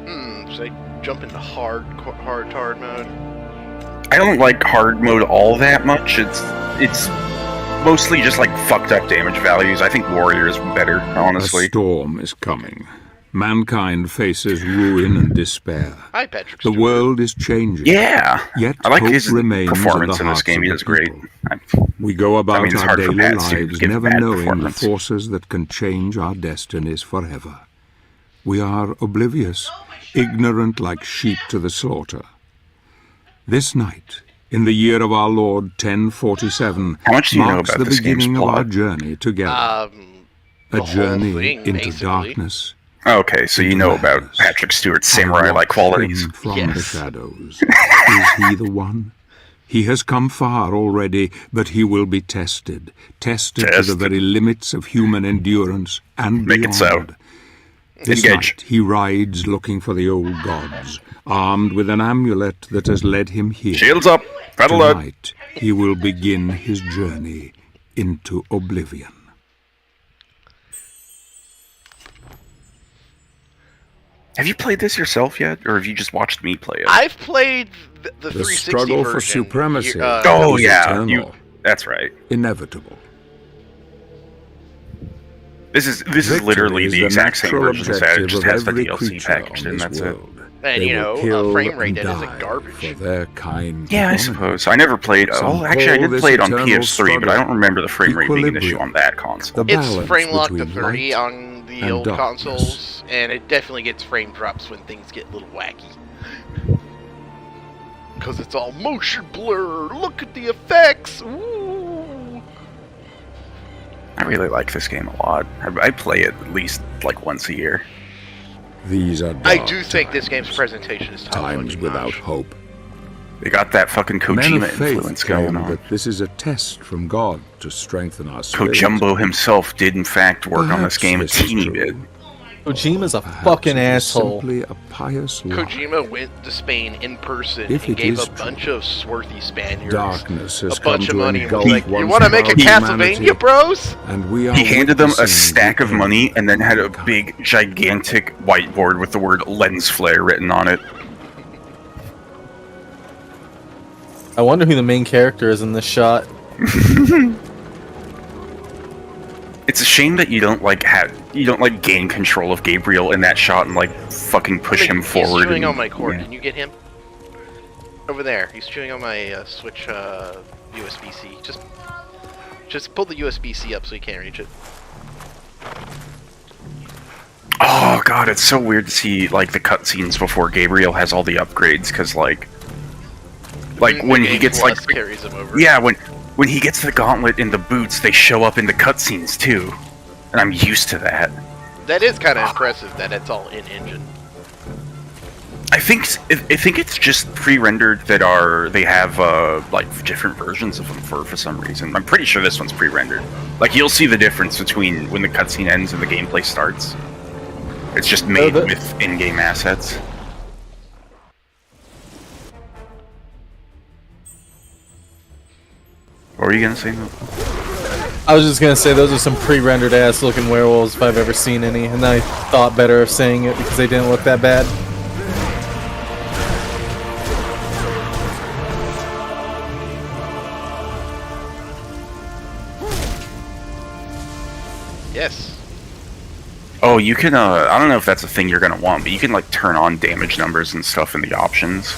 Should I jump into hard mode? I don't like hard mode all that much. It's mostly just like fucked up damage values. I think warrior is better, honestly. A storm is coming. Mankind faces ruin and despair. Hi, Patrick The Stewart. world is changing. Yeah, Yet I like hope his remains performance in in the this game. He hearts does of the great. people. We go about it's our hard for daily Pat to lives give never bad knowing the performance. forces that can change our destinies forever. We are oblivious, ignorant like sheep to the slaughter. This night, in the year of our Lord 1047, How much do you know marks about the this game's beginning of our plot? journey together. The A whole journey thing, into basically. darkness. Okay, so you know about Patrick Stewart's samurai-like qualities. From Yes. the shadows. Is he the one? He has come far already, but he will be tested to the very limits of human endurance and Make it so. beyond. This Engage. night he rides looking for the old gods, armed with an amulet that has led him here. Shields up, battle load. Tonight he will begin his journey into oblivion. Have you played this yourself yet, or have you just watched me play it? I've played the 360 struggle for version. supremacy. Oh is yeah, eternal. that's right. Inevitable. This is Victory literally is the exact same natural version. It just objective has of the every DLC creature packaged on in. this That's it. world. And, They you will know, kill frame rate and isn't die garbage. for their kind. Yeah, I suppose. I never played. Oh, actually, I call did this play it on eternal PS3, but I don't remember the frame rate being an issue equilibrium. on that console. The It's balance frame locked to between 30 light on the and old darkness. consoles, and it definitely gets frame drops when things get a little wacky. Because it's all motion blur. Look at the effects. Ooh. I really like this game a lot. I play it at least like once a year. These are I dark do think this times, game's presentation is top times fucking without notch. hope. They got that fucking Men Kojima of faith influence going claim on. that this is a test from God to strengthen our spirit. Kojumbo himself did in fact work on this Perhaps game a this is teeny true. bit. Kojima's a Perhaps fucking it is asshole. Simply a pious lie. Kojima went to Spain in person If and it gave is a bunch of swarthy Spaniards Darkness has a bunch come of to money and engulf was like, "You once want to make a more humanity, Castlevania, bros?" And we are He handed them a witnessing stack the of money end and then had a of big, gigantic whiteboard with the word lens flare written on it. I wonder who the main character is in this shot. It's a shame that you don't like gain control of Gabriel in that shot and like fucking push him forward. He's chewing and- on my cord. yeah. Can you get him? Over there. He's chewing on my Switch USB-C. Just pull the USB-C up so he can't reach it. Oh god, it's so weird to see like the cutscenes before Gabriel has all the upgrades because like when he gets like carries him over. yeah when he gets the gauntlet in the boots, they show up in the cutscenes too, and I'm used to that. That is kind of impressive that it's all in engine. I think it's just pre-rendered that they have like different versions of them for some reason. I'm pretty sure this one's pre-rendered. Like you'll see the difference between when the cutscene ends and the gameplay starts. It's just made with in-game assets. What were you gonna say? I was just gonna say those are some pre-rendered ass looking werewolves if I've ever seen any, and I thought better of saying it because they didn't look that bad. Yes. Oh, you can. I don't know if that's a thing you're gonna want, but you can like turn on damage numbers and stuff in the options.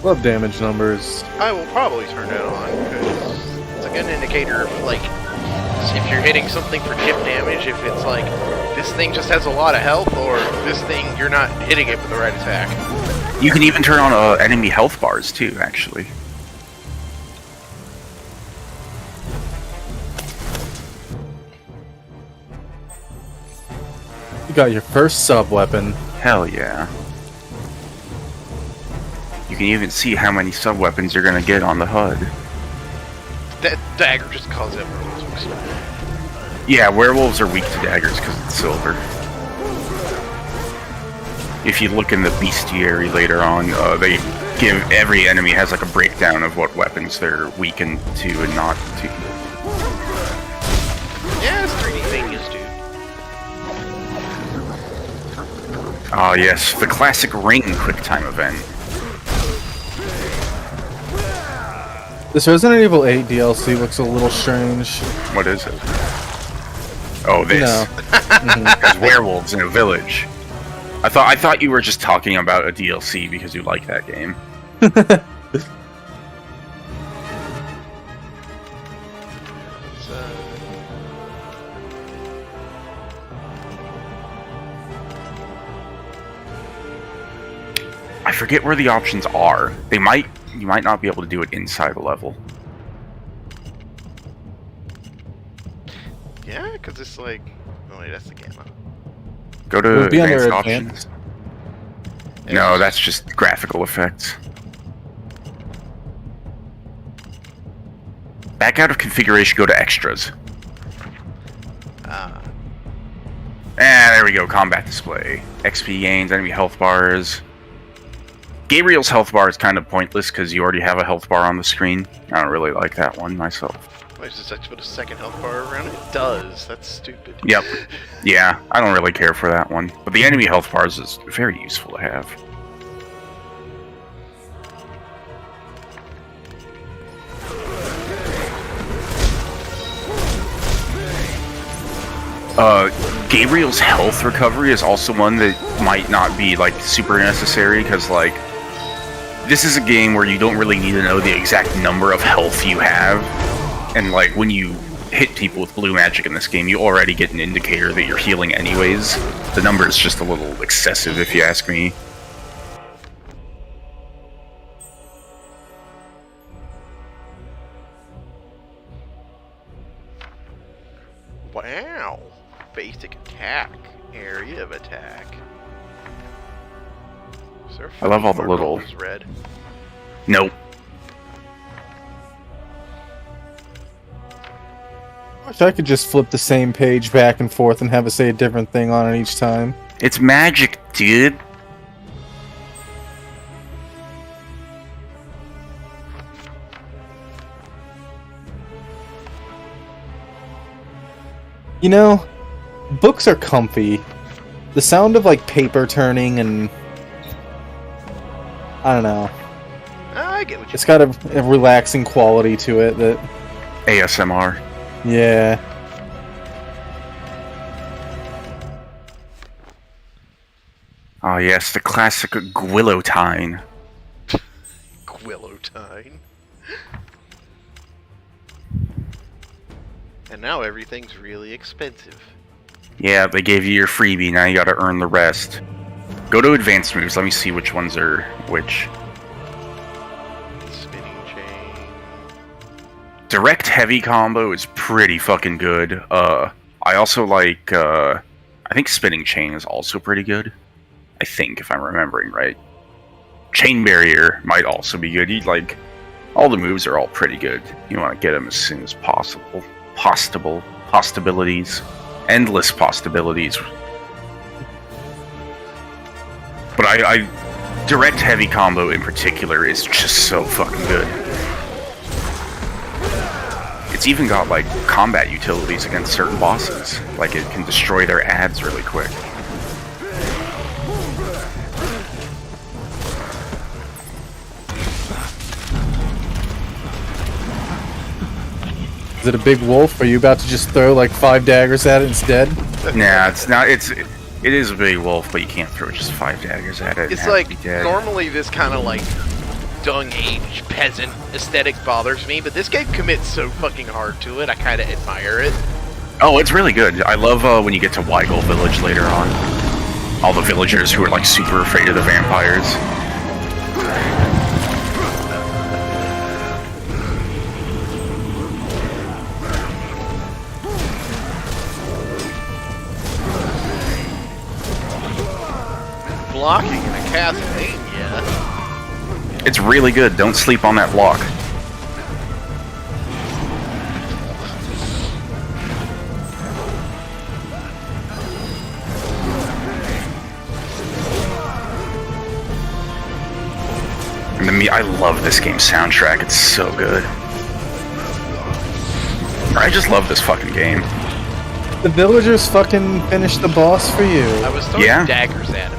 Love damage numbers. I will probably turn that on because it's a good indicator of like if you're hitting something for chip damage, if it's like this thing just has a lot of health or this thing you're not hitting it with the right attack. You can even turn on enemy health bars too, actually. You got your first sub weapon. Hell yeah. You can even see how many sub-weapons you're gonna get on the HUD. That dagger just calls it werewolves. Yeah, werewolves are weak to daggers because it's silver. If you look in the bestiary later on, they give every enemy has like a breakdown of what weapons they're weakened to and not to. Yeah, it's 3D Manias, dude. Oh yes, the classic ring QuickTime event. This Resident Evil 8 DLC looks a little strange. What is it? Oh, this. No. There's werewolves in a village. I thought you were just talking about a DLC because you like that game. I forget where the options are. You might not be able to do it inside the level. Yeah, because it's like... Oh wait, that's the gamma. Go to Would it be under advanced advanced? options. No, that's just graphical effects. Back out of configuration, go to extras. Ah. There we go, combat display. XP gains, enemy health bars. Gabriel's health bar is kind of pointless because you already have a health bar on the screen. I don't really like that one myself. Wait, does it actually put a second health bar around it? It does. That's stupid. Yep. Yeah, I don't really care for that one. But the enemy health bars is very useful to have. Gabriel's health recovery is also one that might not be, like, super necessary, because, like, this is a game where you don't really need to know the exact number of health you have, and, like, when you hit people with blue magic in this game, you already get an indicator that you're healing anyways. The number is just a little excessive, if you ask me. Wow. Basic attack. Area of attack. Is there a I love all the fucking little- mark that was red? Nope. I wish I could just flip the same page back and forth and have it say a different thing on it each time. It's magic, dude. You know, books are comfy. The sound of like paper turning and I don't know. I get what you It's got a relaxing quality to it that ASMR. yeah. Oh yes, the classic Guillotine. Quillotine. And now everything's really expensive. Yeah, they gave you your freebie, now you gotta earn the rest. Go to advanced moves, let me see which ones are which. Spinning chain. Direct heavy combo is pretty fucking good. I also like, I think spinning chain is also pretty good. I think, if I'm remembering right. Chain barrier might also be good. Like, all the moves are all pretty good. You want to get them as soon as possible. Possibilities. Endless possibilities. But I direct heavy combo in particular is just so fucking good. It's even got, like, combat utilities against certain bosses. Like, it can destroy their ads really quick. Is it a big wolf? Are you about to just throw like 5 daggers at it and it's dead? Nah, it's not. It is a big wolf, but you can't throw just 5 daggers at it. and It's have it like, be dead. normally this kind of like dung age peasant aesthetic bothers me, but this game commits so fucking hard to it, I kind of admire it. Oh, it's really good. I love when you get to Weigel Village later on. All the villagers who are like super afraid of the vampires. Blocking in a Castlevania. It's really good. Don't sleep on that block. And I love this game's soundtrack. It's so good. I just love this fucking game. The villagers fucking finished the boss for you. I was throwing Yeah. daggers at him.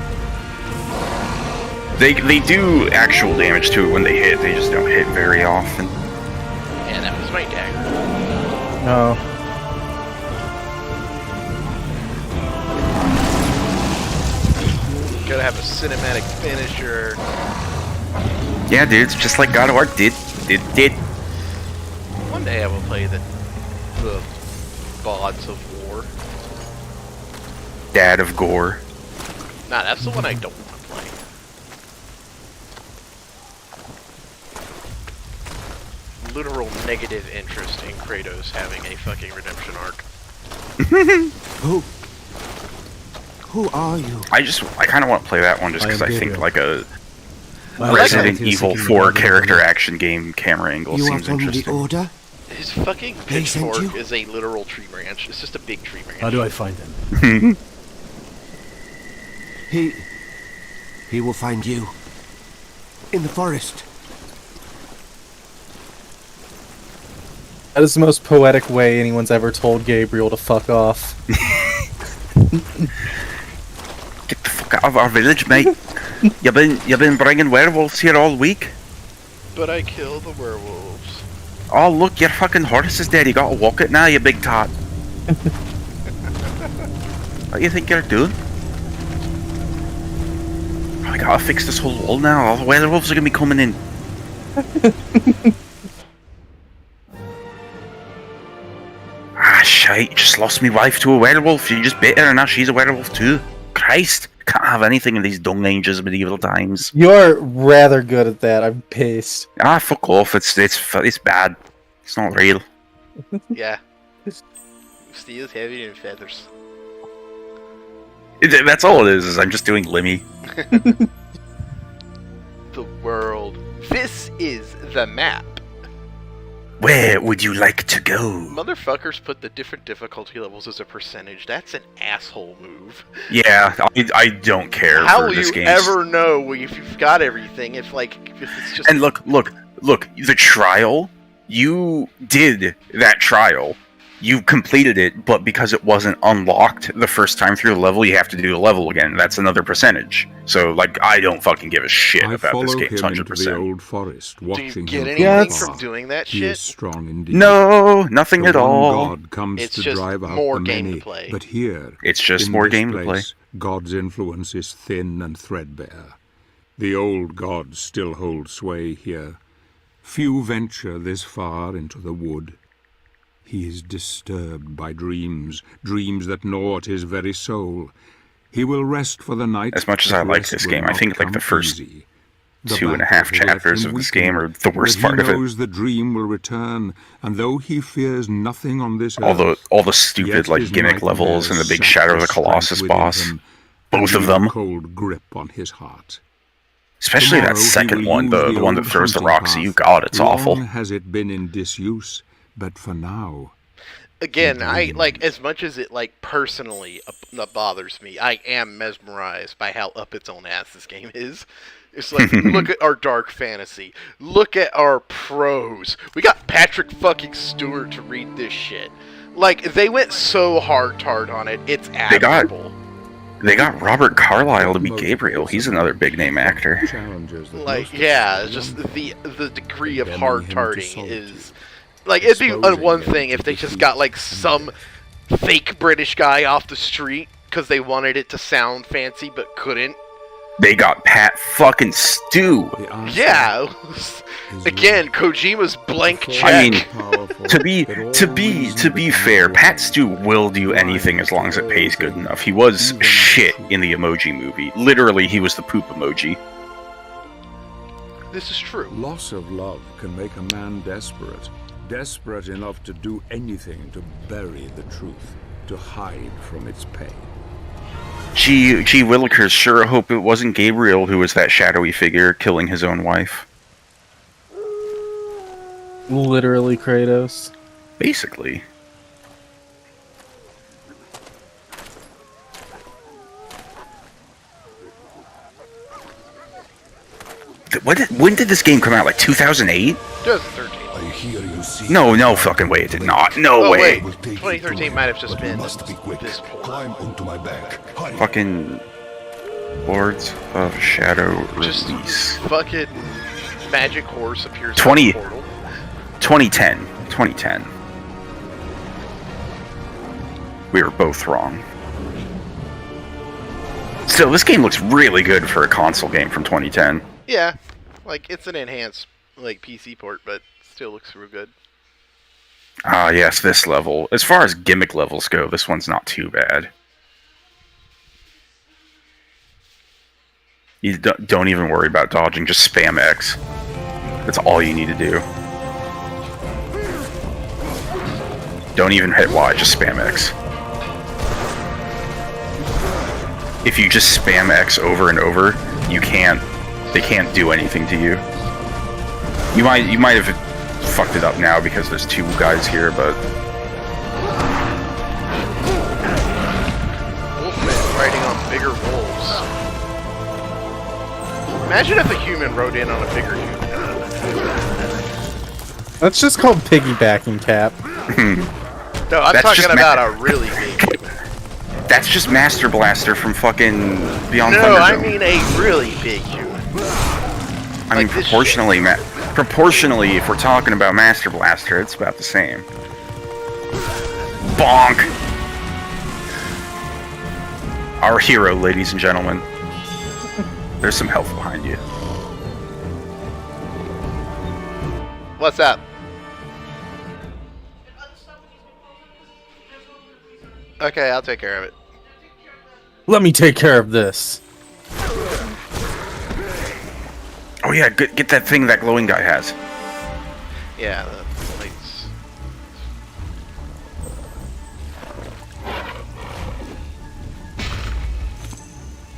They do actual damage to it when they hit. They just don't hit very often. Yeah, that was my dagger. No. Gotta have a cinematic finisher. Yeah, dude, it's just like God of War did. One day I will play the Gods of War. Dad of Gore. Nah, that's the one I don't want to play. Literal negative interest in Kratos having a fucking redemption arc. Who are you? I kind of want to play that one just because I think like a Resident like Evil 4 character action game camera angle You are seems from the interesting. Order? His fucking They sent pitchfork you? is a literal tree branch. It's just a big tree branch. How do I find him? He will find you. In the forest. That is the most poetic way anyone's ever told Gabriel to fuck off. Get the fuck out of our village, mate. You've been bringing werewolves here all week. But I kill the werewolves. Oh look, your fucking horse is dead. You gotta walk it now, you big tot. What do you think you're doing? I gotta fix this whole wall now. All the werewolves are gonna be coming in. Ah, shite. You just lost me wife to a werewolf. You just bit her and now she's a werewolf too. Christ. Can't have anything in these dung ages of medieval times. You're rather good at that. I'm pissed. Ah, fuck off. It's bad. It's not real. Yeah. Steel's heavier than feathers. That's all it is I'm just doing Limmy. The world. This is the map. Where would you like to go? Motherfuckers put the different difficulty levels as a percentage. That's an asshole move. Yeah, I don't care How for will this you game. ever know if you've got everything if it's just... And look, the trial, you did that trial. You completed it, but because it wasn't unlocked the first time through the level, you have to do the level again. That's another percentage. So, like, I don't fucking give a shit I about this follow game, him into the 100%. old forest, Do you watching get him anything from from afar. doing that He shit? is strong indeed. No, nothing The at one all. God comes It's to just drive out more the many, gameplay. but here, It's just in more this gameplay. place, God's influence is thin and threadbare. The old gods still hold sway here. Few venture this far into the wood. He is disturbed by dreams that gnaw at his very soul. He will rest for the night. As much as I but like rest this will game, I not think like the come first easy. The 2.5 battle will chapters let him of this weaken, game are the worst but part of he it. knows the dream will return, and though he fears nothing on this All earth, the stupid yet like his gimmick levels and the big nightmares Shadow of the sap strength Colossus within boss. him, Both and of leave a them. cold grip on his heart. Especially Tomorrow that he second will one, use the one that old throws the hunting rocks at path. you. God, it's Long awful. has it been in disuse, but for now, Again, I like as much as it like personally bothers me. I am mesmerized by how up its own ass this game is. It's like, look at our dark fantasy. Look at our prose. We got Patrick fucking Stewart to read this shit. Like they went so hard on it. It's admirable. They got Robert Carlyle to be Gabriel. He's another big name actor. challenges that Like most yeah, of it's us just the degree of condemning hard him to tarting solitude. is like it'd be Exposing one him thing to if they just defeat got like and some fake British guy off the street because they wanted it to sound fancy but couldn't. They got Pat fucking Stew. The answer Yeah. is Again, Kojima's blank check. I mean, powerful, To be but fair, always Pat Stew will do anything as long as it pays good enough. He was shit in the Emoji Movie. Literally, he was the poop emoji. This is true. Loss of love can make a man desperate. Desperate enough to do anything to bury the truth, to hide from its pain. Gee Willikers, sure hope it wasn't Gabriel who was that shadowy figure killing his own wife. Literally Kratos. Basically. When did this game come out? Like 2008? 2013. I hear you see. No fucking way it did not. No Oh, way. wait. 2013 might have just But been you must be quick. this point. Climb onto my back. Hurry. Fucking Lords of Shadow Just release. fucking magic horse appears 20 in the portal. 2010. 2010. We were both wrong. Still, this game looks really good for a console game from 2010. Yeah, like it's an enhanced like PC port, but still looks real good. Ah, yes, this level. As far as gimmick levels go, this one's not too bad. You don't even worry about dodging, just spam X. That's all you need to do. Don't even hit Y, just spam X. If you just spam X over and over, they can't do anything to you. You might have fucked it up now because there's two guys here, but Wolfman riding on bigger wolves. Imagine if a human rode in on a bigger human. That's just called piggybacking, Cap. No, I'm That's talking just about a really big human. that's just Master Blaster from fucking Beyond No, Thunderdome. I mean a really big human. I mean, like this proportionally, if we're talking about Master Blaster, it's about the same. Bonk! Our hero, ladies and gentlemen. There's some health behind you. What's up? Okay, I'll take care of it. Let me take care of this. Oh yeah, get that thing that glowing guy has. Yeah, the lights.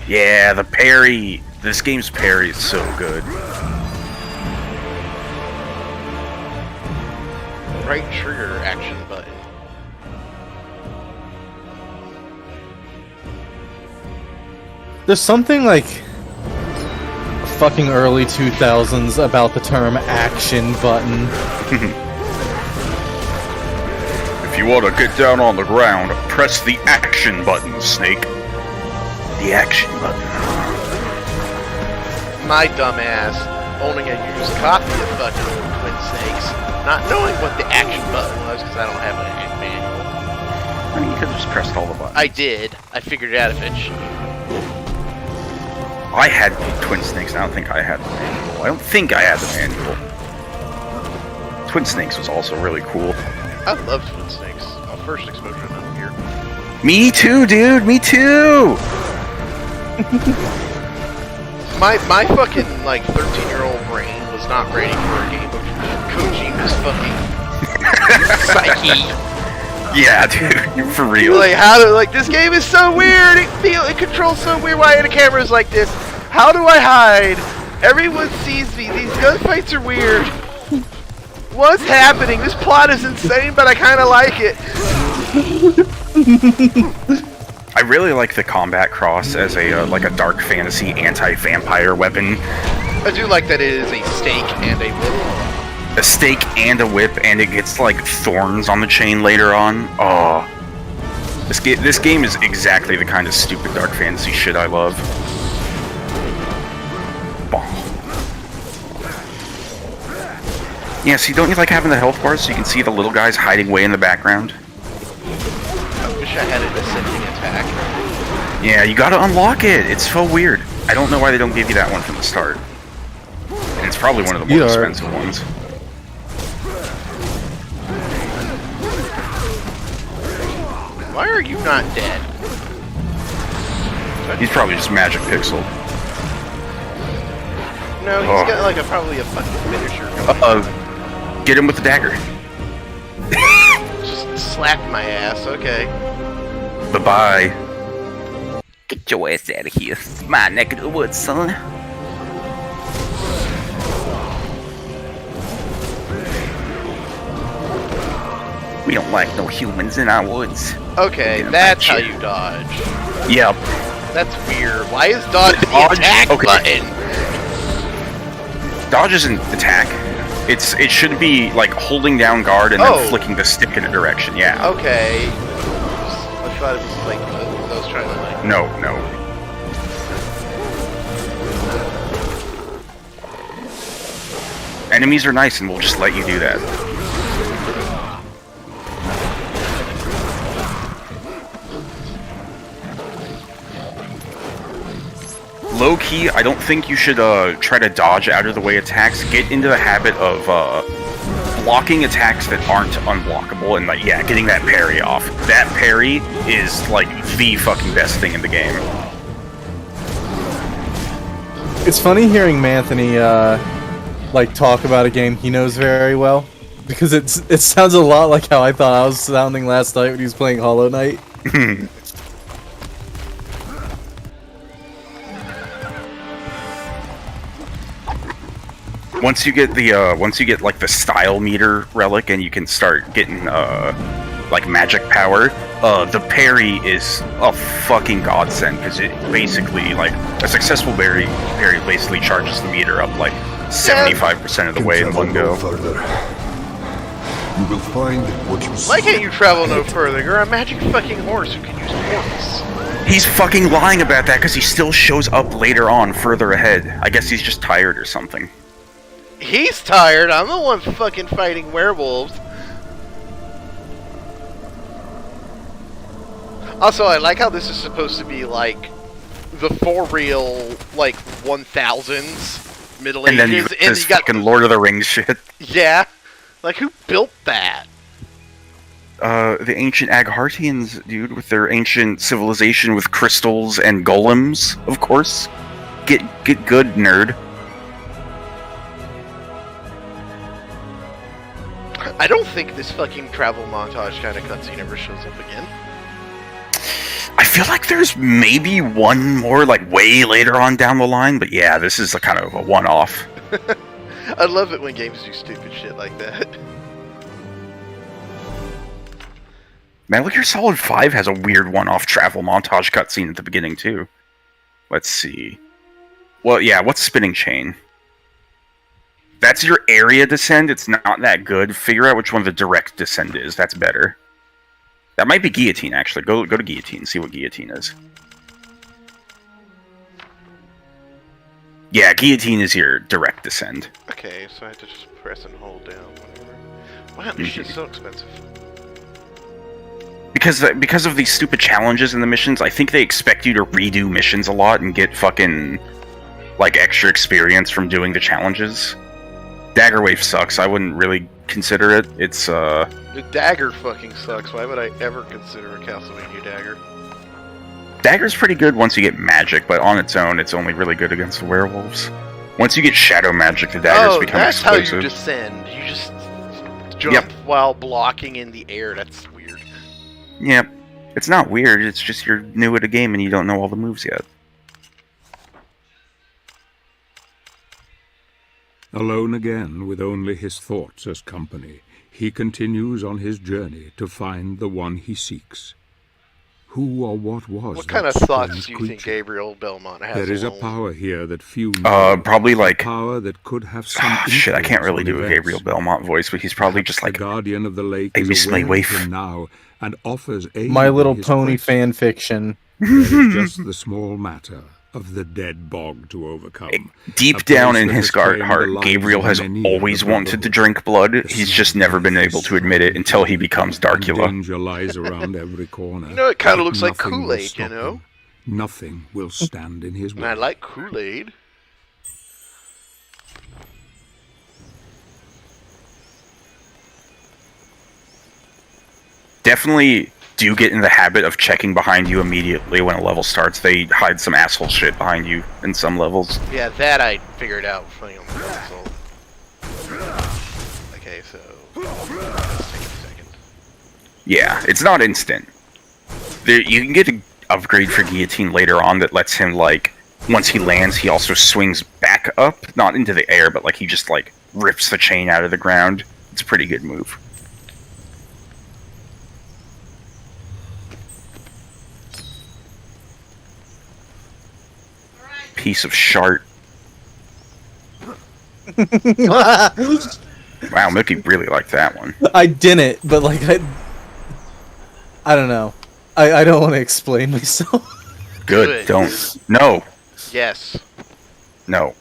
Yeah, the parry. This game's parry is so good. Right trigger action button. There's something like fucking early 2000s about the term action button. If you want to get down on the ground, press the action button, Snake. The action button. My dumb ass owning a used copy of fucking Twin Snakes, not knowing what the action button was because I don't have a manual. I mean, you could have just pressed all the buttons. I did. I figured it out eventually. I had Twin Snakes, and I don't think I had the manual. I don't think I had the manual. Twin Snakes was also really cool. I love Twin Snakes. My first exposure to Metal Gear. Me too, dude! Me too! My fucking like 13-year-old brain was not ready for a game of Kojima's fucking Psyche. Yeah, dude, you for real. Like this game is so weird. It controls so weird. Why the camera is like this? How do I hide? Everyone sees me. These gunfights are weird. What's happening? This plot is insane, but I kind of like it. I really like the combat cross as a like a dark fantasy anti-vampire weapon. I do like that it is a stake and a whip. A stake and a whip, and it gets like thorns on the chain later on. Oh, this game is exactly the kind of stupid dark fantasy shit I love. Yeah, see, don't you like having the health bars so you can see the little guys hiding way in the background? I wish I had an ascending attack. Yeah, you gotta unlock it. It's so weird. I don't know why they don't give you that one from the start. And it's probably one of the more expensive ones. Why are you not dead? He's probably just magic pixeled. No, he's got like probably a fucking finisher going. Uh-oh. Get him with the dagger. Just slapped my ass, okay. Bye-bye. Get your ass out of here. My neck of the woods, son. We don't like no humans in our woods. Okay, that's how you dodge. Yep. That's weird. Why is dodge the Dodge- attack okay. button? Dodge isn't attack. It should be like holding down guard and Oh. then flicking the stick in a direction. Yeah. Okay. I thought it was like I was trying to like. No. Enemies are nice and we'll just let you do that. Low key, I don't think you should try to dodge out of the way attacks. Get into the habit of blocking attacks that aren't unblockable and like, yeah, getting that parry off. That parry is like the fucking best thing in the game. It's funny hearing Manthony like talk about a game he knows very well, because it sounds a lot like how I thought I was sounding last night when he was playing Hollow Knight. Once you get like the style meter relic and you can start getting like magic power, the parry is a fucking godsend, because it basically, like, a successful parry basically charges the meter up like 75% of the way in one go. Further. You will find what you Why can't you travel no further? You're a magic fucking horse who can use portals. He's fucking lying about that because he still shows up later on further ahead. I guess he's just tired or something. He's tired. I'm the one fucking fighting werewolves. Also, I like how this is supposed to be like the for real, like 1000s Middle And then you Ages, got this fucking Lord of the Rings shit. yeah, like who built that? The ancient Aghartians, dude, with their ancient civilization with crystals and golems, of course. Get good, nerd. I don't think this fucking travel montage kind of cutscene ever shows up again. I feel like there's maybe one more, like, way later on down the line, but yeah, this is a kind of a one-off. I love it when games do stupid shit like that. Metal Gear Solid 5 has a weird one-off travel montage cutscene at the beginning, too. Let's see. Well, yeah, what's Spinning Chain? That's your area descend. It's not that good. Figure out which one the direct descend is. That's better. That might be Guillotine, actually. Go to Guillotine and see what Guillotine is. Yeah, Guillotine is your direct descend. Okay, so I have to just press and hold down whatever. Wow, this shit's so expensive. Because of these stupid challenges in the missions, I think they expect you to redo missions a lot and get fucking, like, extra experience from doing the challenges. Dagger Wave sucks. I wouldn't really consider it. It's, The dagger fucking sucks. Why would I ever consider a Castlevania dagger? Dagger's pretty good once you get magic, but on its own, it's only really good against the werewolves. Once you get shadow magic, the daggers become that's explosive. how you descend. You just jump while blocking in the air. That's weird. Yep. It's not weird, it's just you're new at a game and you don't know all the moves yet. Alone again, with only his thoughts as company, he continues on his journey to find the one he seeks. Who or what was What that kind of thoughts strange do you creature? think Gabriel Belmont has? There is a alone? power here that few know. Probably like... Power that could have some shit, I can't influence really on do a events. Gabriel Belmont voice, but he's probably just like... The guardian of the lake I is miss my aware of wife. him now and offers aid My in Little his Pony quest. fan fiction. There is just the small matter of the dead bog to overcome. Deep A down place in that his has claimed the heart, lives Gabriel of has many of always the wanted to Brotherhood. drink blood. The He's just never been sea able is to admit it until he becomes and Darkula. danger lies around every corner. You know, it kinda but looks like nothing will Kool-Aid, you stop know? him. Nothing will stand in his And I way. like Kool-Aid. Definitely do get in the habit of checking behind you immediately when a level starts. They hide some asshole shit behind you in some levels. Yeah, that I figured out playing on the console. Okay, so let's take a second. Yeah, it's not instant. You can get an upgrade for Guillotine later on that lets him, like, once he lands, he also swings back up. Not into the air, but, like, he just, like, rips the chain out of the ground. It's a pretty good move. Piece of shart. Wow, Mickey really liked that one. I didn't, but like I don't know. I don't want to explain myself. Good, don't. No, Yes. no.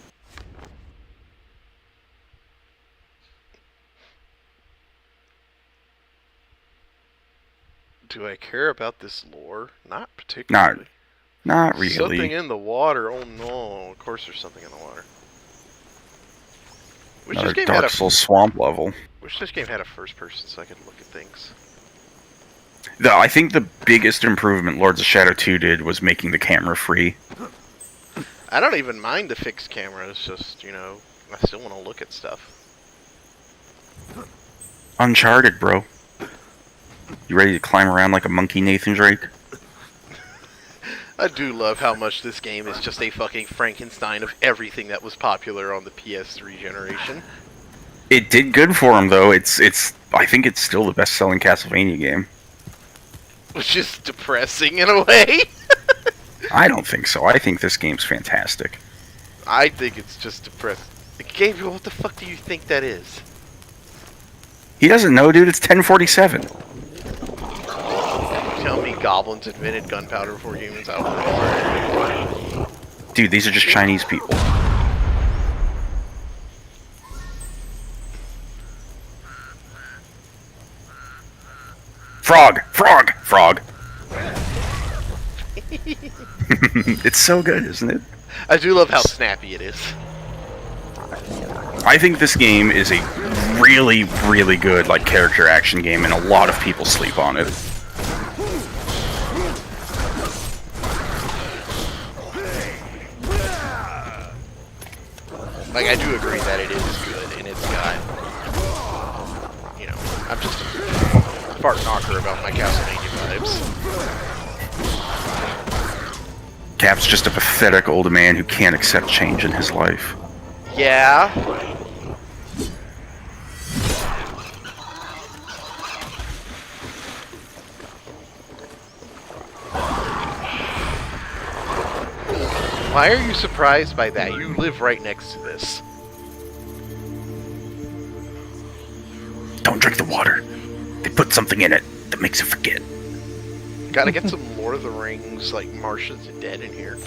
Do I care about this lore? Not particularly. Not really. Something in the water. Oh no! Of course, there's something in the water. Wish Another this game had Dark a Souls swamp level. Wish this game had a first person so I could look at things. I think the biggest improvement Lords of Shadow 2 did was making the camera free. I don't even mind the fixed camera. It's just, you know, I still want to look at stuff. Uncharted, bro. You ready to climb around like a monkey, Nathan Drake? I do love how much this game is just a fucking Frankenstein of everything that was popular on the PS3 generation. It did good for him, though. I think it's still the best-selling Castlevania game. Which is depressing in a way. I don't think so. I think this game's fantastic. I think it's just depressing. Gabriel, what the fuck do you think that is? He doesn't know, dude. It's 1047. Tell me goblins invented gunpowder before humans. I don't know. Dude, these are just Chinese people. Frog! Frog! Frog! It's so good, isn't it? I do love how snappy it is. I think this game is a really, really good like character action game, and a lot of people sleep on it. Like, I do agree that it is good, and it's got, you know, I'm just a fart knocker about my Castlevania vibes. Cap's just a pathetic old man who can't accept change in his life. Yeah. Why are you surprised by that? You live right next to this. Don't drink the water. They put something in it that makes you forget. Gotta get some Lord of the Rings, like, March of the Dead in here.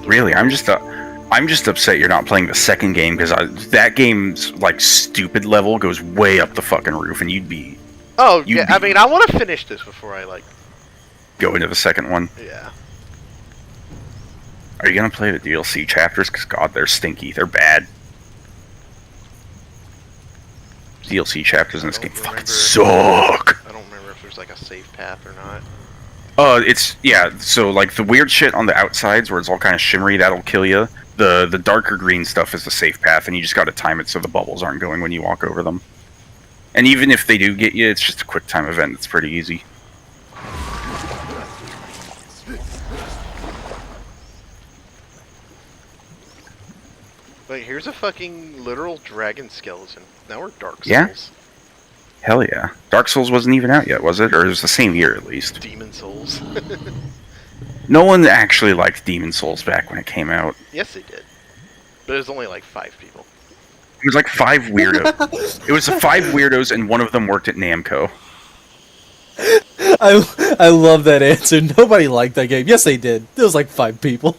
Really, I'm just upset you're not playing the second game, because that game's like stupid level goes way up the fucking roof, and you'd be I mean, I want to finish this before I, like... go into the second one. Yeah. Are you gonna play the DLC chapters? Because God, they're stinky. They're bad. DLC chapters in this game fucking suck. I don't remember if there's like a safe path or not. So like the weird shit on the outsides where it's all kind of shimmery, that'll kill you. The darker green stuff is the safe path, and you just gotta time it so the bubbles aren't going when you walk over them. And even if they do get you, it's just a quick time event. It's pretty easy. Wait, here's a fucking literal dragon skeleton. Now we're Dark Souls. Yeah? Hell yeah. Dark Souls wasn't even out yet, was it? Or it was the same year at least. Demon Souls. No one actually liked Demon Souls back when it came out. Yes, they did. But it was only like 5 people. It was like 5 weirdos. It was 5 weirdos, and one of them worked at Namco. I love that answer. Nobody liked that game. Yes, they did. There was like 5 people.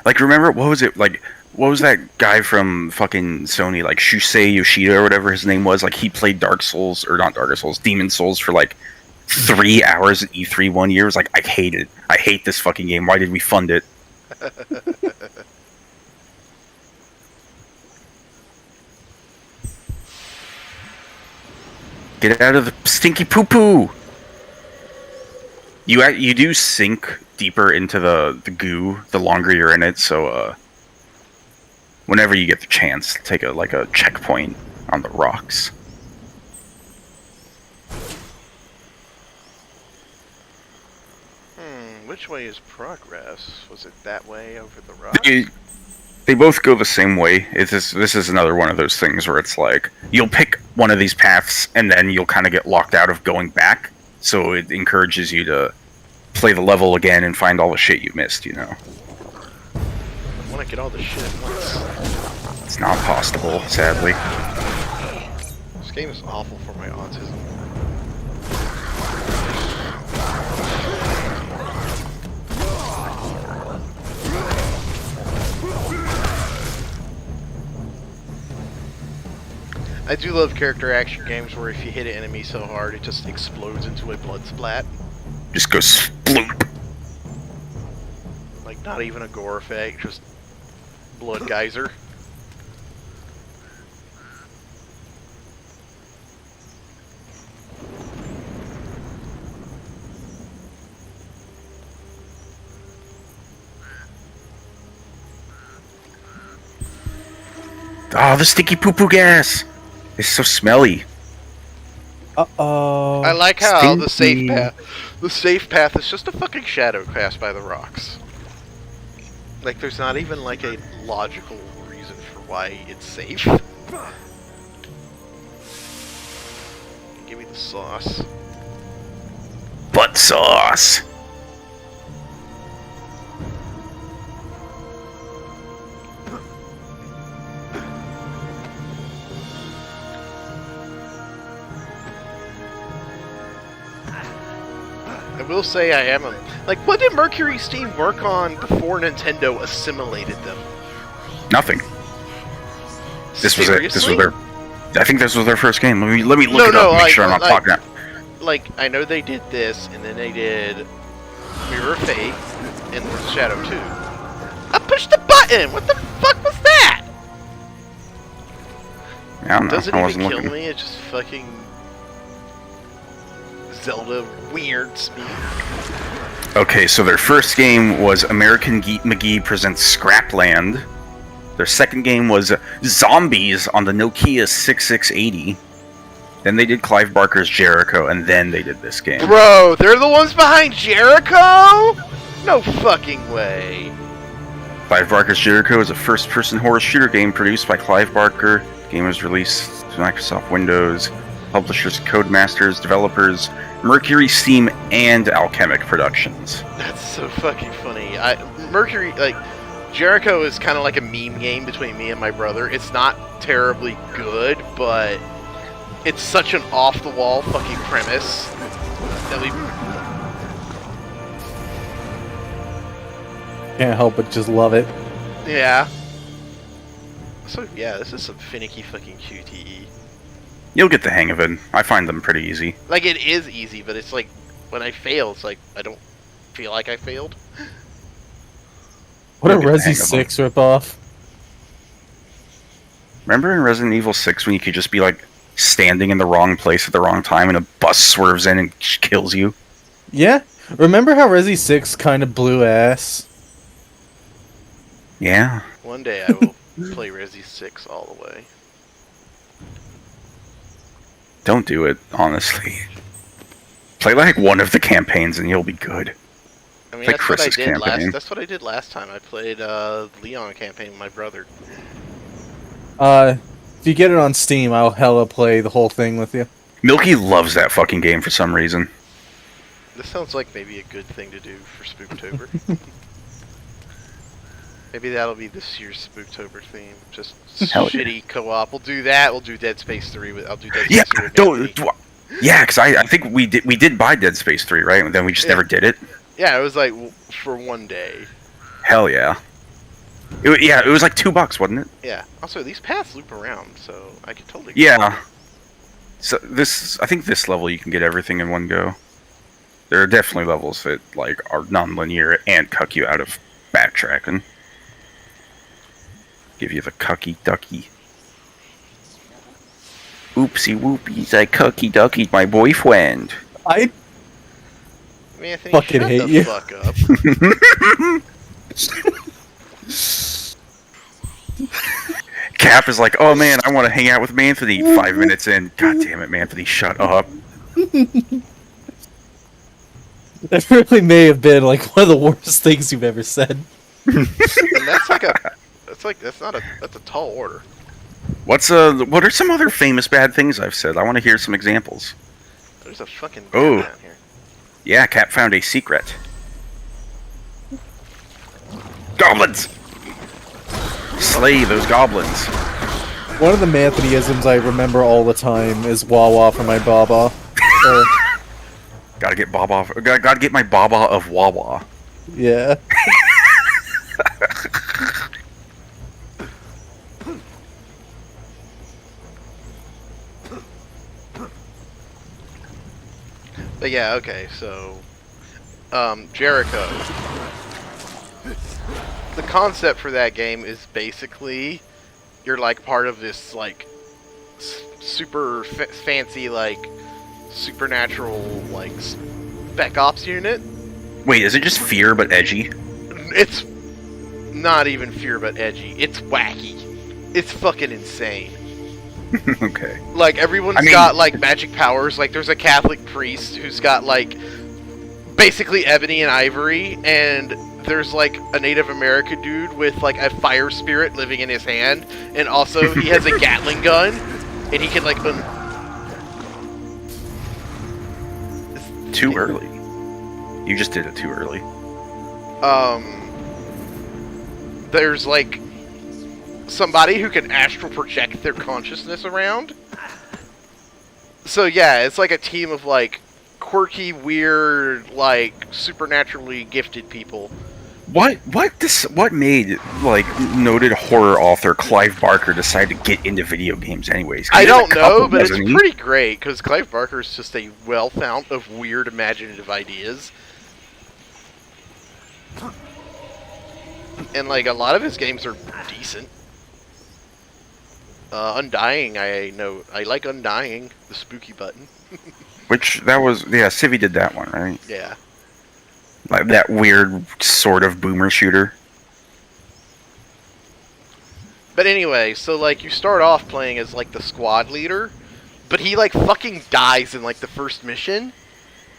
Like, remember, what was it, like, what was that guy from fucking Sony, like, Shusei Yoshida or whatever his name was? Like, he played Dark Souls, or not Dark Souls, Demon Souls for, like, 3 hours at E3 one year. It was like, I hate it. I hate this fucking game. Why did we fund it? Get out of the stinky poo-poo! You do sink deeper into the goo the longer you're in it, so whenever you get the chance, take a checkpoint on the rocks. Which way is progress? Was it that way over the rock? They both go the same way. This is another one of those things where it's like, you'll pick one of these paths, and then you'll kind of get locked out of going back, so it encourages you to play the level again and find all the shit you missed, you know? want to get all the shit at once. It's not possible, sadly. This game is awful for my autism. I do love character action games where if you hit an enemy so hard it just explodes into a blood splat. Just go sploop. Like not even a gore effect, just blood geyser. Oh, the stinky poo-poo gas! It's so smelly. Uh-oh. I like how the Stinky. safe path is just a fucking shadow cast by the rocks. Like there's not even like a logical reason for why it's safe. Give me the sauce. Butt sauce. I will say I am like, what did Mercury Steam work on before Nintendo assimilated them? Nothing. This was it. This was Seriously? their. I think this was their first game. Let me look No, it no, up. Make like- sure I'm not like- talking. Out. Like, I know they did this, and then they did Mirror of Fate, and Shadow 2. I pushed the button! What the fuck was that? I don't know. Doesn't I even wasn't kill looking. me, it just fucking Zelda weird speed. Okay, so their first game was American McGee Presents Scrapland. Their second game was Zombies on the Nokia 6680. Then they did Clive Barker's Jericho, and then they did this game. Bro, they're the ones behind Jericho? No fucking way. Clive Barker's Jericho is a first-person horror shooter game produced by Clive Barker. The game was released to Microsoft Windows, publishers, Codemasters, developers, Mercury Steam, and Alchemic Productions. That's so fucking funny. Mercury, like, Jericho is kind of like a meme game between me and my brother. It's not terribly good, but it's such an off-the-wall fucking premise that we... Can't help but just love it. Yeah. So, yeah, this is some finicky fucking QTE. You'll get the hang of it. I find them pretty easy. Like, it is easy, but it's like, when I fail, it's like, I don't feel like I failed. What a You'll get the hang Resi of 6 ripoff. Remember in Resident Evil 6 when you could just be like standing in the wrong place at the wrong time and a bus swerves in and kills you? Yeah? Remember how Resi 6 kind of blew ass? Yeah. One day I will play Resi 6 all the way. Don't do it, honestly. Play like one of the campaigns and you'll be good. I mean, Like that's what I Chris's did campaign. That's what I did last time. I played Leon campaign with my brother. If you get it on Steam, I'll hella play the whole thing with you. Milky loves that fucking game for some reason. This sounds like maybe a good thing to do for Spooktober. Maybe that'll be this year's Spooktober theme. Just Hell yeah. shitty co-op. We'll do that. We'll do Dead Space 3 with. I'll do Dead Space Yeah, 3 with don't. Anthony. Yeah, because I think we did buy Dead Space 3, right? And then we just Yeah. never did it. Yeah, it was like for one day. Hell yeah. It was like $2, wasn't it? Yeah. Also, these paths loop around, so I could totally. Yeah. So I think this level you can get everything in one go. There are definitely levels that like are non-linear and cuck you out of backtracking. Give you the cucky ducky. Oopsie whoopies, I cucky duckied my boyfriend. I Anthony, fucking shut hate the you. fuck up. Cap is like, oh man, I want to hang out with Manthony. 5 minutes in, god damn it, Manthony, shut up. That really may have been like one of the worst things you've ever said. And that's a tall order. What are some other famous bad things I've said? I want to hear some examples. There's a fucking Oh. down here. Yeah, Cap found a secret. Goblins! slay those goblins. One of the Manthonyisms I remember all the time is Wawa for my Baba. Gotta get Baba. Gotta get my Baba of Wawa. Yeah. But yeah, okay, so Jericho. The concept for that game is basically you're like part of this like super fancy like supernatural like spec ops unit. Wait, is it just fear but edgy? It's not even fear but edgy. It's wacky. It's fucking insane. Okay. Like everyone's got like magic powers. Like there's a Catholic priest who's got like basically ebony and ivory, and there's like a Native American dude with like a fire spirit living in his hand, and also he has a Gatling gun, and he can like Too early. You just did it too early. There's like somebody who can astral project their consciousness around. So yeah, it's like a team of like quirky, weird, like supernaturally gifted people. What made like noted horror author Clive Barker decide to get into video games anyways? I don't know, but it's pretty great because Clive Barker is just a well fount of weird imaginative ideas. And like a lot of his games are decent. Undying, I like Undying, the spooky button. Which that was Civi did that one, right? Yeah. Like that weird sort of boomer shooter. But anyway, so like you start off playing as like the squad leader, but he like fucking dies in like the first mission.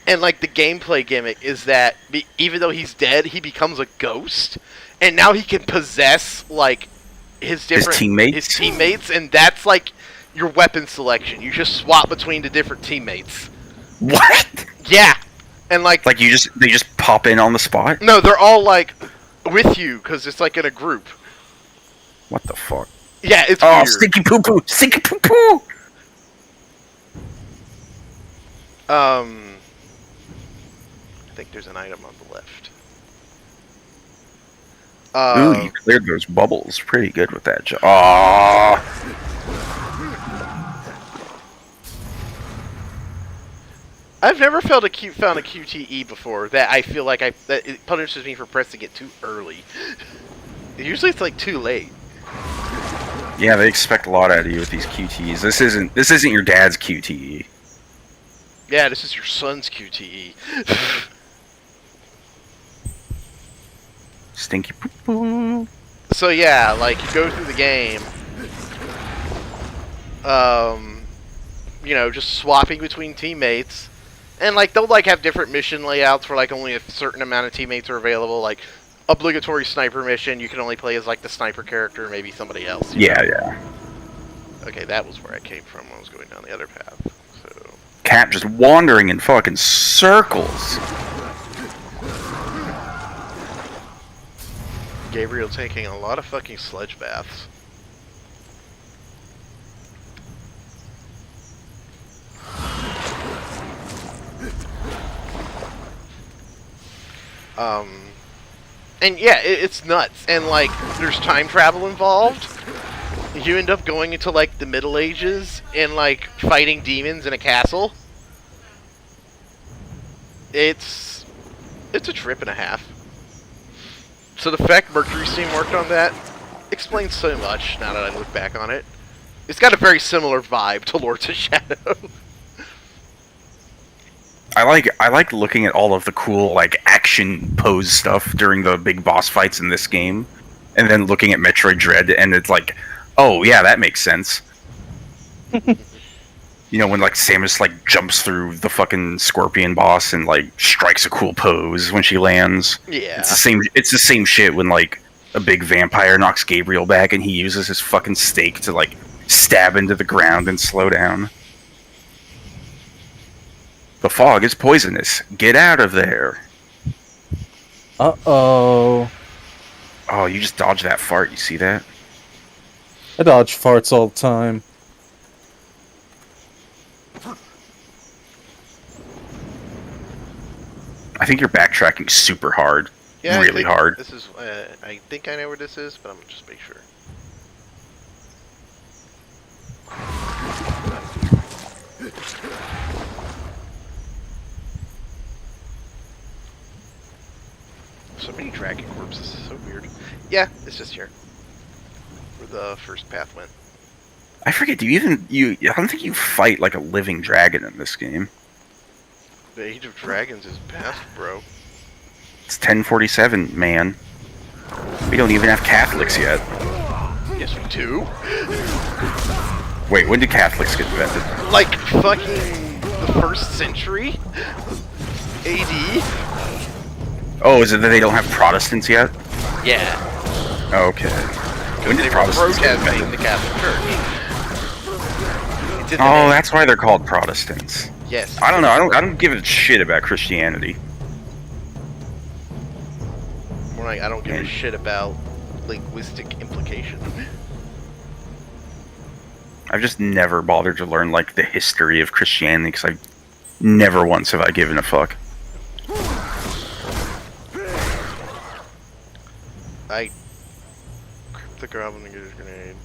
And like the gameplay gimmick is that even though he's dead, he becomes a ghost, and now he can possess like his teammates, and that's like your weapon selection. You just swap between the different teammates. What? Yeah, and like they just pop in on the spot. No, they're all like with you because it's like in a group. What the fuck? Yeah, it's weird. Stinky poo poo, stinky poo poo. I think there's an item on the left. Ooh, you cleared those bubbles pretty good with that job. Aww. I've never found a QTE before that I feel like that it punishes me for pressing it too early. Usually it's like too late. Yeah, they expect a lot out of you with these QTEs. This isn't your dad's QTE. Yeah, this is your son's QTE. Stinky poo poo. So yeah, like you go through the game, you know, just swapping between teammates, and like they'll like have different mission layouts where like only a certain amount of teammates are available. Like obligatory sniper mission, you can only play as like the sniper character, maybe somebody else. Yeah, yeah. Okay, that was where I came from when I was going down the other path. So Cat just wandering in fucking circles. Gabriel taking a lot of fucking sledge baths. And yeah, it's nuts. And like, there's time travel involved. You end up going into like the Middle Ages and like fighting demons in a castle. It's a trip and a half. So the fact Mercury's team worked on that explains so much now that I look back on it. It's got a very similar vibe to Lords of Shadow. I like looking at all of the cool like action pose stuff during the big boss fights in this game, and then looking at Metroid Dread, and it's like, oh yeah, that makes sense. You know, when like Samus like jumps through the fucking scorpion boss and like strikes a cool pose when she lands. Yeah. It's the same shit when like a big vampire knocks Gabriel back and he uses his fucking stake to like stab into the ground and slow down. The fog is poisonous. Get out of there. Uh-oh. Oh, you just dodged that fart. You see that? I dodge farts all the time. I think you're backtracking super hard. Yeah, Really hard. This is. I think I know where this is, but I'm gonna just make sure. So many dragon corpses. So weird. Yeah, it's just here. Where the first path went. I forget. I don't think you fight like a living dragon in this game. The Age of Dragons is past, bro. It's 1047, man. We don't even have Catholics yet. Yes, we do. Wait, when did Catholics get invented? Like fucking the 1st century AD. Oh, is it that they don't have Protestants yet? Yeah. Okay. When did They were Protestants get protesting invented? the Catholic Church. It's in the Oh, name. that's why they're called Protestants. Yes. I don't know. I don't give a shit about Christianity. More like I don't give a shit about linguistic implication. I've just never bothered to learn like the history of Christianity because I never once have I given a fuck. I grip the goblin and get his grenade.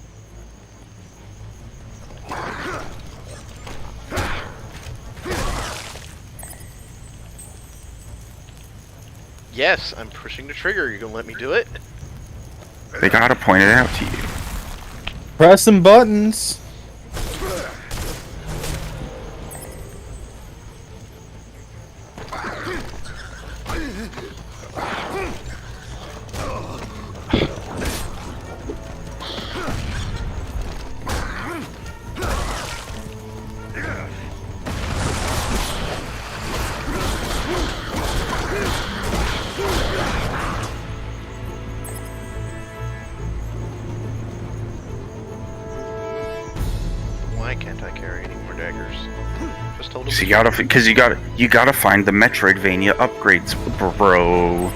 Yes, I'm pushing the trigger. You gonna let me do it? They gotta point it out to you. Pressing buttons. Why can't I carry any more daggers? Just told him. So you gotta find the Metroidvania upgrades, bro.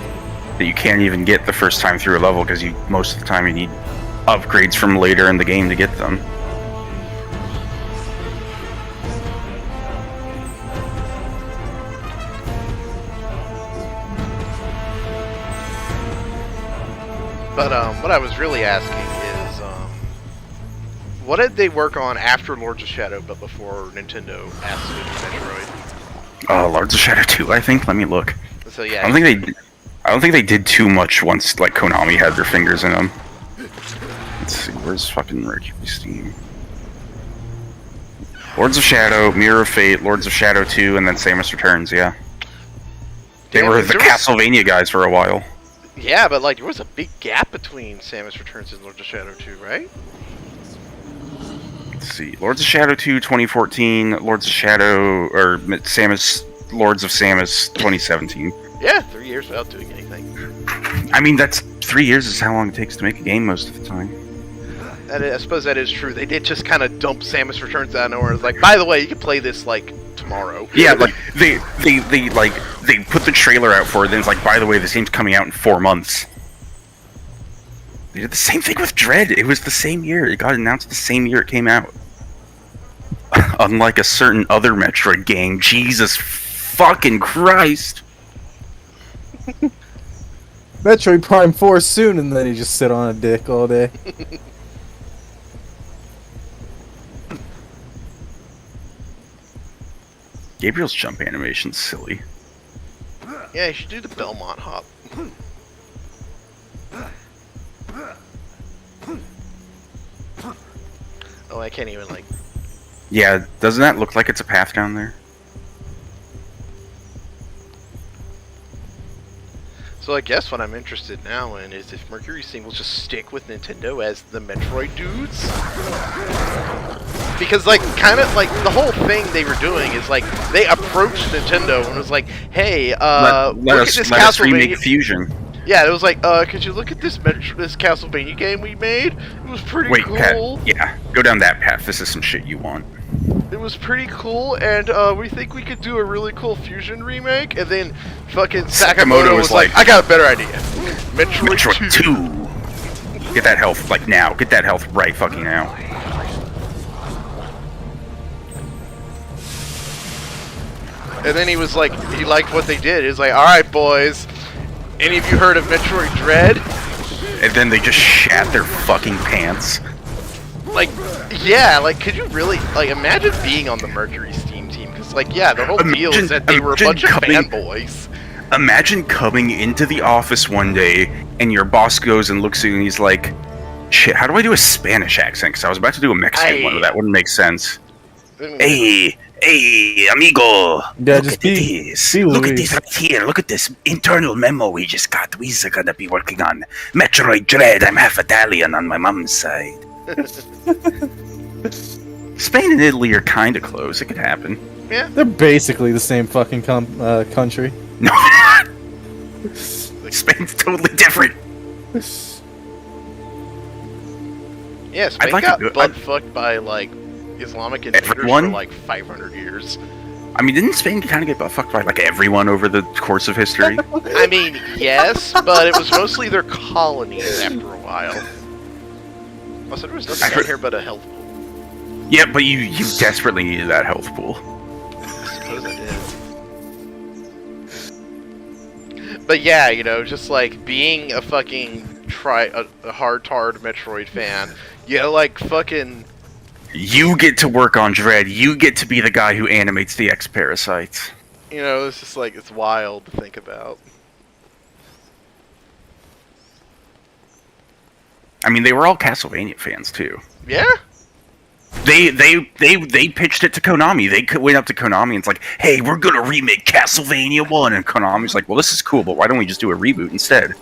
That you can't even get the first time through a level because most of the time you need upgrades from later in the game to get them. But what I was really asking is, what did they work on after Lords of Shadow, but before Nintendo asked to do Metroid? Lords of Shadow 2, I think. Let me look. So yeah, I don't think they did too much once like Konami had their fingers in them. Let's see, where's fucking Mercury Steam? Lords of Shadow, Mirror of Fate, Lords of Shadow 2, and then Samus Returns. Yeah, they Damn, were 'cause the there was- Castlevania guys for a while. Yeah, but like there was a big gap between Samus Returns and Lords of Shadow 2, right? Let's see, Lords of Shadow 2, 2014, Lords of Shadow, or Lords of Samus, 2017. Yeah, 3 years without doing anything. I mean, that's 3 years is how long it takes to make a game most of the time. I suppose that is true. They did just kind of dump Samus Returns out of nowhere. It's like, by the way, you can play this like tomorrow. Yeah, like they put the trailer out for it, then it's like, by the way, this game's coming out in 4 months. They did the same thing with Dread. It was the same year. It got announced the same year it came out. Unlike a certain other Metroid game, Jesus fucking Christ. Metroid Prime 4 soon, and then he just sit on a dick all day. Gabriel's jump animation's silly. Yeah, you should do the Belmont hop. Oh, I can't even like. Yeah, doesn't that look like it's a path down there? So I guess what I'm interested now in is if Mercury Steam will just stick with Nintendo as the Metroid dudes. Because like, kind of like the whole thing they were doing is like they approached Nintendo and was like, "Hey, let look at this us remake Castlevania." Fusion. Yeah, it was like, could you look at this this Castlevania game we made? It was pretty Wait, cool. Pat, yeah, go down that path. This is some shit you want. It was pretty cool, and we think we could do a really cool Fusion remake. And then fucking Sakamoto was like, I got a better idea. Metroid 2. Get that health, like, now. Get that health right fucking now. And then he was like, he liked what they did. He was like, alright, boys. Any of you heard of Metroid Dread? And then they just shat their fucking pants. Like, yeah, like, could you really, like, imagine being on the Mercury Steam team? Because, like, yeah, the whole deal is that they were a bunch of fanboys. Imagine coming into the office one day, and your boss goes and looks at you, and he's like, shit, how do I do a Spanish accent? Because I was about to do a Mexican one, but that wouldn't make sense. Hey, amigo. Yeah, look at this. Look at this right here. Look at this internal memo we just got. We're gonna be working on Metroid Dread. I'm half Italian on my mom's side. Spain and Italy are kind of close. It could happen. Yeah. They're basically the same fucking country. No. Spain's totally different. Yeah, Spain got butt fucked by, like, Islamic invaders for, like, 500 years. I mean, didn't Spain kind of get butt fucked by, like, everyone over the course of history? I mean, yes, but it was mostly their colonies after a while. Also, there was nothing down here but a health pool. Yeah, but you desperately needed that health pool. I suppose I did. But yeah, you know, just like being a fucking a hard-tard Metroid fan, yeah, like fucking. You get to work on Dread. You get to be the guy who animates the X-Parasites. You know, it's just like, it's wild to think about. I mean, they were all Castlevania fans too. Yeah. They pitched it to Konami. They went up to Konami and it's like, hey, we're gonna remake Castlevania 1, and Konami's like, well, this is cool, but why don't we just do a reboot instead?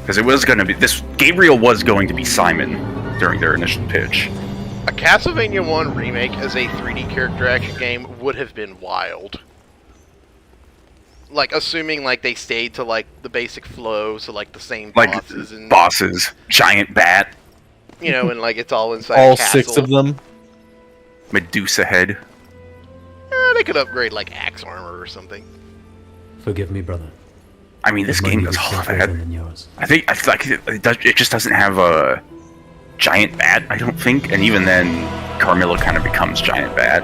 Because it was gonna be Gabriel was going to be Simon during their initial pitch. A Castlevania 1 remake as a 3D character action game would have been wild. Like, assuming, like, they stayed to, like, the basic flow, so, like, the same bosses and... bosses, giant bat. You know, and, like, it's all inside all a castle. 6 of them. Medusa head. They could upgrade, like, axe armor or something. Forgive me, brother. I mean, this game does all that. I feel like it just doesn't have a giant bat, I don't think, and even then, Carmilla kind of becomes giant bat.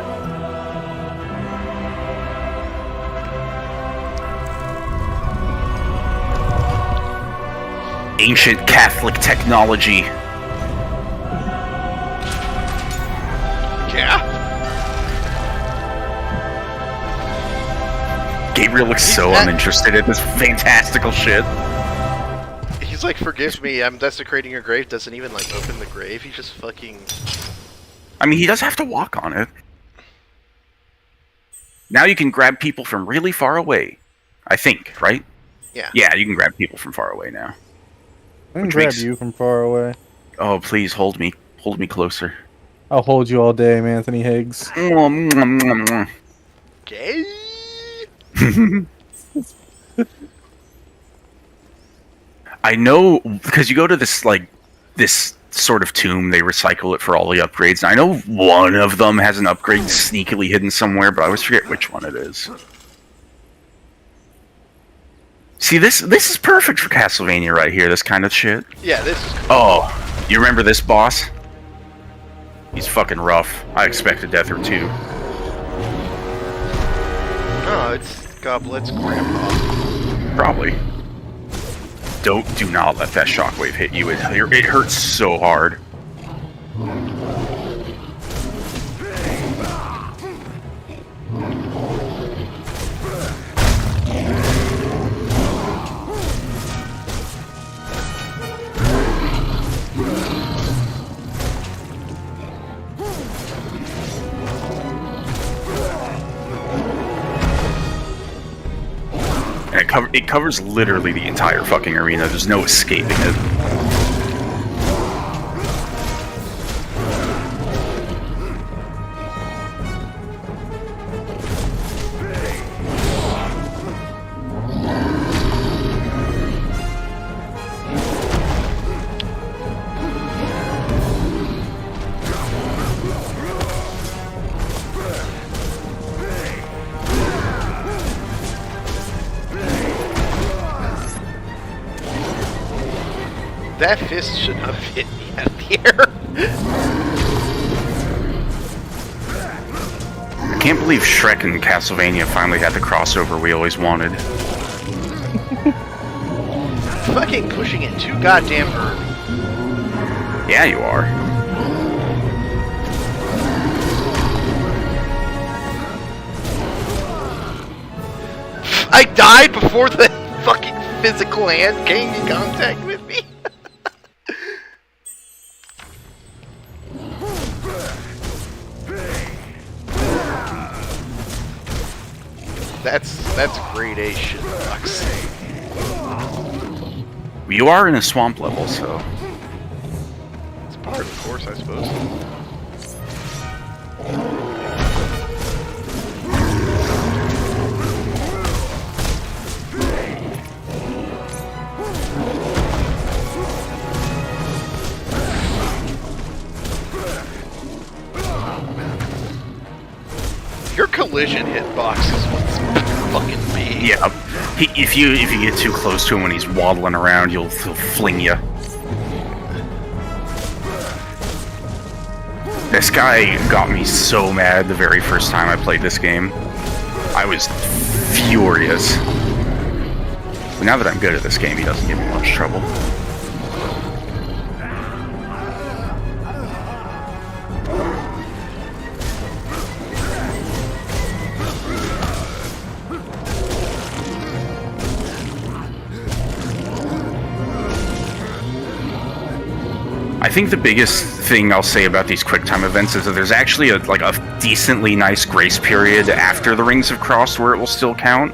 Ancient Catholic technology. Yeah. Gabriel looks so uninterested in this fantastical shit. He's like, forgive me, I'm desecrating your grave. Doesn't even, like, open the grave. He just fucking... I mean, he does have to walk on it. Now you can grab people from really far away. I think, right? Yeah. Yeah, you can grab people from far away now. I can grab you from far away. Oh, please, hold me. Hold me closer. I'll hold you all day, Anthony Higgs. Gay? I know, because you go to this sort of tomb, they recycle it for all the upgrades. And I know one of them has an upgrade sneakily hidden somewhere, but I always forget which one it is. See, this is perfect for Castlevania right here, this kind of shit. Yeah, this is cool. Oh, you remember this boss? He's fucking rough. I expected death or two. Oh, it's Goblet's grandpa. Probably. Do not let that shockwave hit you. It hurts so hard. And it covers literally the entire fucking arena. There's no escaping it. That fist should not have hit me out of the air. I can't believe Shrek and Castlevania finally had the crossover we always wanted. Fucking pushing it too goddamn early. Yeah, you are. I died before the fucking physical hand came in contact with me. That's grade A shit box. You are in a swamp level, so... It's part of the course, I suppose. Your collision hitbox is what's fucking big. Yeah, if you get too close to him when he's waddling around, he'll fling you. This guy got me so mad the very first time I played this game. I was furious. But now that I'm good at this game, he doesn't give me much trouble. I think the biggest thing I'll say about these QuickTime events is that there's actually a decently nice grace period after the rings have crossed where it will still count.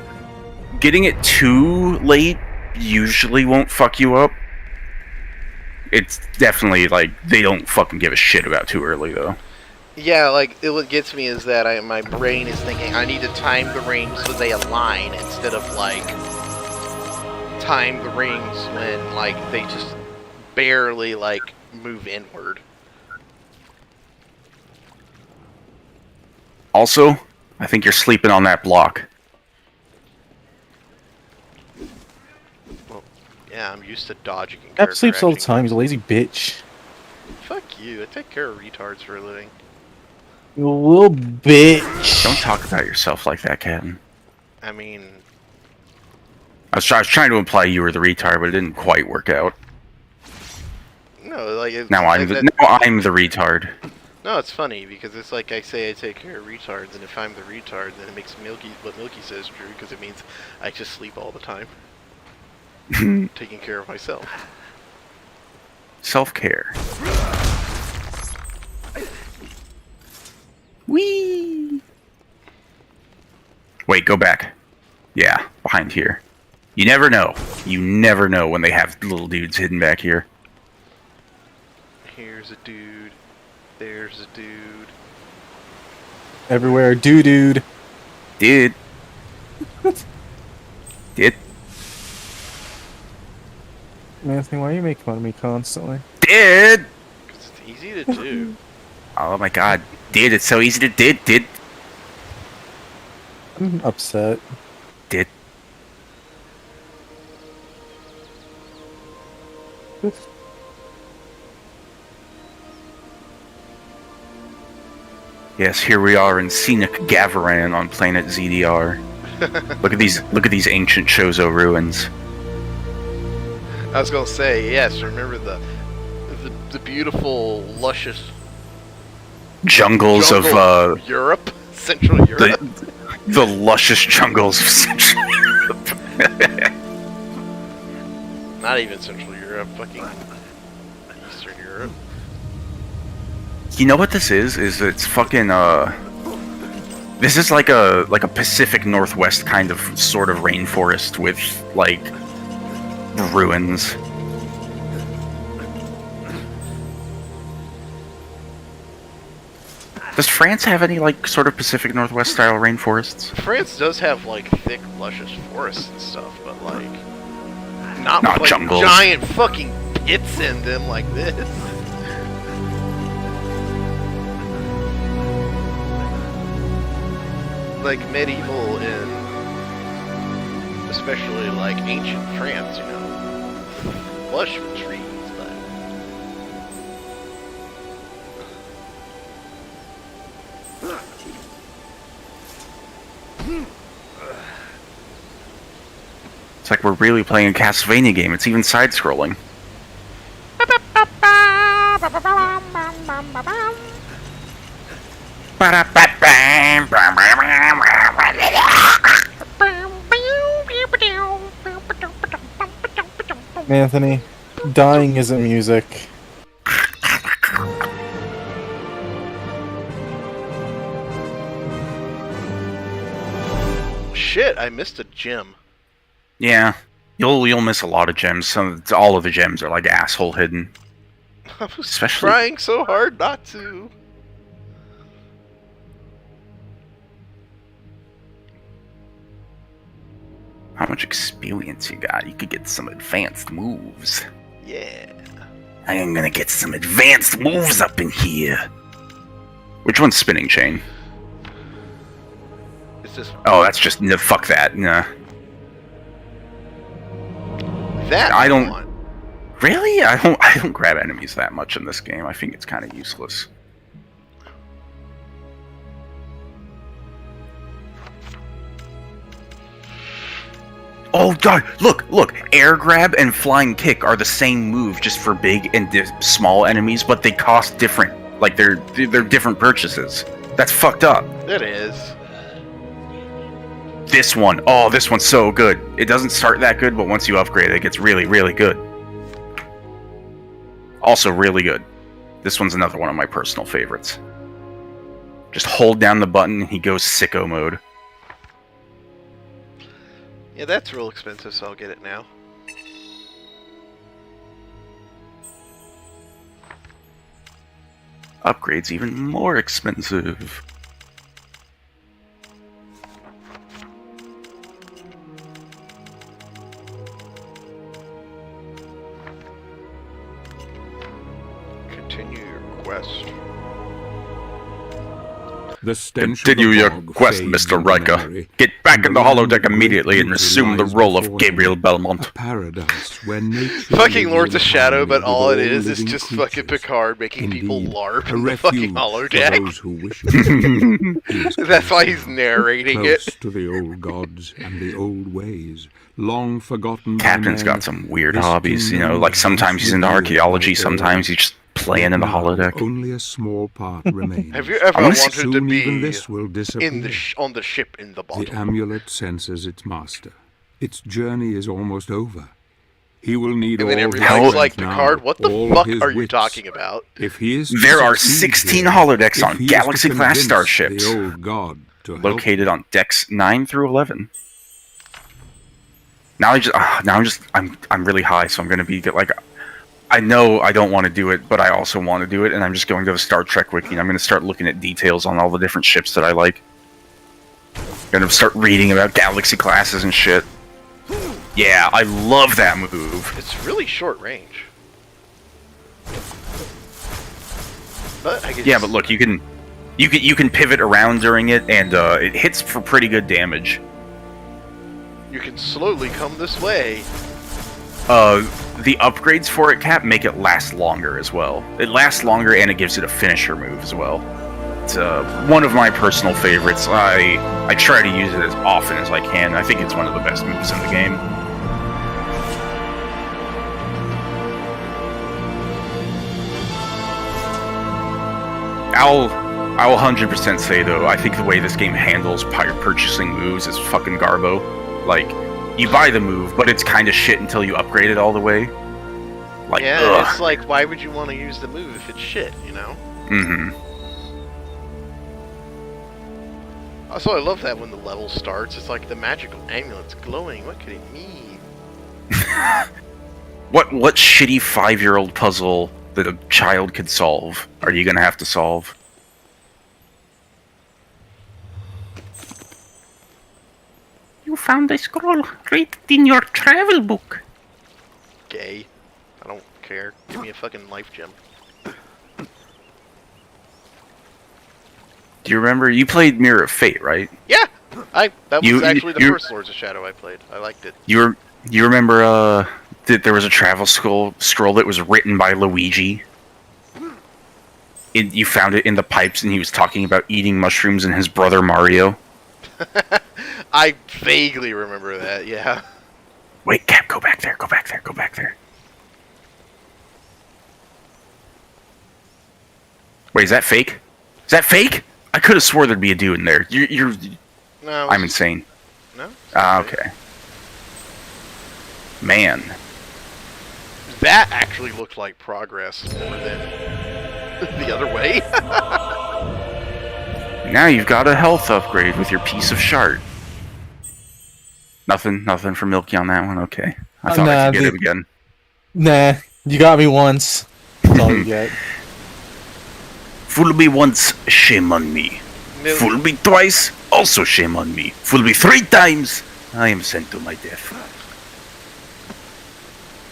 Getting it too late usually won't fuck you up. It's definitely, they don't fucking give a shit about too early, though. Yeah, what gets me is that my brain is thinking I need to time the rings so they align instead of, time the rings when, they just barely, move inward. Also, I think you're sleeping on that block. Well, yeah, I'm used to dodging and Cap sleeps all the character time. He's a lazy bitch. Fuck you, I take care of retards for a living. You little bitch. Don't talk about yourself like that, Captain. I mean... I was trying to imply you were the retard, but it didn't quite work out. No, Now I'm the retard. No, it's funny, because it's like I say I take care of retards, and if I'm the retard, then it makes what Milky says true, because it means I just sleep all the time. Taking care of myself. Self-care. Whee! Wait, go back. Yeah, behind here. You never know. You never know when they have little dudes hidden back here. Here's a dude. There's a dude. Everywhere, dude. Did. Did. Anthony, why are you making fun of me constantly? Did. Because it's easy to do. Oh my god. Did. It's so easy to did. I'm upset. Did. Yes, here we are in scenic Gavaran on planet ZDR. Look at these ancient Chozo ruins. I was gonna say, yes, remember the beautiful, luscious Jungles of Europe? Central Europe? the luscious jungles of Central Europe. Not even Central Europe, fucking Eastern Europe. You know what this is? It's fucking this is like a Pacific Northwest kind of sort of rainforest with ruins. Does France have any sort of Pacific Northwest style rainforests? France does have thick, luscious forests and stuff, but not with jungles. Giant fucking pits in them like this. Like medieval and especially ancient France, lush with trees, but It's like we're really playing a Castlevania game. It's even side-scrolling. Anthony, dying isn't music. Shit, I missed a gem. Yeah, you'll miss a lot of gems. All of the gems are like asshole hidden. I was Especially- trying so hard not to. How much experience you got? You could get some advanced moves. Yeah. I am gonna get some advanced moves up in here. Which one's spinning chain? It's just Oh, that's just no. Fuck that. Nah. that I don't- one. Really? I don't grab enemies that much in this game. I think it's kind of useless. Oh god! Look! Air grab and flying kick are the same move, just for big and small enemies, but they cost different. Like they're different purchases. That's fucked up. It is. This one, oh, this one's so good. It doesn't start that good, but once you upgrade it, it gets really, really good. Also really good. This one's another one of my personal favorites. Just hold down the button, he goes sicko mode. Yeah, that's real expensive, so I'll get it now. Upgrade's even more expensive. Continue your quest. The stench of Continue the your fog quest, fades Mr. into Riker. memory, Get back and in the the land holodeck of immediately and great assume the lies role of before Gabriel them. Belmont. A paradise where nature Fucking lives Lords in of Shadow, harmony but with all it all is living just fucking creatures. Picard making people Indeed, LARP a in the fucking refuge for holodeck. those who wish it. He is That's why close he's now, narrating close it. to the old gods and the old ways, long forgotten by Captain's men. got some weird This hobbies, you know, kingdom like was sometimes he's into revealed by archaeology, all. sometimes he's just playing in the Now holodeck. only a small part remains. Have you ever I wanna see- wanted to Soon even be this will disappear. in the on the ship in the The bottom? amulet senses its master. Its journey is almost over. He will need And then all everybody's his like, now, Picard, what the all fuck his are you wits. talking about? If he is to There are succeed 16 here, holodecks if on he is to Galaxy-class convince starships, the old god to help located on decks 9 through 11. Now I'm really high, so I'm gonna be like, I know I don't want to do it, but I also want to do it, and I'm just going to the Star Trek wiki, and I'm gonna start looking at details on all the different ships that I like. Gonna start reading about Galaxy classes and shit. Yeah, I love that move. It's really short range. But I guess Yeah, but look, you can pivot around during it, and it hits for pretty good damage. you can slowly come this way. The upgrades for it, Cap, make it last longer as well. It lasts longer, and it gives it a finisher move as well. It's one of my personal favorites. I try to use it as often as I can. I think it's one of the best moves in the game. I'll 100% say though, I think the way this game handles purchasing moves is fucking garbo. Like, you buy the move, but it's kind of shit until you upgrade it all the way. Like, Yeah, ugh. it's like, why would you want to use the move if it's shit, you know? Mm-hmm. Also, I love that when the level starts, it's like the magical amulet's glowing. What could it mean? What shitty 5-year-old puzzle that a child could solve are you gonna have to solve? You found a scroll. Read it in your travel book. Gay. I don't care. Give me a fucking life gem. Do you remember you played Mirror of Fate, right? Yeah! That was You- actually the you- first Lords of Shadow I played. I liked it. You remember that there was a travel scroll that was written by Luigi? You found it in the pipes, and he was talking about eating mushrooms and his brother Mario. I vaguely remember that, yeah. Wait, Cap, go back there. Go back there. Go back there. Wait, is that fake? Is that fake? I could have swore there'd be a dude in there. You're No. I'm insane. No? Ah, okay. Man. That actually looked like progress more than the other way. Now you've got a health upgrade with your piece of shard. Nothing for Milky on that one? Okay. I thought I could get him again. Nah, you got me once. That's all you get. Fool me once, shame on me. Fool me twice, also shame on me. Fool me 3 times, I am sent to my death.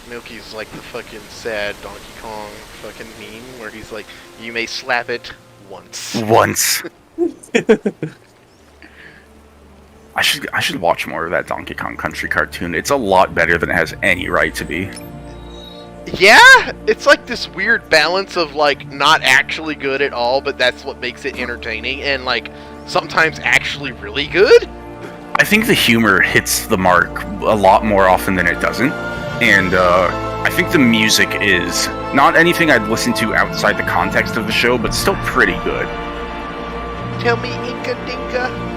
Milky's like the fucking sad Donkey Kong fucking meme where he's like, you may slap it once. Once. I should watch more of that Donkey Kong Country cartoon. It's a lot better than it has any right to be. Yeah, it's like this weird balance of like not actually good at all, but that's what makes it entertaining, and like sometimes actually really good. I think the humor hits the mark a lot more often than it doesn't, and I think the music is not anything I'd listen to outside the context of the show, but still pretty good. Tell me, Inka Dinka.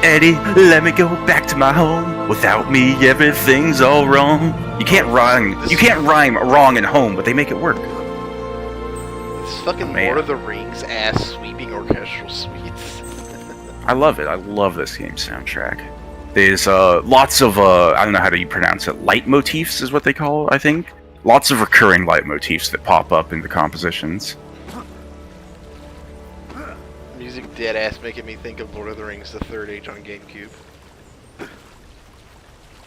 Eddie, let me go back to my home. Without me, everything's all wrong. You can't rhyme. You can't rhyme wrong and home, but they make it work. This fucking Man. Lord of the Rings ass sweeping orchestral suites. I love it. I love this game's soundtrack. There's lots of I don't know how do you pronounce it. Leitmotifs is what they call it, I think. Lots of recurring leitmotifs that pop up in the compositions. Music dead ass making me think of Lord of the Rings: The Third Age on GameCube.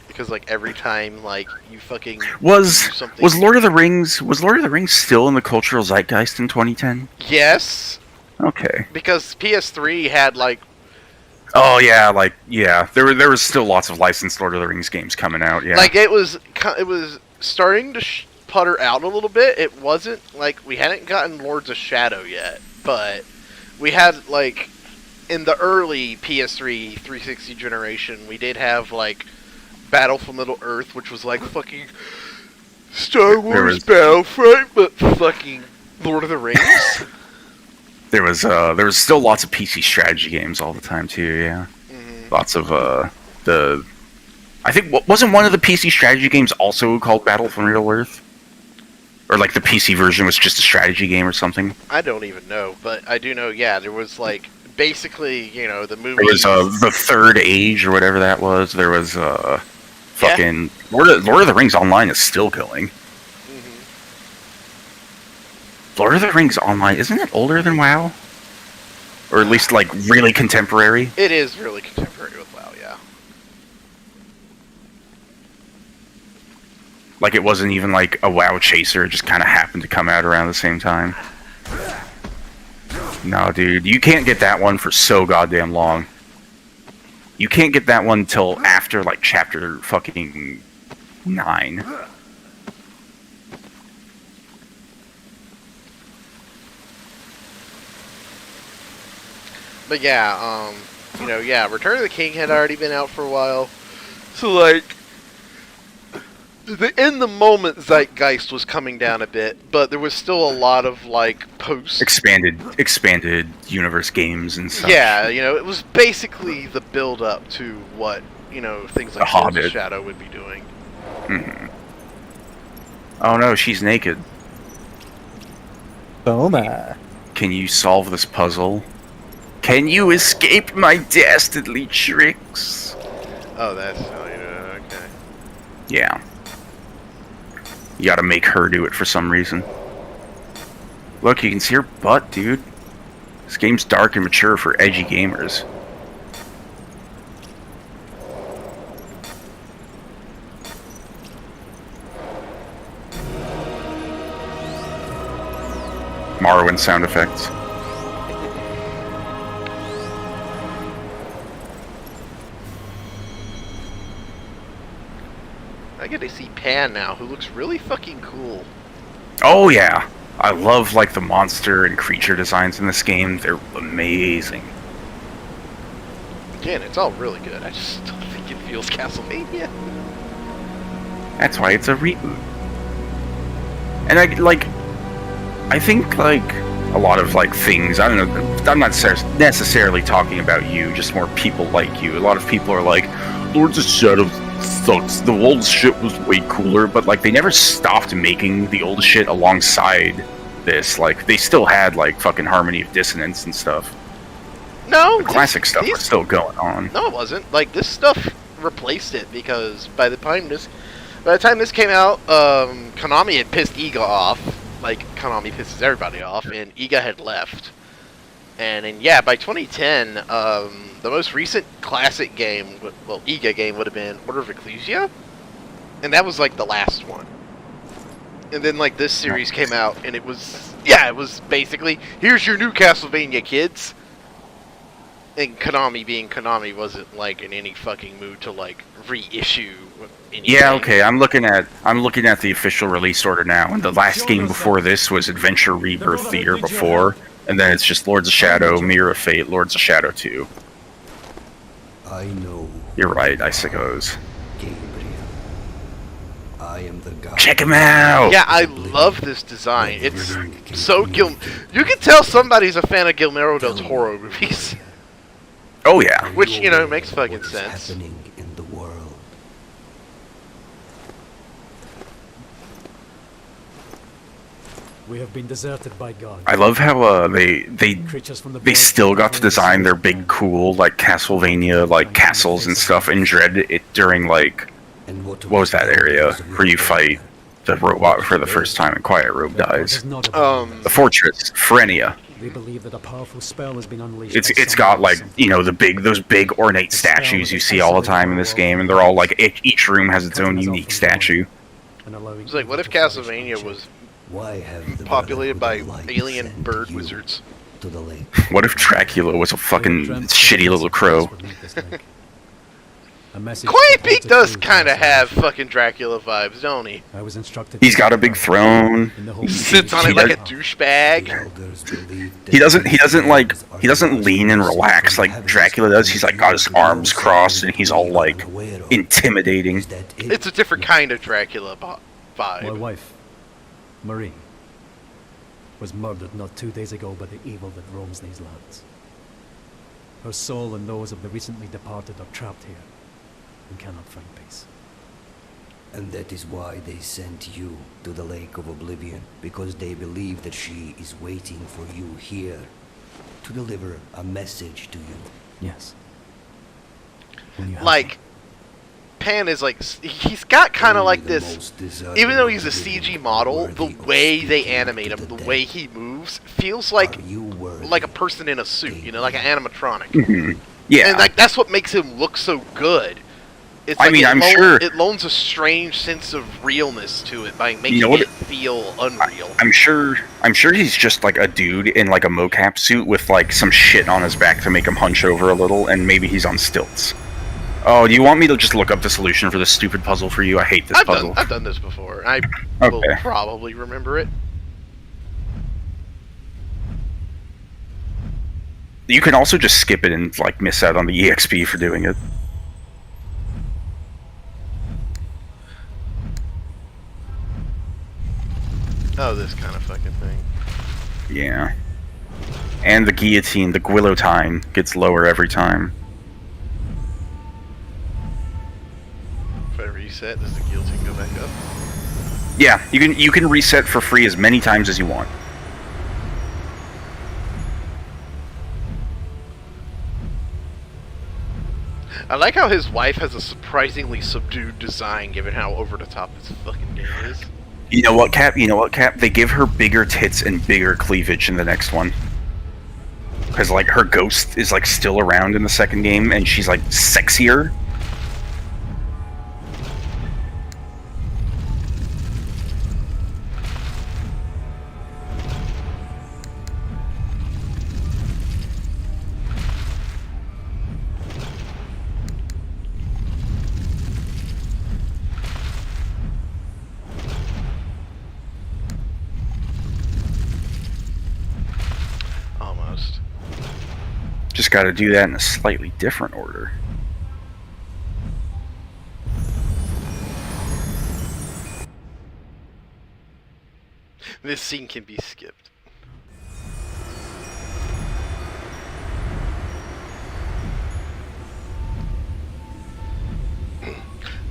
Because like every time like you fucking Was something. Lord of the Rings still in the cultural zeitgeist in 2010? Yes, Okay. because PS3 had like Oh yeah, there was still lots of licensed Lord of the Rings games coming out. Yeah. like it was starting to putter out a little bit. It wasn't like we hadn't gotten Lords of Shadow yet, but we had like in the early PS3 360 generation, we did have like Battle for Middle Earth, which was like fucking Star Wars Battlefront, but fucking Lord of the Rings. There was still lots of PC strategy games all the time too. Yeah. Mm-hmm. Lots of I think wasn't one of the PC strategy games also called Battle for Middle Earth, or like the PC version was just a strategy game or something. I don't even know, but I do know. Yeah, there was like basically, you know, the movie. There was the Third Age or whatever that was. There was fucking Lord of the Rings Online is still killing. Mm-hmm. Lord of the Rings Online, isn't it older than WoW? Or at least like really contemporary? It is really contemporary with WoW, yeah. Like it wasn't even like a WoW chaser, it just kind of happened to come out around the same time. No, dude, you can't get that one for so goddamn long. You can't get that one till after like chapter fucking 9. But yeah, you know, yeah, Return of the King had already been out for a while. So like the in the moment zeitgeist was coming down a bit, but there was still a lot of like post expanded universe games and stuff. Yeah, you know, it was basically the build up to what, you know, things like Lords of Shadow would be doing. Mm-hmm. Oh no, she's naked. Boma. Can you solve this puzzle? Can you escape my dastardly tricks? Oh, that's how you know, okay. Yeah. You gotta make her do it for some reason. Look, you can see her butt, dude. This game's dark and mature for edgy gamers. Morrowind sound effects. I get to see Pan now, who looks really fucking cool. Oh yeah, I love like the monster and creature designs in this game. They're amazing. Again, it's all really good. I just don't think it feels Castlevania. That's why it's a reboot. And I think like a lot of like things. I don't know. I'm not necessarily talking about you. Just more people like you. A lot of people are like, Lords of Shadow sucks. The old shit was way cooler, but like they never stopped making the old shit alongside this. Like they still had like fucking Harmony of Dissonance and stuff. No, The classic stuff was still going on. No, it wasn't. Like this stuff replaced it because by the time this came out, Konami had pissed Iga off. Like Konami pisses everybody off, and Iga had left. And yeah, by 2010, the most recent classic game, well, Iga game would have been Order of Ecclesia, and that was like the last one. And then like this series came out, and it was basically, here's your new Castlevania, kids. And Konami being Konami wasn't like in any fucking mood to like reissue anything. Yeah, okay. I'm looking at the official release order now, and the last game before this was Adventure Rebirth the year before, and then it's just Lords of Shadow, Mirror of Fate, Lords of Shadow 2. I know. You're right, I suppose. Gabriel. I am the god. Check him out. Yeah, I love this design. It's so You can tell somebody's a fan of Guillermo del Toro movies. Oh yeah. Which, you know, makes fucking sense. Happening in the world. We have been deserted by God. I love how they Creatures from the still got to design their big cool like Castlevania like castles and stuff in Dread it during like what was that area where you fight the robot for the first time and Quiet Robe dies. The fortress, Phrenia. We believe that a powerful spell has been unleashed. It's got like, you know, those big ornate statues you see all the time in this game, and they're all like each room has its own unique statue. It's like, what if Castlevania was populated by alien bird wizards? What if Dracula was a fucking shitty little crow? Quiet Peak does kind of have fucking Dracula vibes, don't he? I was instructed. He's got a big throne. He sits on it like a douchebag. He doesn't lean and relax like Dracula does. He's like got his arms crossed and he's all like intimidating. It's a different kind of Dracula vibe. My wife, Marie, was murdered not 2 days ago by the evil that roams these lands. Her soul and those of the recently departed are trapped here and cannot find peace. And that is why they sent you to the Lake of Oblivion, because they believe that she is waiting for you here to deliver a message to you. Yes. Like, Pan is like, he's got kind of like this, even though he's a CG model, the way they animate him, the way he moves, feels like a person in a suit, you know, like an animatronic. Mm-hmm. Yeah. And like that's what makes him look so good. It's like I'm sure it loans a strange sense of realness to it by making it feel unreal. I'm sure he's just like a dude in like a mocap suit with like some shit on his back to make him hunch over a little, and maybe he's on stilts. Oh, do you want me to just look up the solution for this stupid puzzle for you? I hate this puzzle. I've done this before. I will probably remember it. You can also just skip it and like miss out on the EXP for doing it. Oh, this kind of fucking thing. Yeah. And the guillotine, the guillotine, gets lower every time. If I reset, does the guillotine go back up? Yeah, you can reset for free as many times as you want. I like how his wife has a surprisingly subdued design, given how over the top this fucking game is. You know what, Cap? They give her bigger tits and bigger cleavage in the next one. Because, like, her ghost is, like, still around in the second game, and she's, like, sexier. Just got to do that in a slightly different order. This scene can be skipped.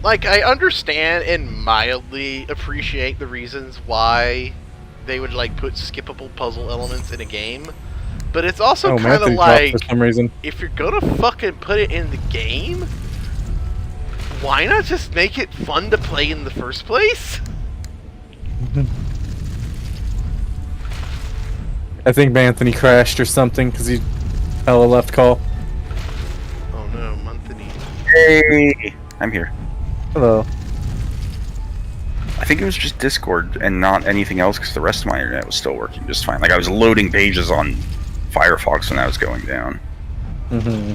Like, I understand and mildly appreciate the reasons why they would, like, put skippable puzzle elements in a game. But it's also kind of Anthony dropped like, for some reason. if you're gonna fucking put it in the game, why not just make it fun to play in the first place? I think Anthony crashed or something because he hella left call. Oh no, Monthony. Hey, I'm here. Hello. I think it was just Discord and not anything else because the rest of my internet was still working just fine. Like I was loading pages on Firefox when I was going down. Mm-hmm.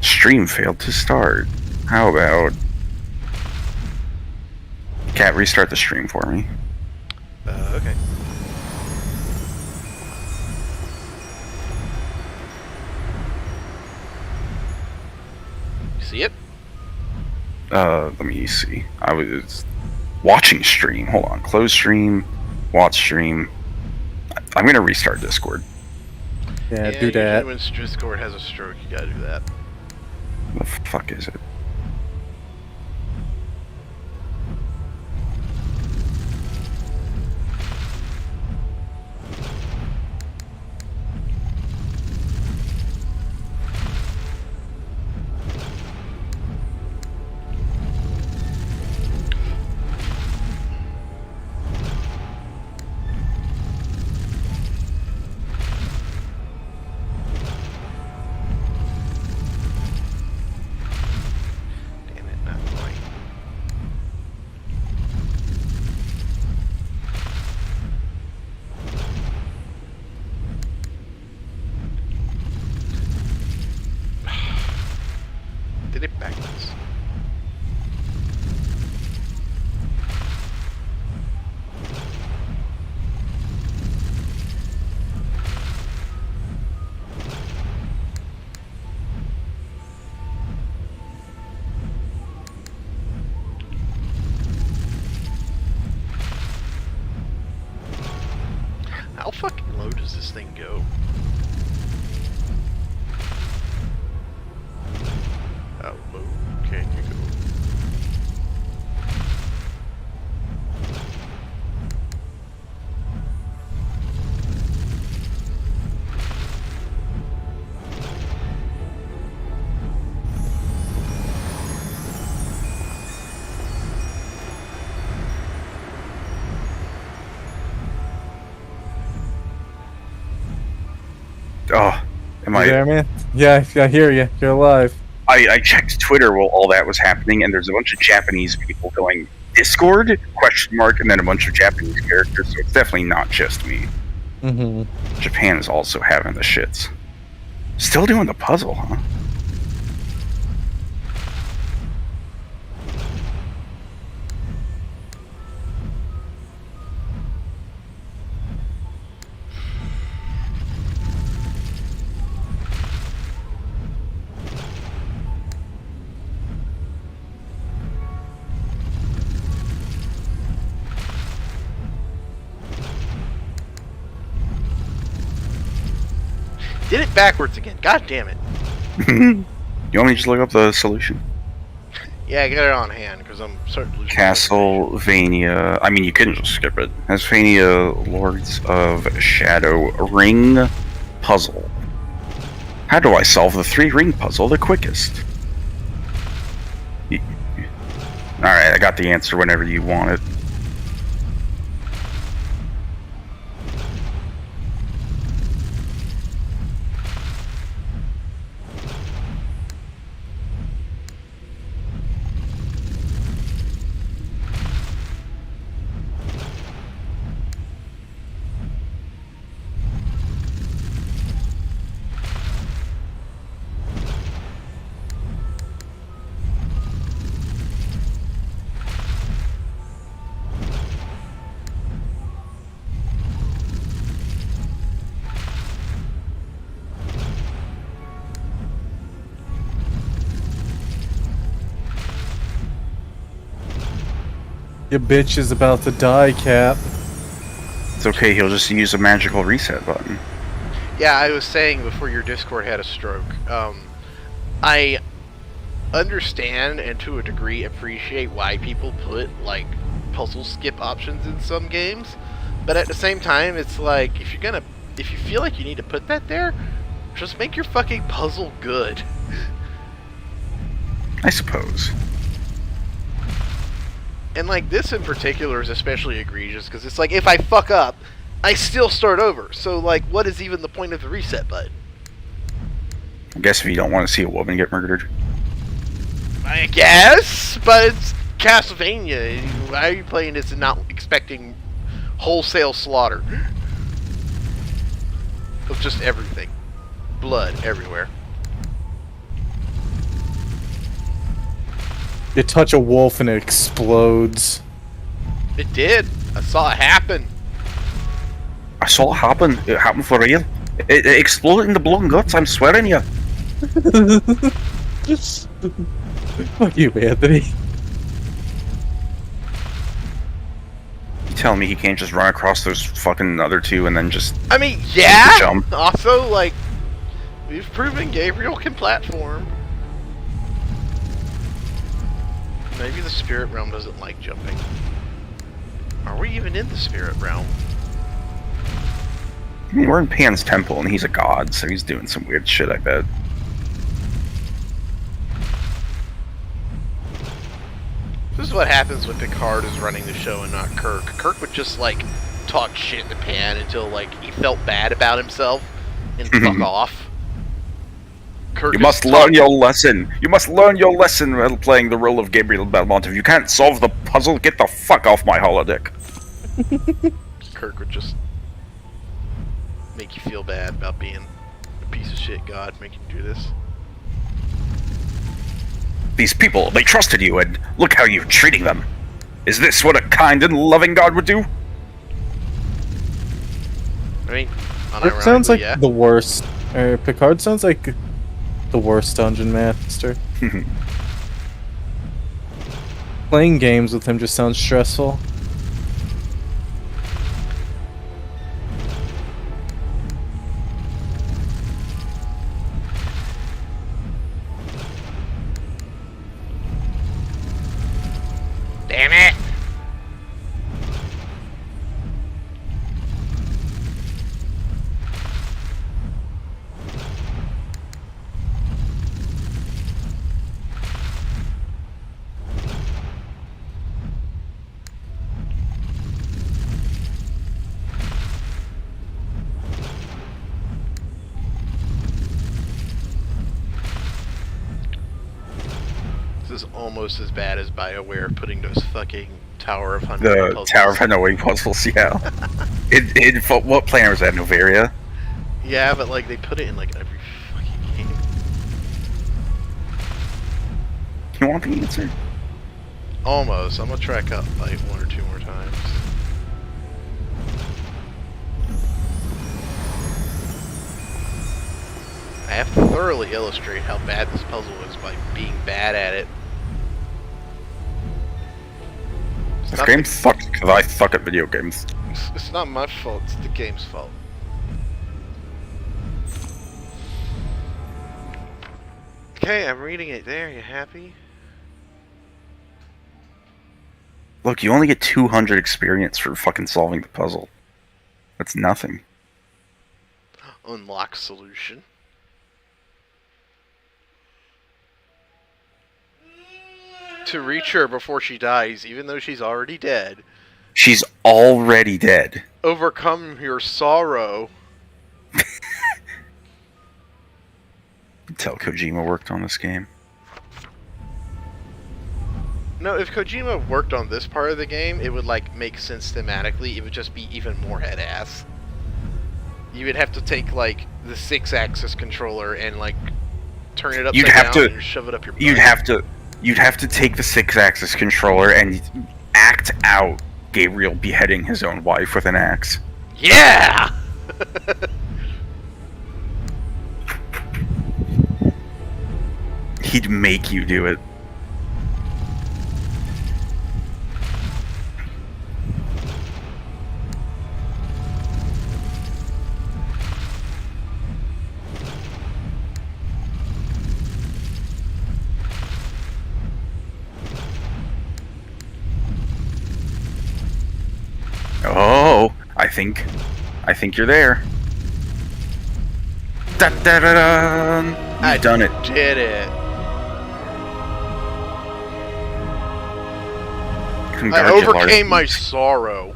Stream failed to start. How about... Cat, restart the stream for me. Okay. You see it? Let me see. I was watching stream. Hold on. Close stream. Watch stream. I'm gonna restart Discord. Yeah, do that. When Discord has a stroke, you gotta do that. The fuck is it? Damn it, not quite. Did it backwards? How fucking low does this thing go? How low can you go? Oh, am You I... there, man? Yeah, I hear you. You're alive. I checked Twitter while all that was happening, and there's a bunch of Japanese people going, Discord? Question mark, and then a bunch of Japanese characters, so it's definitely not just me. Mm-hmm. Japan is also having the shits. Still doing the puzzle, huh? Did it backwards again. God damn it. You want me to just look up the solution? Yeah, I got it on hand because I'm starting to lose. Castlevania. I mean, you couldn't just skip it. Castlevania Lords of Shadow Ring Puzzle. How do I solve the 3-ring puzzle the quickest? Alright, I got the answer whenever you want it. Your bitch is about to die, Cap. It's okay, he'll just use a magical reset button. Yeah, I was saying before your Discord had a stroke. I understand and to a degree appreciate why people put like puzzle skip options in some games, but at the same time, it's like if you feel like you need to put that there, just make your fucking puzzle good. I suppose. And like this in particular is especially egregious because it's like if I fuck up, I still start over. So like, what is even the point of the reset button? I guess if you don't want to see a woman get murdered. I guess, but it's Castlevania. Why are you playing this and not expecting wholesale slaughter of just everything? Blood everywhere. You touch a wolf and it explodes. It did. I saw it happen. I saw it happen. It happened for real. It exploded in the blood and guts, I'm swearing you. Fuck you, Anthony. You telling me he can't just run across those fucking other two and then just... I mean, yeah. Jump. Also, like, we've proven Gabriel can platform. Maybe the spirit realm doesn't like jumping. Are we even in the spirit realm? I mean, we're in Pan's temple and he's a god, so he's doing some weird shit, I bet. This is what happens when Picard is running the show and not Kirk. Kirk would just, like, talk shit to Pan until, like, he felt bad about himself and fuck off. Kirk You must learn your lesson. You must learn your lesson while playing the role of Gabriel Belmont. If you can't solve the puzzle, get the fuck off my holodeck. Kirk would just make you feel bad about being a piece of shit god, make you do this. These people, they trusted you, and look how you're treating them. Is this what a kind and loving god would do? I mean, It sounds like yeah. the worst. Picard sounds like the worst dungeon master. Playing games with him just sounds stressful. Damn it! This is almost as bad as BioWare putting those fucking Tower of Hanoi The puzzles. Tower of Hanoi puzzles, yeah. What planet was that, Novaria? Yeah, but like they put it in like every fucking game. You want the answer? Almost. I'm gonna try it out like one or two more times. I have to thoroughly illustrate how bad this puzzle is by being bad at it. It's This not game the- sucks because I suck at video games. It's not my fault, it's the game's fault. Okay, I'm reading it there, you happy? Look, you only get 200 experience for fucking solving the puzzle. That's nothing. Unlock solution. To reach her before she dies, even though she's already dead. She's already dead. Overcome your sorrow. Tell Kojima worked on this game. No, if Kojima worked on this part of the game, it would like make sense thematically. It would just be even more head ass. You would have to take like the 6-axis controller and like turn it upside down and shove it up your butt. You'd have to take the 6-axis controller and act out Gabriel beheading his own wife with an axe. Yeah! He'd make you do it. think you're there. Da da da da. You've done it. Did it. I Congratulations. overcame my sorrow.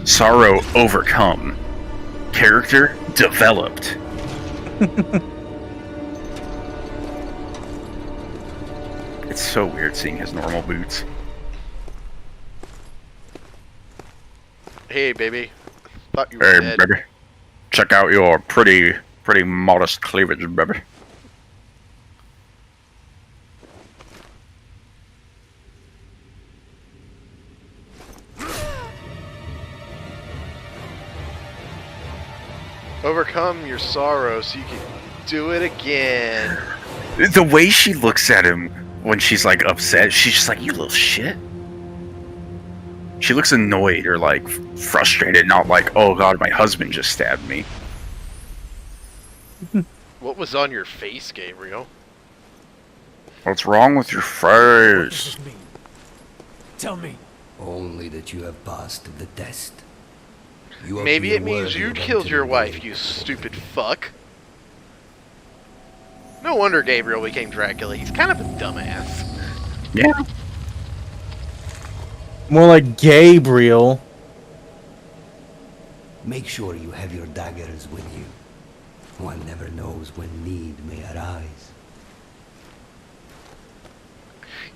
Sorrow overcome. Character developed. It's so weird seeing his normal boots. Hey, baby. Thought you were Hey, dead. baby. Check out your pretty modest cleavage, baby. Overcome your sorrow so you can do it again. The way she looks at him when she's like upset, she's just like, you little shit. She looks annoyed or like frustrated, not like, oh god, my husband just stabbed me. What was on your face, Gabriel? What's wrong with your What does face? this mean? Tell me. Only that you have passed the test. You Maybe appear it means worthy you of killed your entering wife, the you lake. stupid fuck. No wonder Gabriel became Dracula. He's kind of a dumbass. Yeah. More like Gabriel. Make sure you have your daggers with you. One never knows when need may arise.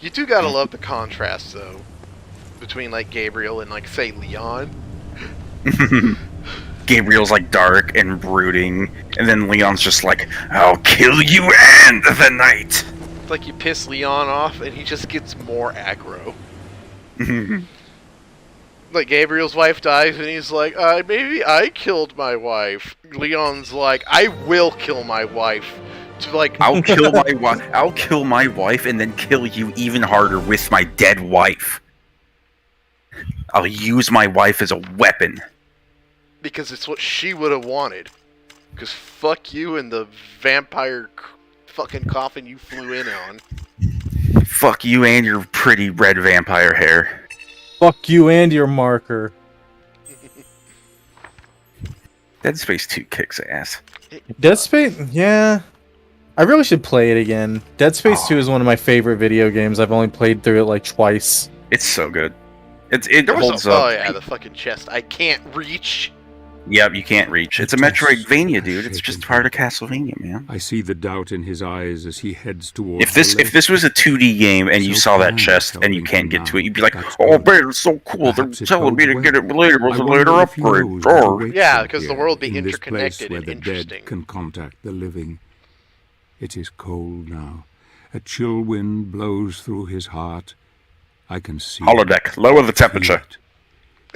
You do gotta love the contrast, though, between, like, Gabriel and, like, say, Leon. Gabriel's like dark and brooding, and then Leon's just like, I'll kill you and the night. It's like you piss Leon off, and he just gets more aggro. Like, Gabriel's wife dies, and he's like, maybe I killed my wife. Leon's like, I will kill my wife. To, like, I'll kill my wife. I'll kill my wife and then kill you even harder with my dead wife. I'll use my wife as a weapon. because it's what she would have wanted. Because fuck you and the vampire fucking coffin you flew in on. Fuck you and your pretty red vampire hair. Fuck you and your marker. Dead Space 2 kicks ass. Dead Space, yeah. I really should play it again. Dead Space 2 is one of my favorite video games. I've only played through it like twice. It's so good. It There was holds a, up. oh yeah, the fucking chest. I can't reach. Yep, you can't reach. It's a Metroidvania, dude. It's just part of Castlevania, man. I see the doubt in his eyes as he heads towards If this was a 2D game and you So saw that fine, chest tell and you me can't get now. to it, you'd be like, That's "Oh good. man, it's so cool! They're Perhaps it telling me to bodes get it well. later with I a wonder later if he upgrade." knows what Oh. awaits Yeah, him because the here, world being in this place interconnected where and the interesting. dead can contact the living. It is cold now. A chill wind blows through his heart. I can see Holodeck, lower the temperature. it.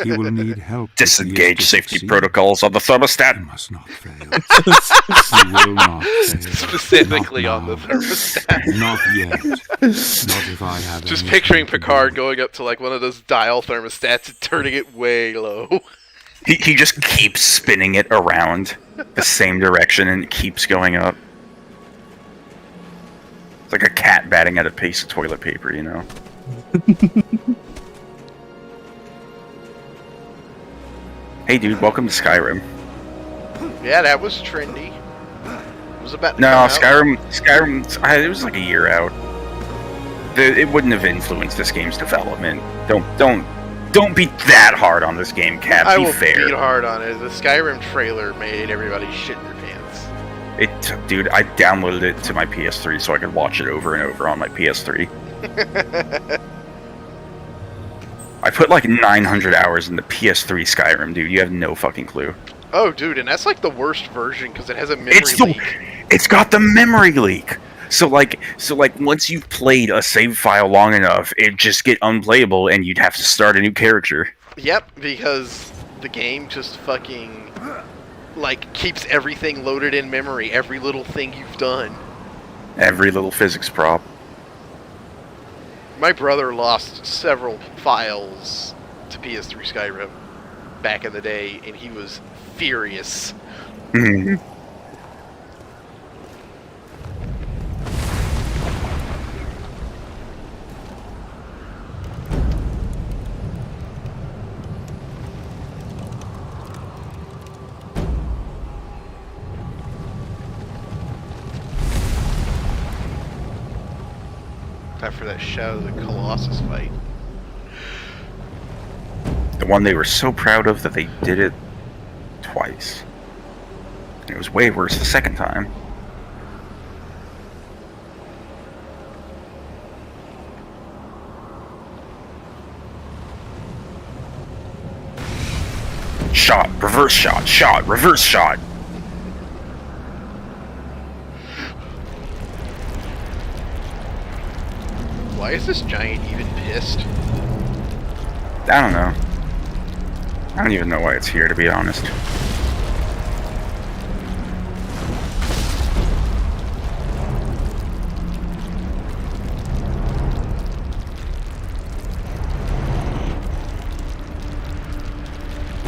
He will need help. if he is Disengage to safety succeed. protocols on the He thermostat. must not fail. He will not fail. Specifically Not on the now. thermostat. Not yet. Not if I have Just anything picturing to do Picard with it. going up to like one of those dial thermostats and turning it way low. He just keeps spinning it around the same direction and it keeps going up. It's like a cat batting at a piece of toilet paper, you know? Hey dude, welcome to Skyrim. Yeah, that was trendy. It was about to No, come out. Skyrim, it was like a year out. It wouldn't have influenced this game's development. Don't be that hard on this game, Cap. I Be will fair. beat hard on it. The Skyrim trailer made everybody shit their pants. Dude, I downloaded it to my PS3 so I could watch it over and over on my PS3. I put like 900 hours in the PS3 Skyrim, dude. You have no fucking clue. Oh, dude, and that's like the worst version because it has a memory leak. It's got the memory leak. So like once you've played a save file long enough, it just get unplayable and you'd have to start a new character. Yep, because the game just fucking like keeps everything loaded in memory, every little thing you've done. Every little physics prop. My brother lost several files to PS3 Skyrim back in the day, and he was furious. Mhm. after that Shadow of the Colossus fight. The one they were so proud of that they did it twice. And it was way worse the second time. Shot, reverse shot, shot, reverse shot. Why is this giant even pissed? I don't know. I don't even know why it's here, to be honest.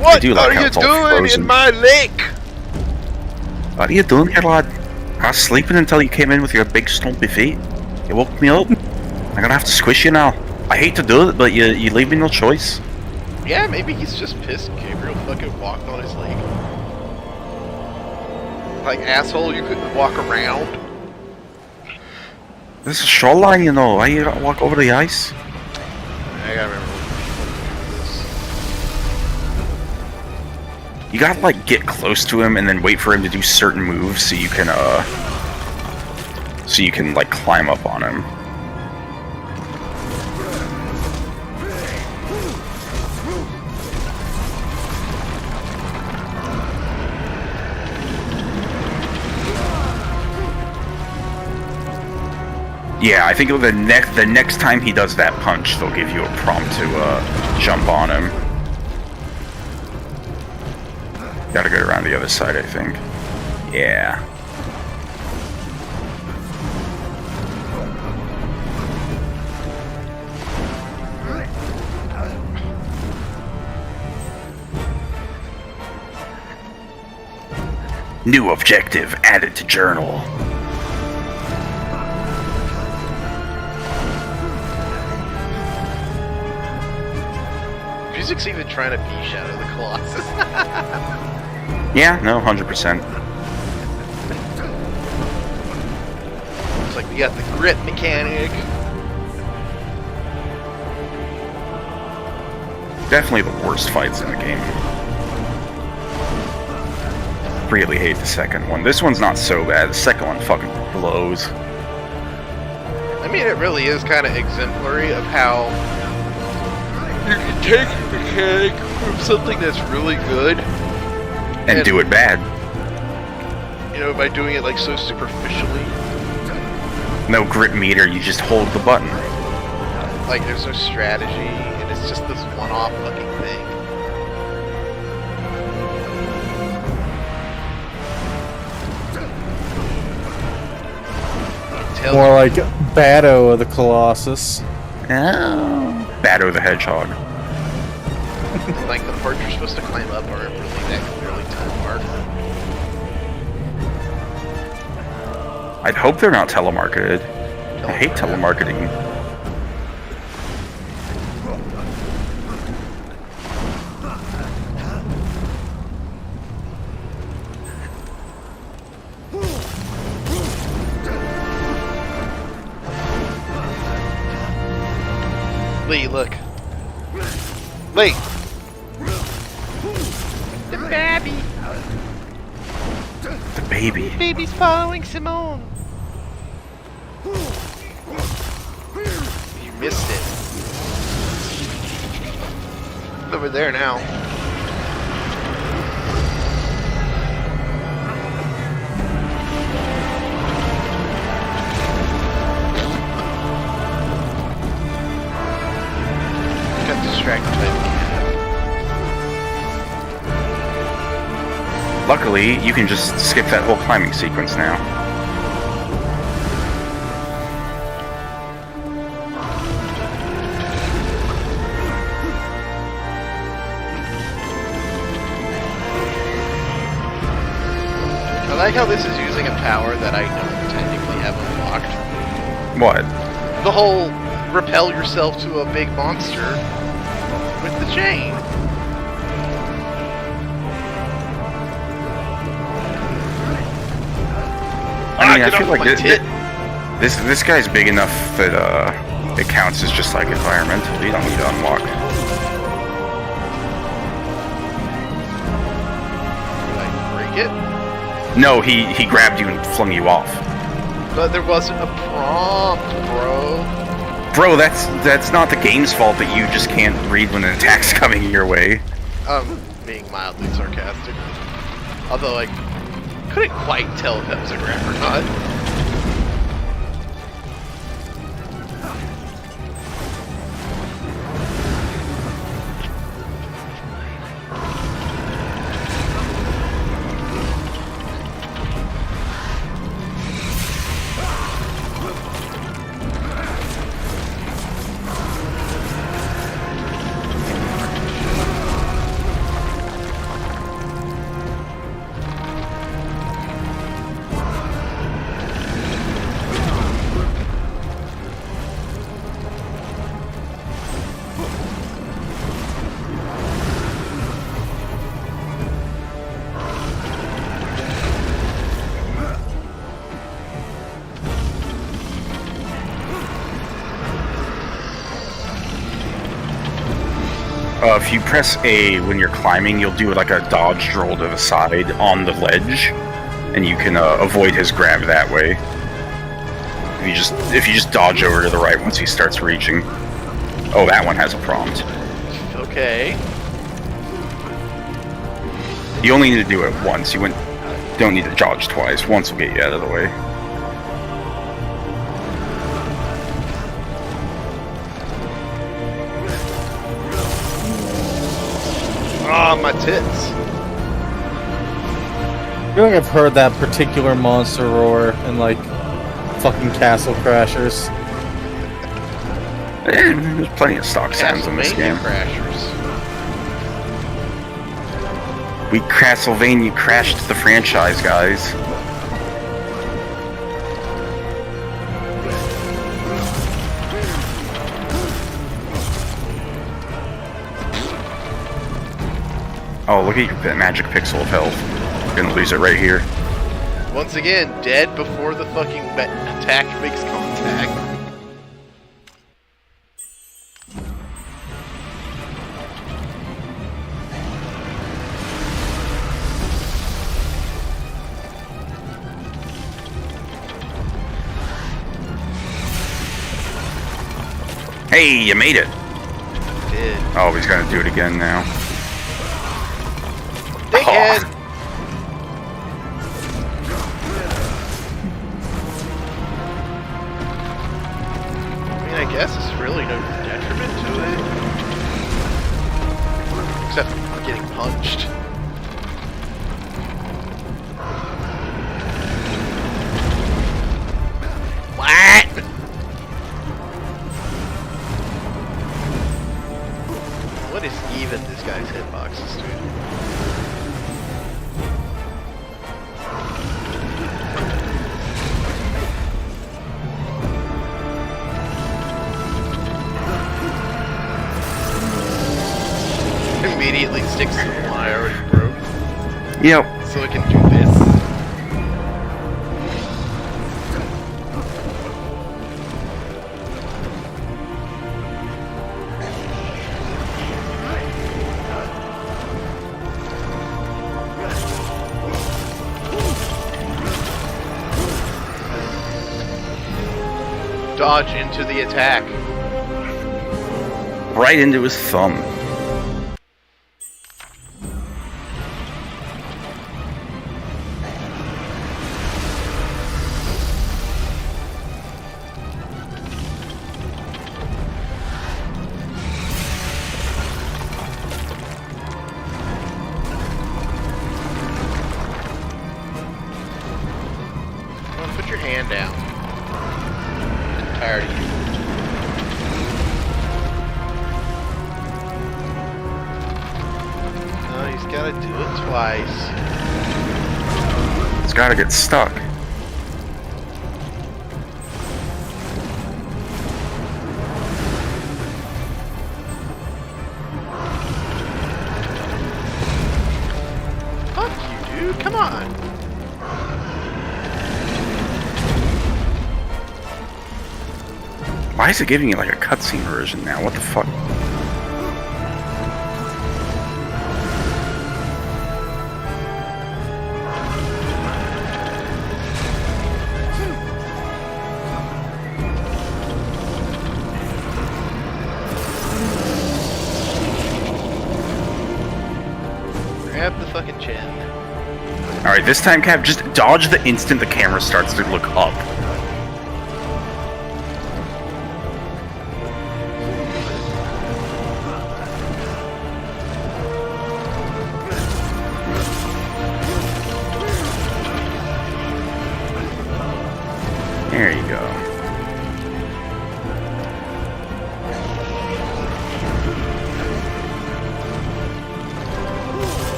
What do like are how you it's all doing frozen. in my lake? What are you doing here, lad? I was sleeping until you came in with your big stumpy feet. You woke me up. I'm gonna have to squish you now. I hate to do it, but you leave me no choice. Yeah, maybe he's just pissed Gabriel fucking walked on his lake. Like, asshole, you couldn't walk around? This is a shoreline, you know. Why you gotta walk over the ice? I gotta remember You gotta, like, get close to him and then wait for him to do certain moves so you can, like, climb up on him. Yeah, I think the next time he does that punch, they'll give you a prompt to jump on him. Gotta go around the other side, I think. Yeah. New objective added to journal. music's even trying to be Shadow of the Colossus. Yeah, no, 100%. It's like we got the grit mechanic. Definitely the worst fights in the game. Really hate the second one. This one's not so bad. The second one fucking blows. I mean, it really is kind of exemplary of how you can take a mechanic from something that's really good And do it bad. You know, by doing it like so superficially. No grit meter, you just hold the button. Like there's no strategy, and it's just this one-off fucking thing. More like Batto of the Colossus. Oh. Batto the Hedgehog. Like the parts you're supposed to climb up aren't really that clearly telemarked. I'd hope they're not telemarketed. I hate telemarketing. Lee, look. Lee! The baby! The baby. The baby's following Simone! You missed it. It's over there now. Got distracted by the cat. Luckily, you can just skip that whole climbing sequence now. I like how this is using a power that I don't technically have unlocked. What? The whole repel yourself to a big monster with the chain. I mean, I Get feel off like my tit. this guy's big enough that It counts as just like environmental. You don't need to unlock. Did I break it? No, he grabbed you and flung you off. But there wasn't a prompt, bro. Bro, that's not the game's fault that you just can't read when an attack's coming your way. Being mildly sarcastic. Although I couldn't quite tell if that was a grab or not. If you press A when you're climbing, you'll do like a dodge roll to the side on the ledge, and you can avoid his grab that way. If you just dodge over to the right once he starts reaching. Oh, that one has a prompt. Okay. You only need to do it once. Don't need to dodge twice. Once will get you out of the way. Ah, my tits. I feel like I've heard that particular monster roar in like fucking Castle Crashers. There's plenty of stock sounds in this game. Crashers. We Castlevania crashed the franchise, guys. Oh, look at your magic pixel of health. You're gonna lose it right here. Once again, dead before the fucking attack makes contact. Hey, you made it. Did. Oh, he's gonna do it again now. Dickhead! I mean, I guess it's really no detriment to it. Except I'm getting punched. What? What is even this guy's hitboxes, dude? Immediately sticks to the one I already broke. Yep. So it can do this. Dodge into the attack. Right into his thumb. Come on, put your hand down. I'm tired of you. No, he's gotta do it twice. It's gotta get stuck. Fuck you, dude. Come on. Why Why is it giving you like a cutscene version now? What the fuck? Grab the fucking chin. Alright, this time, Cap, just dodge the instant the camera starts to look up. There you go.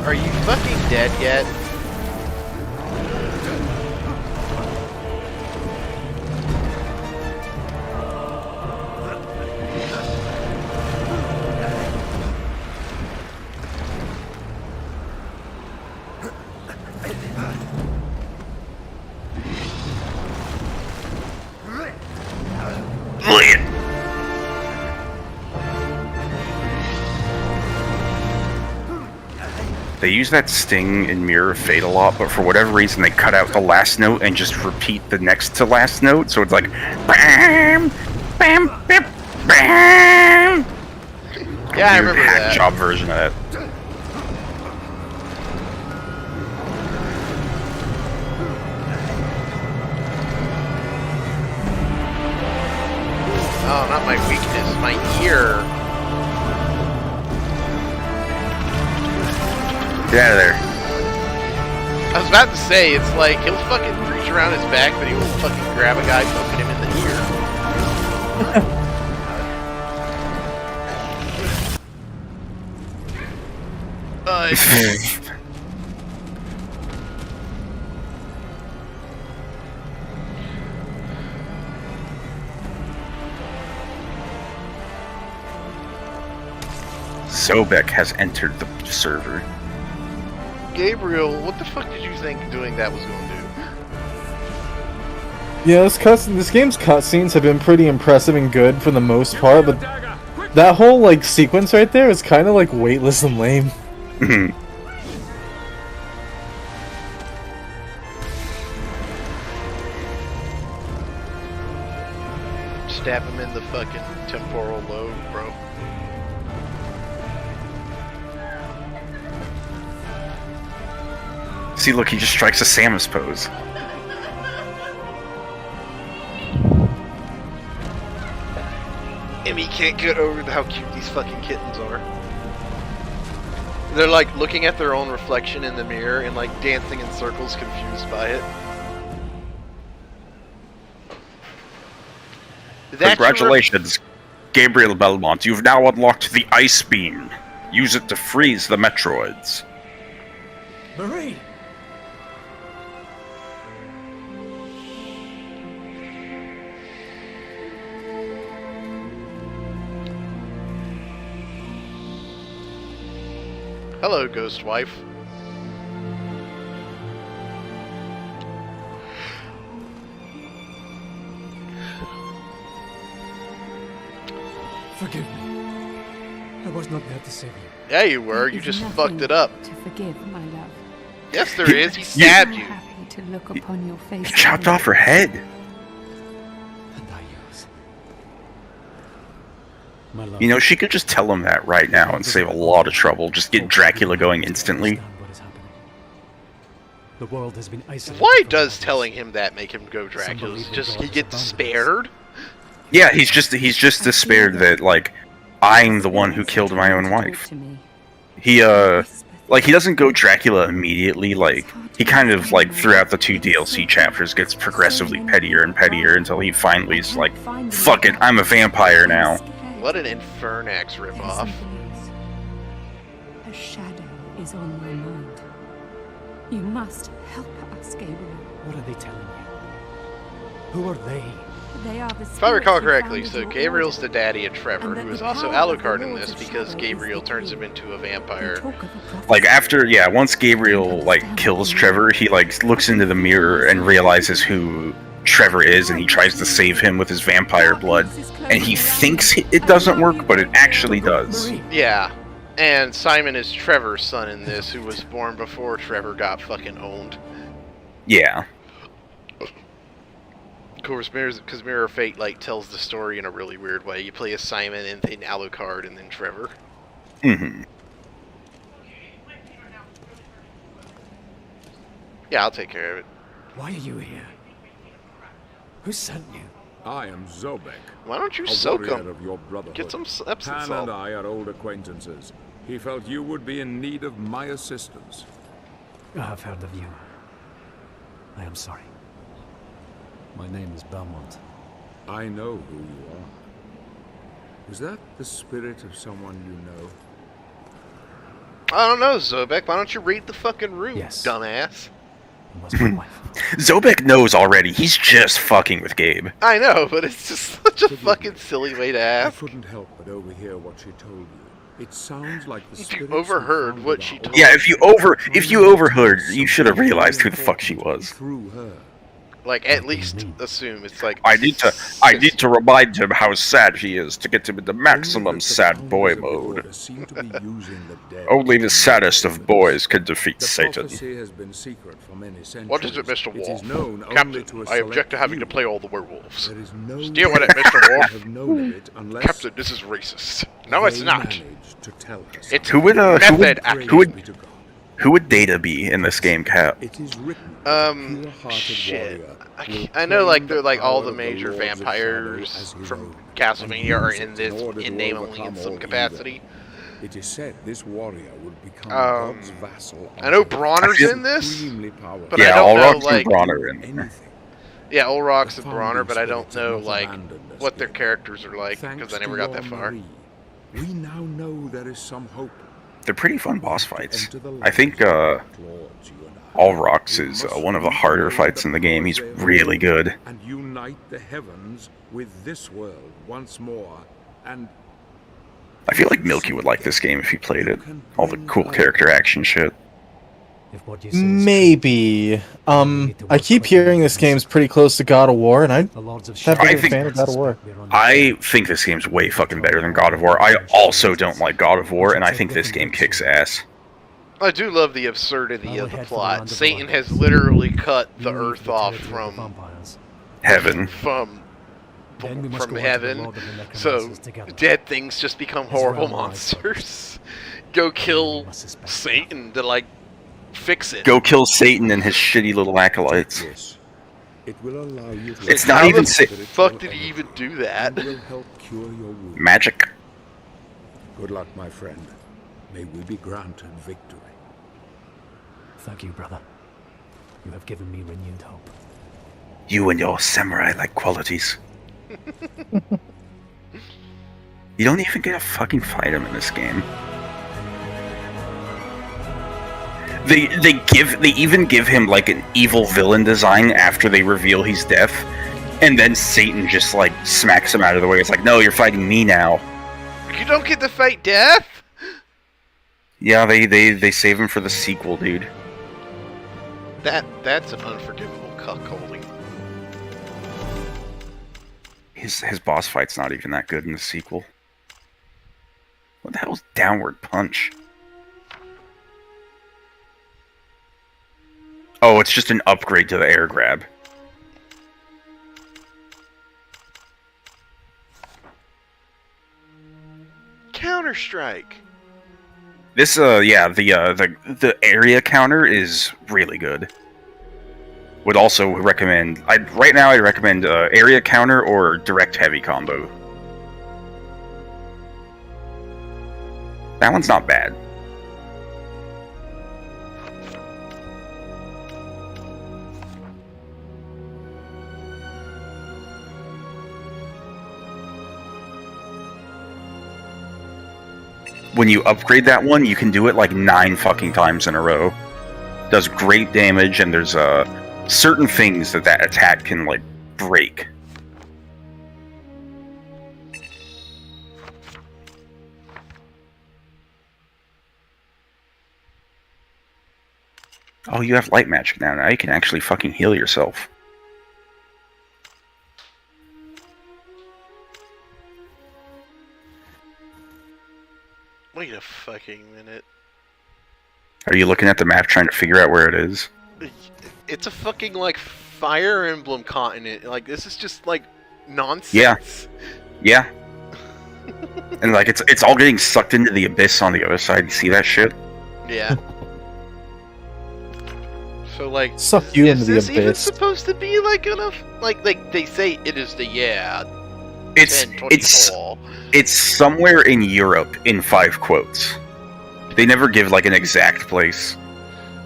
Are you fucking dead yet? They use that sting in Mirror of Fate a lot, but for whatever reason they cut out the last note and just repeat the next to last note, so it's like bam, bam, bam, bam. Yeah, I Weird remember hack that. job version of that. Oh, not my weakness, my ear. Get out of there. I was about to say, it's like, he'll fucking reach around his back, but he will fucking grab a guy poking him in the ear. Sobek has entered the server. Gabriel, what the fuck did you think doing that was going to do? Yeah, this game's cutscenes have been pretty impressive and good for the most part, but that whole like sequence right there is kind of like weightless and lame. Stab him in the fucking temporal lobe, bro. See, look, he just strikes a Samus pose. Emmy can't get over how cute these fucking kittens are. They're like looking at their own reflection in the mirror and like dancing in circles, confused by it. Congratulations, Gabriel Belmont. You've now unlocked the Ice Beam. Use it to freeze the Metroids. Marie! Hello, ghost wife. Forgive me. I was not there to save you. Yeah, you were. There You is just nothing fucked it up. To forgive, my love. Yes, there is. He stabbed I'm you. happy to look upon your face. He chopped off her head. And I yours. My love. You know, she could just tell him that right now and save a lot of trouble. Just get Dracula going instantly. Understand what is happening. The world has been isolated. Why from does us. telling him that make him go Dracula? Somebody Just he forgot gets about spared? Yeah, he's just despaired that, like, I'm the one who killed my own wife. He, like, he doesn't go Dracula immediately, like, he kind of, like, throughout the 2 DLC chapters gets progressively pettier and pettier until he finally is like, fuck it, I'm a vampire now. What an Infernax ripoff. A shadow is on my mind. You must help us, Gabriel. What are they telling you? Who are they? They are the If I recall spirits who correctly, founded so your Gabriel's the order. daddy of Trevor, And that who is the also power of the Alucard in Lords this of because Shadow Gabriel is turns him supreme. into a They vampire. talk of a prophecy. Like after, yeah, once Gabriel like kills Trevor, he like looks into the mirror and realizes who Trevor is, and he tries to save him with his vampire blood, and he thinks it doesn't work, but it actually does. Marie. Yeah, and Simon is Trevor's son in this, who was born before Trevor got fucking owned. Yeah. Of course, because Mirror of Fate like tells the story in a really weird way. You play as Simon and then Alucard and then Trevor. Mm-hmm. Yeah, I'll take care of it. Why are you here? Who sent you? I am Zobek, Why don't you a soak warrior him? of your brotherhood. Get some Epsom Han salt. and I are old acquaintances. He felt you would be in need of my assistance. I have heard of you. I am sorry. My name is Belmont. I know who you are. Is that the spirit of someone you know? I don't know, Zobek. Why don't you read the fucking room, Yes. dumbass? It was my wife. Zobek knows already. He's just fucking with Gabe. I know, but it's just such a fucking silly way to I ask. couldn't help but overhear what she told you. It sounds like the You spirits overheard who what founded she our told Yeah, if you overheard, you should have realized who the fuck she was. Through her. Like, at least assume it's like. I need to remind him how sad he is to get him into maximum sad boy mode. Only the saddest of boys can defeat Satan. What is it, Mr. It is Wolf? known only Captain, to a I object to select having few. to play all the werewolves. There is no Deal with it, Mr. Wolf. have known of it unless Captain, this is racist. No, it's they not. manage to tell us. It's Who would method acting. who would Data be in this game, Cap? It is written, Shit. I know, like, they're like all the major vampires from Castlevania are in this, in name only in some capacity. It is said this warrior would become Um, God's vassal. I know Bronner's in this, Supremely powerful. but I Yeah, don't know, Ulrock's like, and Bronner in. Anything. yeah, Ulrock's and The Bronner, but I founding don't spirits have know, not like, abandoned us what their yet. characters are like, because I Thanks never to got that your far. Marie, we now know there is some hope. They're pretty fun boss fights. Enter the I think Lords, you and I. Ulrock's We is must one of the harder rebuild fights in the game. He's power really good. and unite the heavens with this world once more, and I feel like Milky would like this game if he played it. All the cool character action shit. If what you say is true, Maybe. I keep hearing this game's pretty close to God of War, and I'm the Lords of not Shadow I big a think- fan of God of War. we're under I think this game's way fucking better than God of War. I also don't like God of War, and I think this game kicks ass. I do love the absurdity I'll of the head for the plot. land of Satan the has Lions. literally cut the You leave earth off territory of the from vampires. Heaven. Then we must from go after the heaven, Lord of the so Necromancers together. dead things just become His horrible realm lies monsters. Go kill We must suspect Satan to like fix it. Go kill Satan and his shitty little acolytes. this, it will allow you to. It's not How even the sa- fuck did he even do that? And will help cure your wound. Magic. Good luck, my friend. May we be granted victory. Thank you, brother. You have given me renewed hope. You and your samurai-like qualities. You don't even get to fucking fight him in this game. They even give him like an evil villain design after they reveal he's deaf, and then Satan just like smacks him out of the way. It's like, no, you're fighting me now. You don't get to fight death? Yeah, they save him for the sequel, dude. That's an unforgivable cuckolding. His boss fight's not even that good in the sequel. What the hell's downward punch? Oh, it's just an upgrade to the air grab. Counter-Strike. This yeah, the area counter is really good. Would also recommend right now I'd recommend area counter or direct heavy combo. That one's not bad. When you upgrade that one, you can do it like 9 fucking times in a row. Does great damage, and there's certain things that attack can like break. Oh, you have light magic now. Now you can actually fucking heal yourself. Wait a fucking minute. Are you looking at the map trying to figure out where it is? It's a fucking, like, Fire Emblem continent. Like, this is just, like, nonsense. Yeah. And, like, it's all getting sucked into the abyss on the other side. You see that shit? Yeah. So, like, Suck you into the is this even abyss. supposed to be, like, enough? Like, they say it is the, 10, 20 tall. It's somewhere in Europe in 5 quotes. They never give, like, an exact place.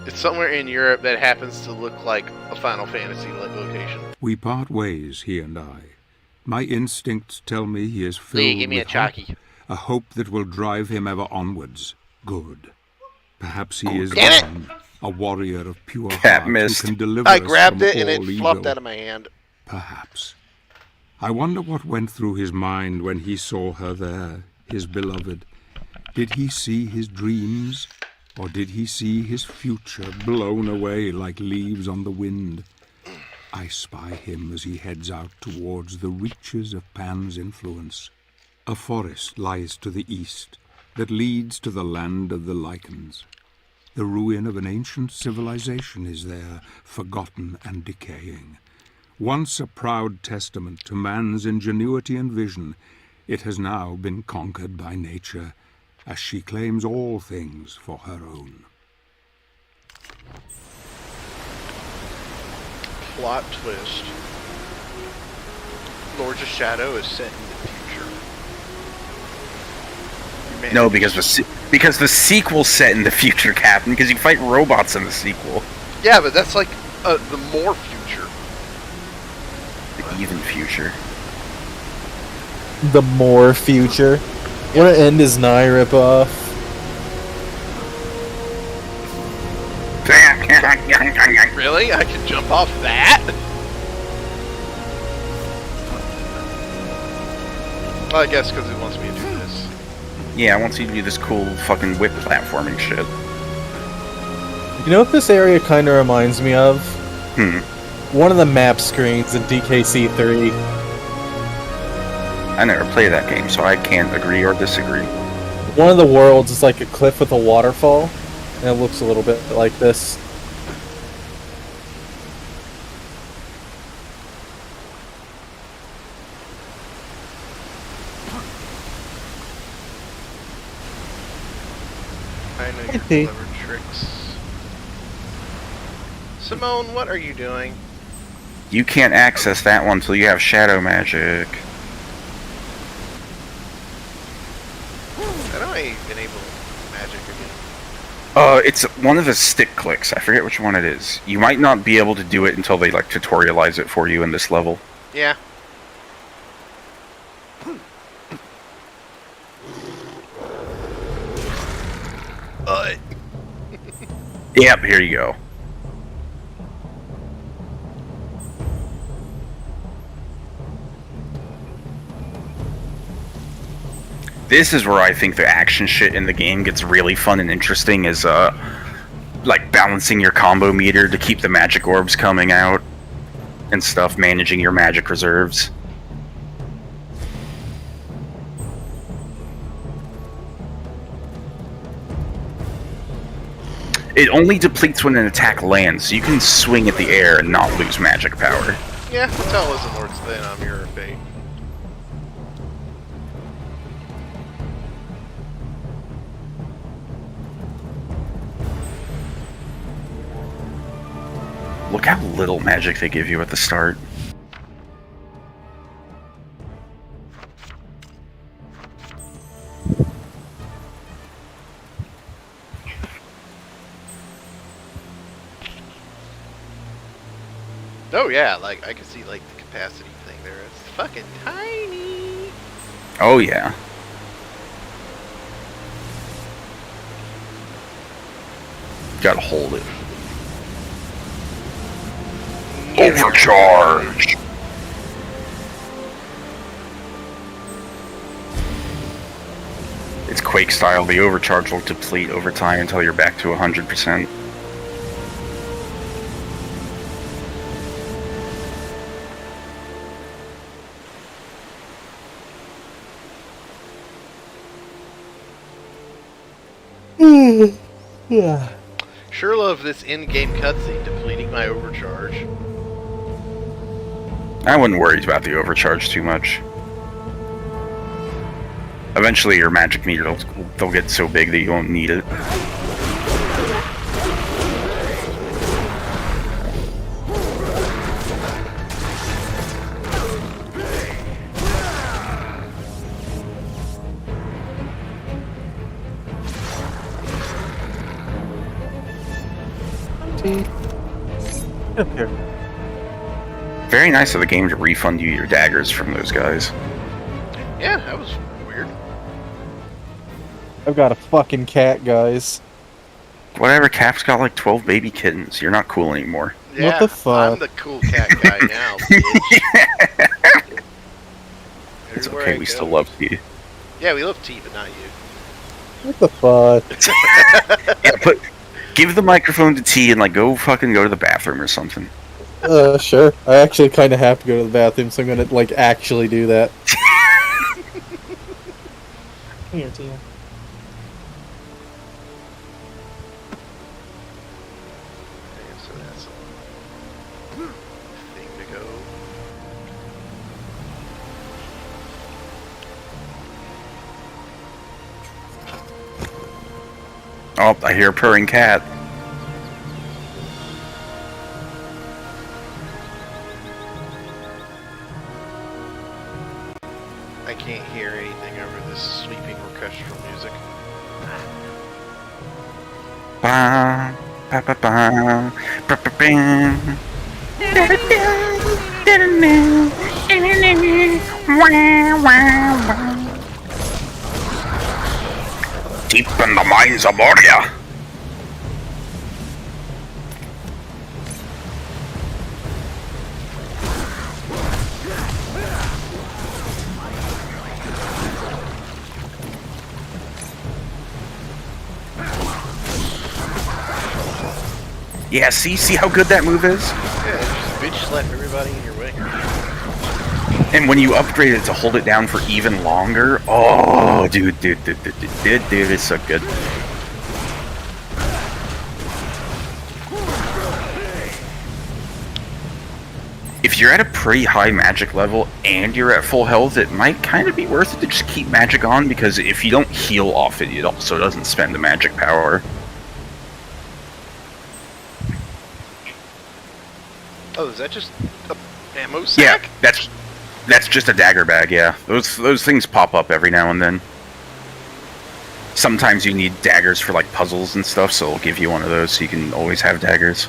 It's somewhere in Europe that happens to look like a Final Fantasy location. We part ways, he and I. My instincts tell me he is filled Lee, give me with a jockey. a hope that will drive him ever onwards. Good. Perhaps he is Damn it! born a warrior of pure Cat heart missed. who can deliver I us grabbed from it and it all flopped evil. out of my hand. Perhaps. I wonder what went through his mind when he saw her there, his beloved. Did he see his dreams, or did he see his future blown away like leaves on the wind? I spy him as he heads out towards the reaches of Pan's influence. A forest lies to the east that leads to the land of the lichens. The ruin of an ancient civilization is there, forgotten and decaying. Once a proud testament to man's ingenuity and vision, it has now been conquered by nature, as she claims all things for her own. Plot twist. Lords of Shadow is set in the future. Man. No, because the sequel's set in the future, Captain, because you fight robots in the sequel. Yeah, but that's like the more future. The even future. The more future. What an end is nigh ripoff. Really? I can jump off that? Well, I guess because it wants me to do this. Yeah, I want you to do this cool fucking whip platforming shit. You know what this area kind of reminds me of? One of the map screens in DKC 3. I never played that game, so I can't agree or disagree. One of the worlds is like a cliff with a waterfall, and it looks a little bit like this. I know your clever tricks. Simone, what are you doing? You can't access that one till you have shadow magic. I know I ain't been able to magic again. It's one of the stick clicks. I forget which one it is. You might not be able to do it until they, like, tutorialize it for you in this level. Yeah. Yep, here you go. This is where I think the action shit in the game gets really fun and interesting, is, like, balancing your combo meter to keep the magic orbs coming out and stuff, managing your magic reserves. It only depletes when an attack lands, so you can swing at the air and not lose magic power. Yeah, that's how it was in Lord's Then on Mirror of Fate. Look how little magic they give you at the start. Oh yeah, like I can see like the capacity thing there. It's fucking tiny. Oh yeah. Gotta hold it. Overcharge! It's Quake style. The overcharge will deplete over time until you're back to 100%. Yeah. Sure love this in-game cutscene depleting my overcharge. I wouldn't worry about the overcharge too much. Eventually your magic meter they'll get so big that you won't need it. Up here. Very nice of the game to refund you your daggers from those guys. Yeah, that was weird. I've got a fucking cat, guys. Whatever, Cap's got like 12 baby kittens. You're not cool anymore. Yeah, What the fuck? I'm the cool cat guy now, bitch. It's Everywhere okay, I we go. still love you. Yeah, we love T, but not you. What the fuck? Yeah, but give the microphone to T and like go to the bathroom or something. Sure. I actually kind of have to go to the bathroom, so I'm gonna, like, actually do that. Here, Tia. Okay, so that's a thing to go. Oh, I hear a purring cat. I can't hear anything over this sweeping orchestral music. Ba, ba, ba, ba, ba, ba, ba. Deep in the mines of Moria. Yeah, see how good that move is? Yeah, just bitch slap everybody in your way. And when you upgrade it to hold it down for even longer, oh, dude, it's so good. If you're at a pretty high magic level and you're at full health, it might kind of be worth it to just keep magic on, because if you don't heal off it, it also doesn't spend the magic power. Oh, is that just a ammo sack? Yeah, that's just a dagger bag, yeah. Those things pop up every now and then. Sometimes you need daggers for like puzzles and stuff, so it'll give you one of those so you can always have daggers.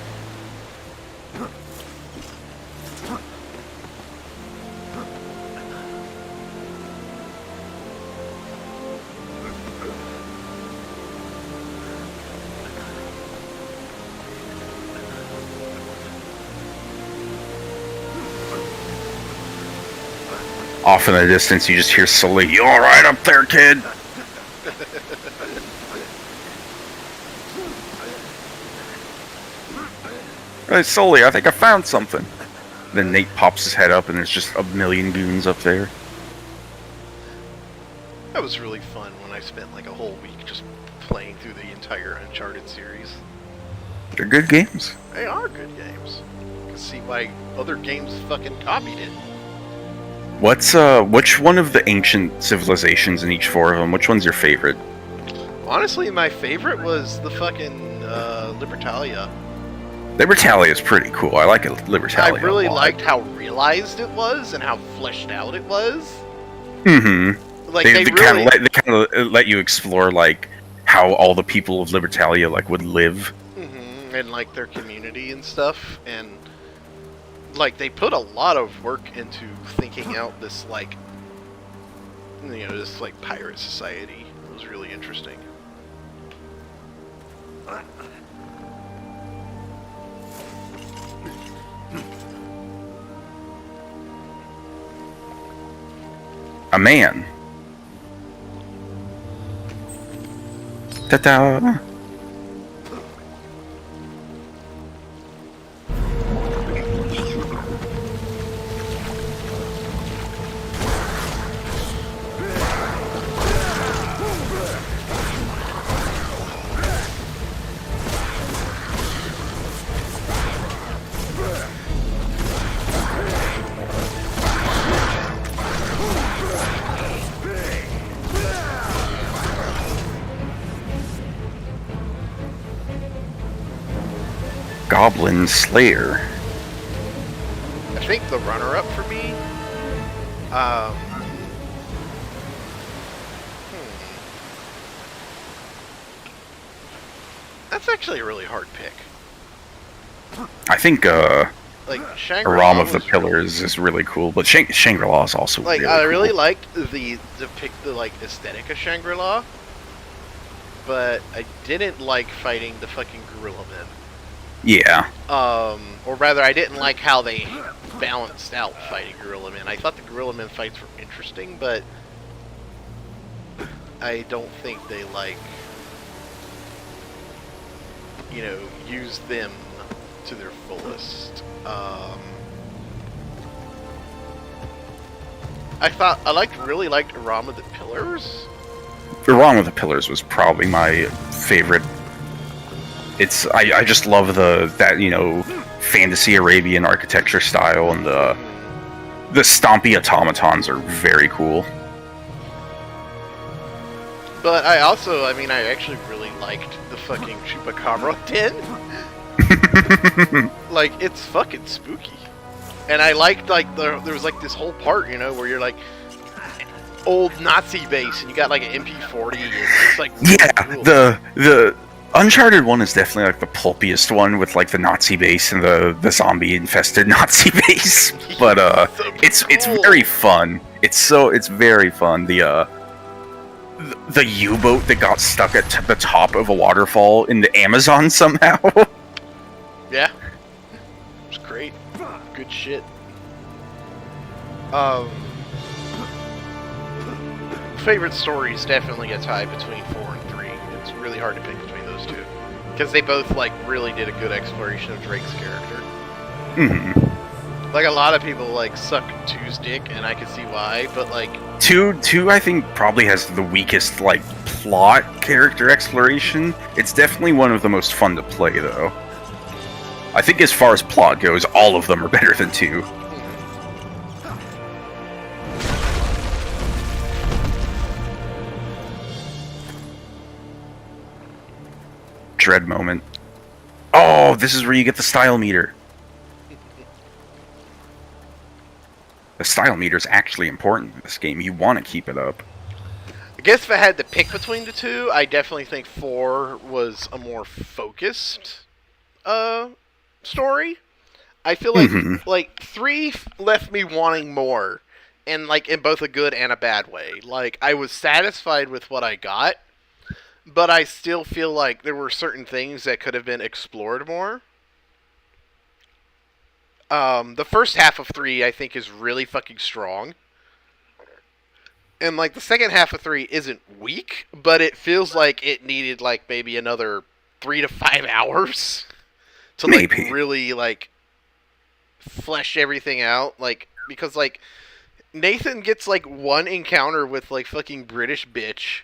Off in the distance, you just hear Sully, "You alright up there, kid?" Hey, Sully, I think I found something. Then Nate pops his head up and there's just a million goons up there. That was really fun when I spent like a whole week just playing through the entire Uncharted series. They're good games. They are good games. You can see why other games fucking copied it. Which one of the ancient civilizations in each four of them, which one's your favorite? Honestly, my favorite was the fucking Libertalia. Libertalia is pretty cool. I like Libertalia. I really a lot. liked how realized it was and how fleshed out it was. Mm-hmm. Like they really... kind of let you explore like how all the people of Libertalia like would live. Mm-hmm. And like their community and stuff, and like they put a lot of work into thinking out this like, you know, this like pirate society. It was really interesting. A man. Ta-da! Goblin Slayer. I think the runner-up for me, that's actually a really hard pick. I think Like Shangri-La Aram of the was Pillars is really cool, but Shangri-La is also like really I cool. really liked the like aesthetic of Shangri-La, but I didn't like fighting the fucking gorilla men. Yeah. Or rather, I didn't like how they balanced out fighting gorilla men. I thought the gorilla men fights were interesting, but I don't think they use them to their fullest. I really liked Aram of the Pillars. Aram of the Pillars was probably my favorite. I just love that fantasy Arabian architecture style, and the stompy automatons are very cool. But I actually really liked the fucking Chupacabra den. Like, it's fucking spooky. And I liked, there was, this whole part, where you're, old Nazi base, and you got, an MP40, and it's, really cool. The Uncharted one is definitely, the pulpiest one, with, the Nazi base and the zombie-infested Nazi base. But, it's very fun. It's very fun. The U-boat that got stuck at the top of a waterfall in the Amazon somehow. Yeah. It was great. Good shit. Favorite stories definitely a tie between 4 and 3. It's really hard to pick between those two. Because they both, really did a good exploration of Drake's character. Mm-hmm. A lot of people, suck 2's dick, and I can see why, but, 2 I think probably has the weakest plot character exploration. It's definitely one of the most fun to play, though. I think as far as plot goes, all of them are better than 2. Dread moment. Oh, this is where you get the style meter. The style meter is actually important in this game. You want to keep it up. I guess if I had to pick between the two, I definitely think 4 was a more focused story. I feel like 3 left me wanting more, and in both a good and a bad way. I was satisfied with what I got, but I still feel like there were certain things that could have been explored more. The first half of 3, I think, is really fucking strong. And, the second half of 3 isn't weak, but it feels like it needed, maybe another 3 to 5 hours to, really, flesh everything out. Because, Nathan gets, one encounter with, fucking British bitch.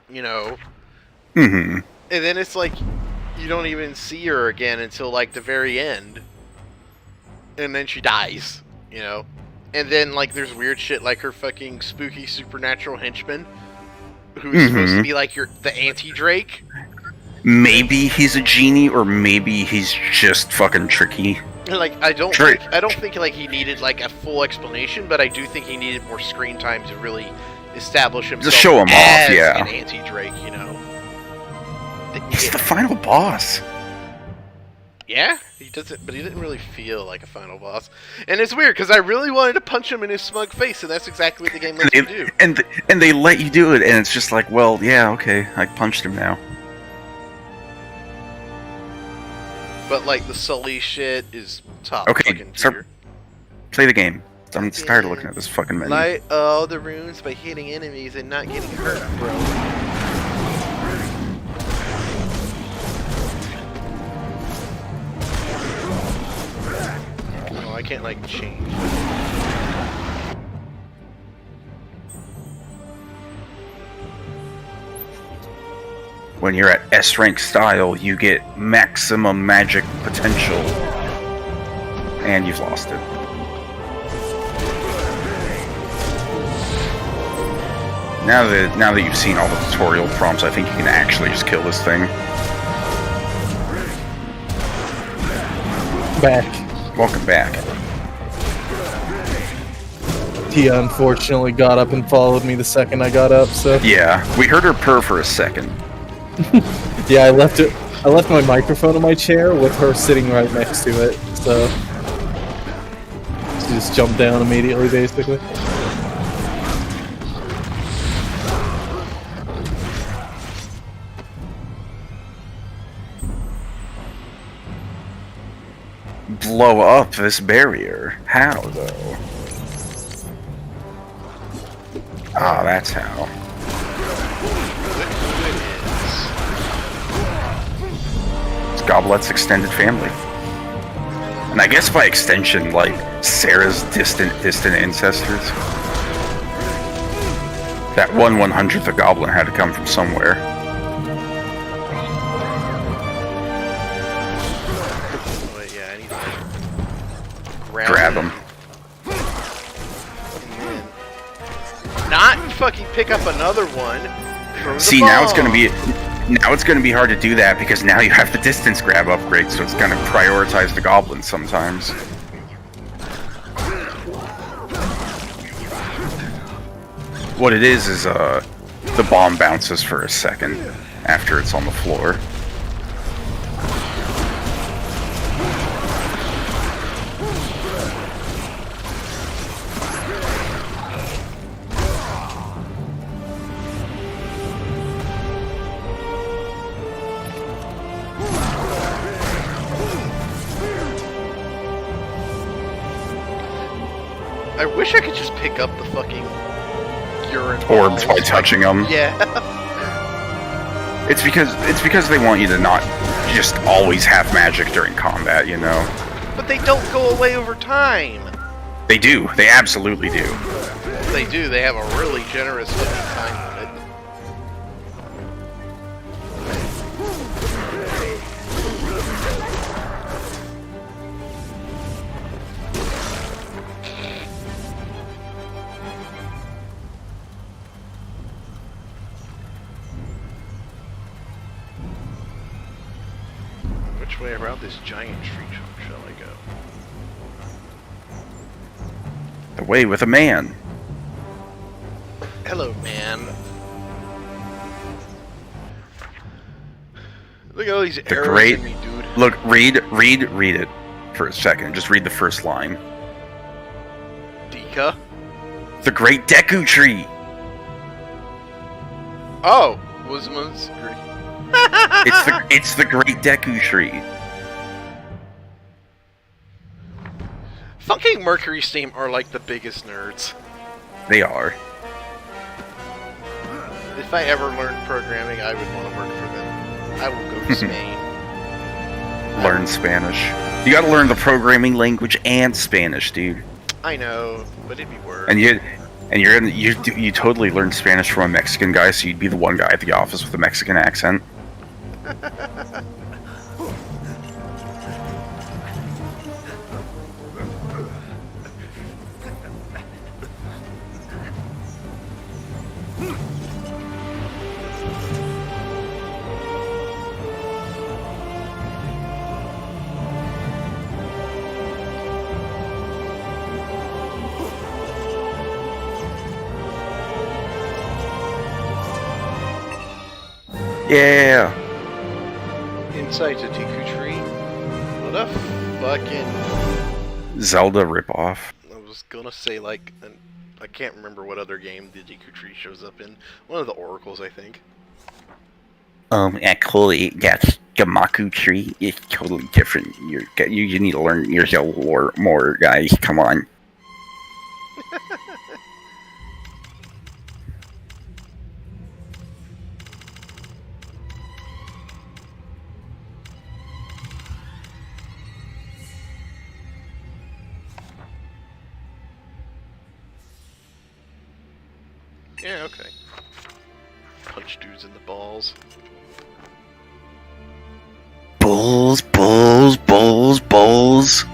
Mm-hmm. And then it's, you don't even see her again until, the very end. And then she dies, And then, there's weird shit her fucking spooky supernatural henchman, who's supposed to be, the anti-Drake. Maybe he's a genie, or maybe he's just fucking tricky. I don't think he needed, a full explanation, but I do think he needed more screen time to really establish himself to show him as off, yeah. an anti-Drake, He's the final boss. Yeah, he didn't really feel like a final boss. And it's weird, because I really wanted to punch him in his smug face, and that's exactly what the game lets you do. And they let you do it, and it's just well, yeah, okay, I punched him now. But, the Sully shit is top Okay, fucking tier. Play the game. I'm tired of looking at this fucking menu. Light all the rooms by hitting enemies and not getting hurt, bro. can't like change. When you're at S rank style, you get maximum magic potential, and you've lost it. Now that you've seen all the tutorial prompts, I think you can actually just kill this thing. Back. Welcome back. Tia unfortunately got up and followed me the second I got up, so... Yeah, we heard her purr for a second. Yeah, I left my microphone in my chair with her sitting right next to it, so... She just jumped down immediately, basically. Blow up this barrier. How, though? Ah, that's how. It's Goblet's extended family. And I guess by extension, like, Sarah's distant ancestors. That 1/100th of Goblin had to come from somewhere. But yeah, I need to Grab him. Not fucking pick up another one. See, now it's gonna be hard to do that because now you have the distance grab upgrade, so it's gonna prioritize the goblins sometimes. What it is the bomb bounces for a second after it's on the floor. I wish I could just pick up the fucking urine Orbs by balls. touching them. Yeah. It's because they want you to not just always have magic during combat, you know. But they don't go away over time. They do. They absolutely do. They do. They have a really generous fucking time limit. Which way around this giant tree shall I go? The way with a man. Hello, man. Look at all these arrows great- in me, dude. Look, read it for a second. Just read the first line. Dika? The Great Deku Tree. Oh! Wuzman's green. It's the Great Deku Tree. Fucking Mercury Steam are like the biggest nerds. They are. If I ever learned programming, I would want to work for them. I will go to Spain. Learn Spanish. You gotta learn the programming language and Spanish, dude. I know, but it'd be worse. And you totally learned Spanish from a Mexican guy, so you'd be the one guy at the office with a Mexican accent. Yeah. Inside the Deku Tree? What a fucking... Zelda ripoff. I was gonna say, like, I can't remember what other game the Deku Tree shows up in. One of the Oracles, I think. Actually, that's Gamaku Tree. It's totally different. You need to learn your Zelda lore more, guys. Come on. Yeah, okay. Punch dudes in the balls. Bulls, bulls, bulls, bulls.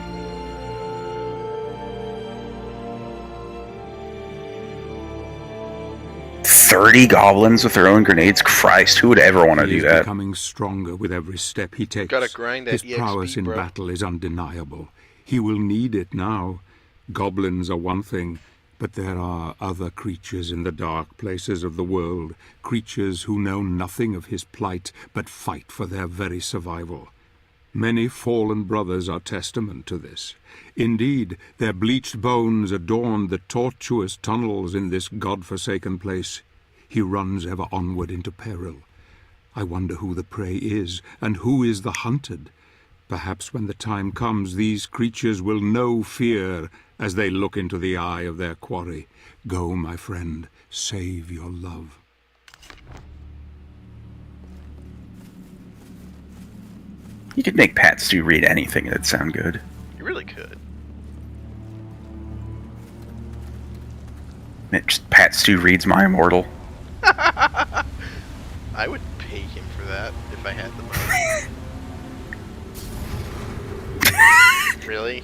"30 goblins with their own grenades? Christ, who would ever want to He do is that? becoming stronger with every step he takes. Gotta grind that His prowess EXP, in bro. battle is undeniable. He will need it now. Goblins are one thing, but there are other creatures in the dark places of the world, creatures who know nothing of his plight, but fight for their very survival. Many fallen brothers are testament to this. Indeed, their bleached bones adorn the tortuous tunnels in this god-forsaken place. He runs ever onward into peril. I wonder who the prey is, and who is the hunted. Perhaps when the time comes, these creatures will know fear as they look into the eye of their quarry. Go, my friend, save your love. You could make Pat Stu read anything and it'd sound good. You really could. Just Pat Stu reads My Immortal. I would pay him for that if I had the money. Really?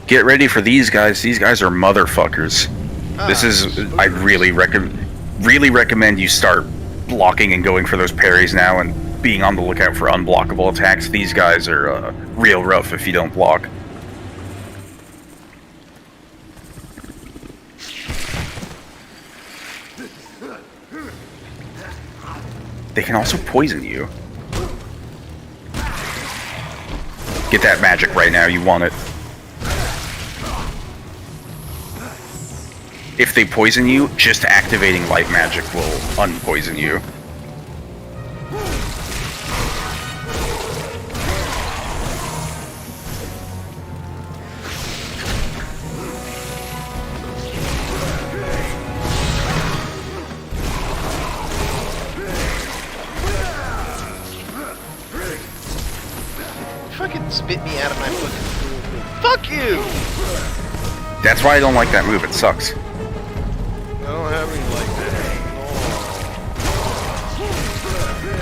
Get ready for these guys. These guys are motherfuckers. This is... I really recommend you start blocking and going for those parries now and being on the lookout for unblockable attacks. These guys are real rough if you don't block. They can also poison you. Get that magic right now, you want it. If they poison you, just activating light magic will unpoison you. Fucking spit me out of my fucking pool. Fuck you! That's why I don't like that move, it sucks. I don't have any like that.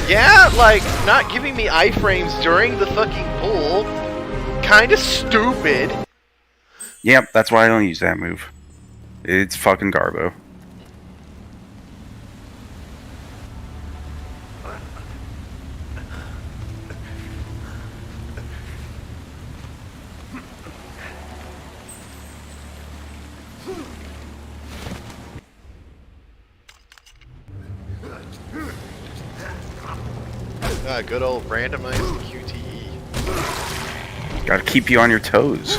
Yeah, like, not giving me iframes during the fucking pull. Kinda stupid. Yep, that's why I don't use that move. It's fucking garbo. Good old randomized QTE. Gotta keep you on your toes.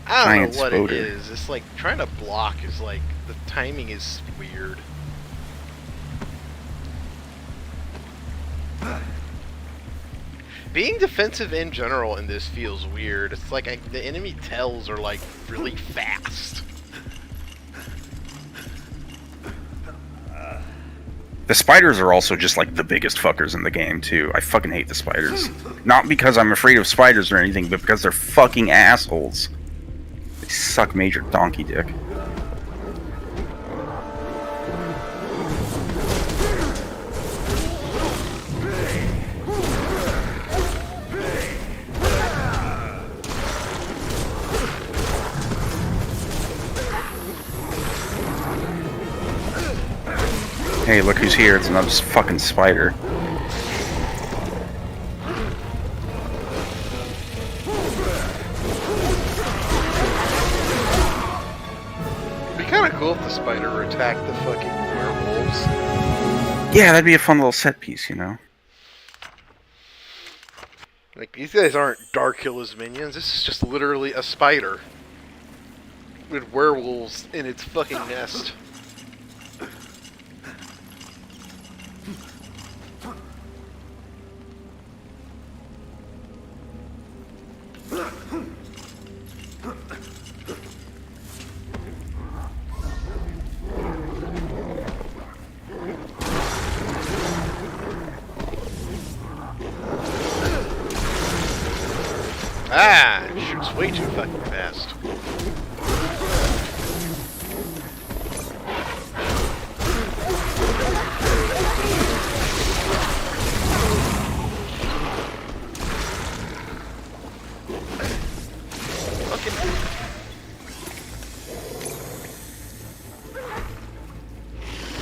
I don't Giant know what spoder. it is. It's like trying to block is like the timing is weird. Being defensive in general in this feels weird. It's like the enemy tells are like really fast. The spiders are also just like the biggest fuckers in the game too. I fucking hate the spiders. Not because I'm afraid of spiders or anything, but because they're fucking assholes. They suck major donkey dick. Hey, look who's here. It's another fucking spider. It'd be kind of cool if the spider attacked the fucking werewolves. Yeah, that'd be a fun little set piece, you know? Like, these guys aren't Darkilla's minions. This is just literally a spider with werewolves in its fucking nest. Ah, it shoots way too fucking fast. Fucking.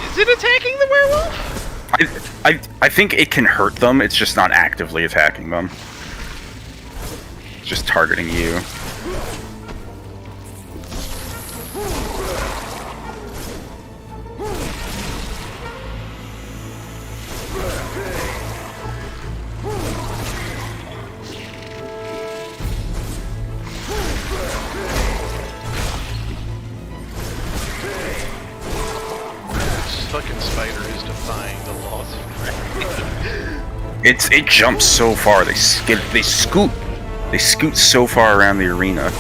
Is it attacking the werewolf? I think it can hurt them, it's just not actively attacking them. It's just targeting you. This fucking spider is defying the laws of gravity. It jumps so far, they scoot so far around the arena.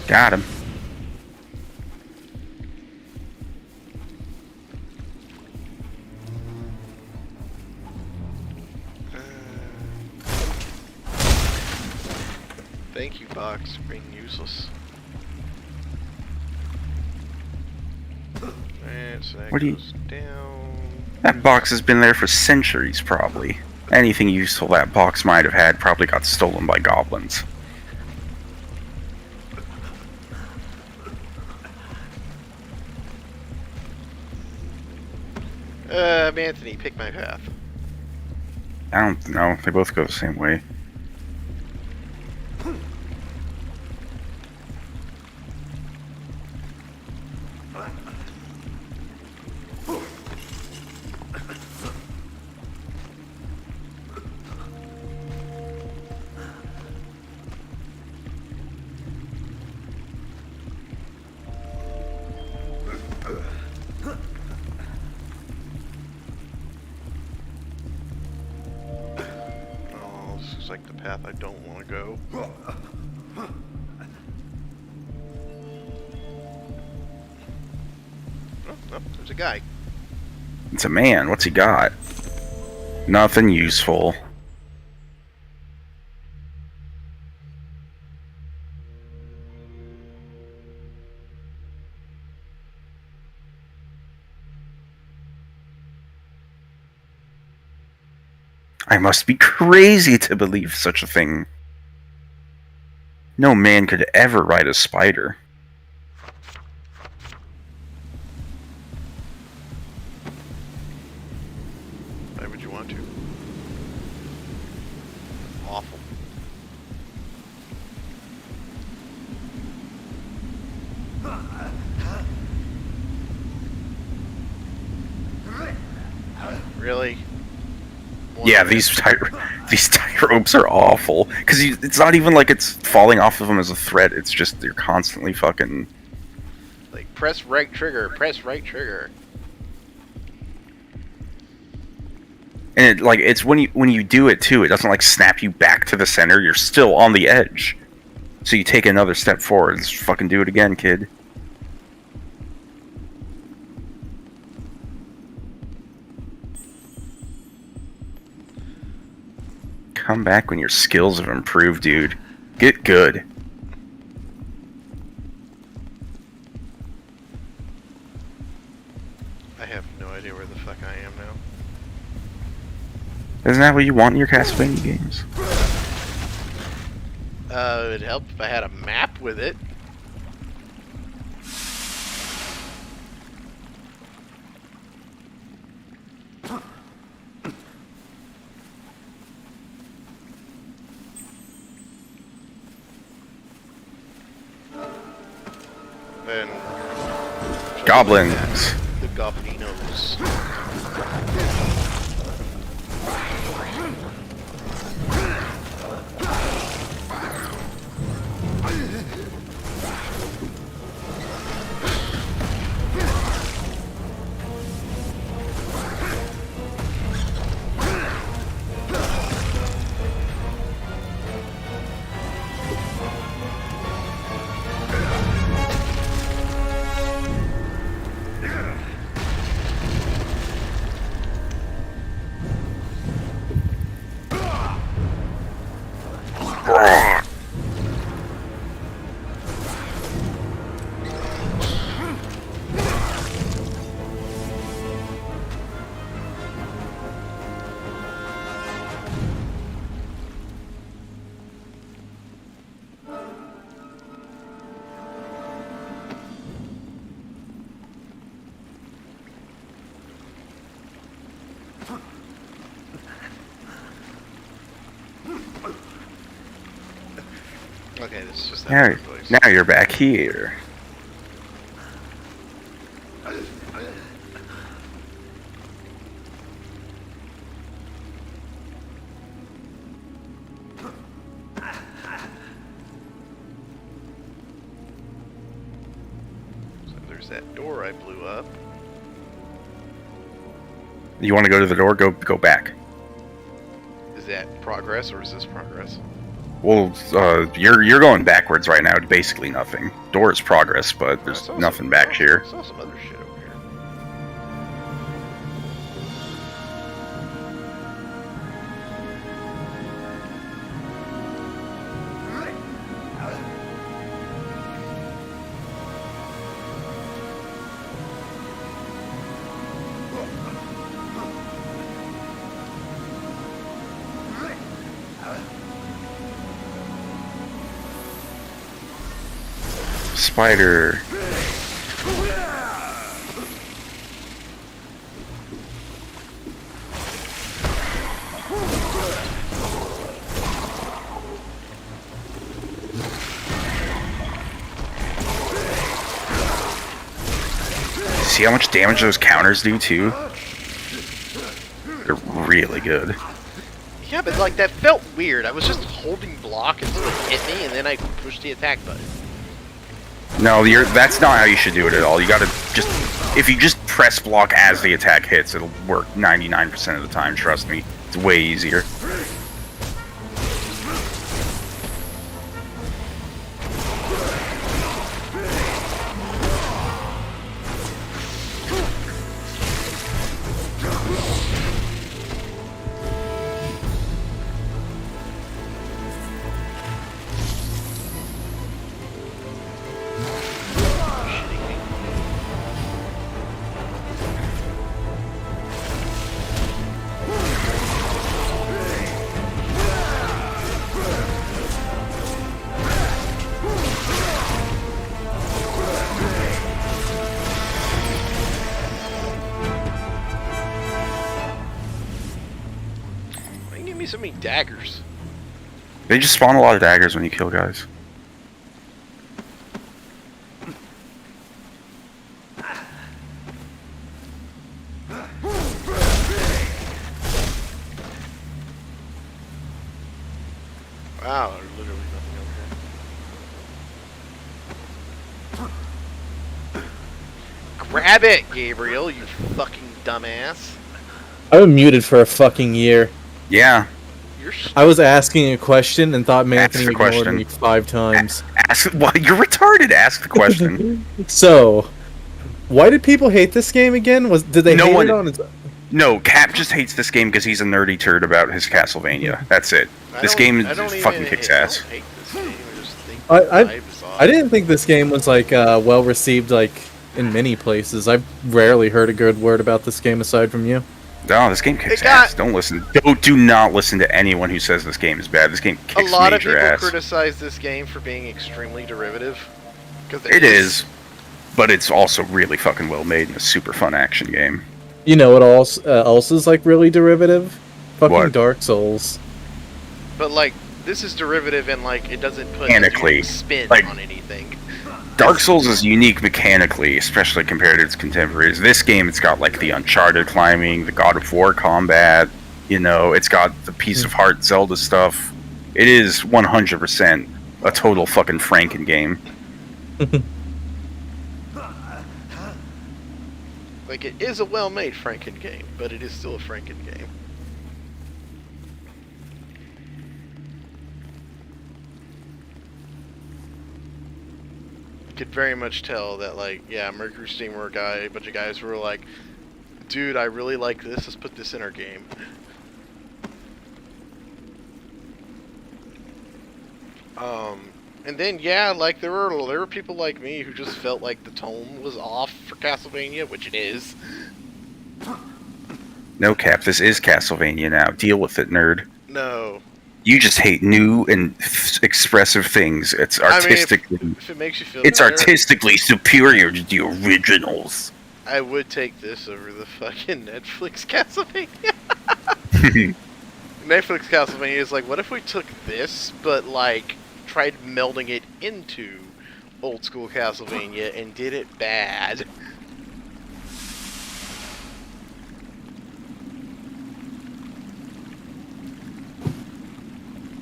Got him. Thank you, Box, for being useless. And so that What do you- goes down. That box has been there for centuries, probably. Anything useful that box might have had probably got stolen by goblins. Anthony, pick my path. I don't know, they both go the same way. Oh, this is like the path I don't want to go. Oh, there's a guy. It's a man, what's he got? Nothing useful. I must be crazy to believe such a thing. No man could ever ride a spider. Why would you want to? Awful. Really? Yeah, these tie ropes are awful. Because it's not even like it's falling off of them as a threat. It's just you're constantly fucking... Like, press right trigger, press right trigger. And it's when you do it too, it doesn't like snap you back to the center. You're still on the edge. So you take another step forward and just fucking do it again, kid. Come back when your skills have improved, dude. Get good. I have no idea where the fuck I am now. Isn't that what you want in your Castlevania games? It'd help if I had a map with it. Then Goblins. the goblinos. Okay, this is just that place. Now you're back here. So there's that door I blew up. You want to go to the door? Go back. Is that progress or is this progress? Well, you're going backwards right now to basically nothing. Door is progress, but there's nothing back here. I saw some other shit over here. Spider. See how much damage those counters do too? They're really good. Yeah, but like that felt weird. I was just holding block until it hit me, and then I pushed the attack button. No, that's not how you should do it at all. You gotta just... If you just press block as the attack hits, it'll work 99% of the time, trust me. It's way easier. So many daggers. They just spawn a lot of daggers when you kill guys. Wow, there's literally nothing over here. Grab it, Gabriel, you fucking dumbass. I've been muted for a fucking year. Yeah. I was asking a question and thought Anthony ignored question. me 5 times. Ask, well, you're retarded. Ask the question. So, why did people hate this game again? Did they hate it on its... No, Cap just hates this game because he's a nerdy turd about his Castlevania. That's it. This game fucking kicks ass. I don't hate this game. I just think the vibe is off. I didn't think this game was like well received like in many places. I've rarely heard a good word about this game aside from you. No, this game kicks It got- ass. Don't listen. Do not listen to anyone who says this game is bad. This game A kicks lot of major people ass. criticize this game for being extremely derivative. 'Cause It is, but it's also really fucking well made and a super fun action game. You know what else is like really derivative? Fucking What? Dark Souls. But like, this is derivative and like it doesn't put Mechanically, any spin like- on anything. Dark Souls is unique mechanically, especially compared to its contemporaries. This game, it's got like the Uncharted climbing, the God of War combat. You know, it's got the Piece of Heart Zelda stuff. It is 100% a total fucking Franken game. Like, it is a well-made Franken game, but it is still a Franken game. You could very much tell that, like, yeah, Mercury Steamer guy, a bunch of guys were like, dude, I really like this, let's put this in our game. And then, yeah, like, there were people like me who just felt like the tone was off for Castlevania, which it is. No, Cap, this is Castlevania now. Deal with it, nerd. No. You just hate new and expressive things. It's artistically... If it makes you feel it's better, artistically superior to the originals. I would take this over the fucking Netflix Castlevania. Netflix Castlevania is like, what if we took this, but like tried melding it into old school Castlevania and did it bad?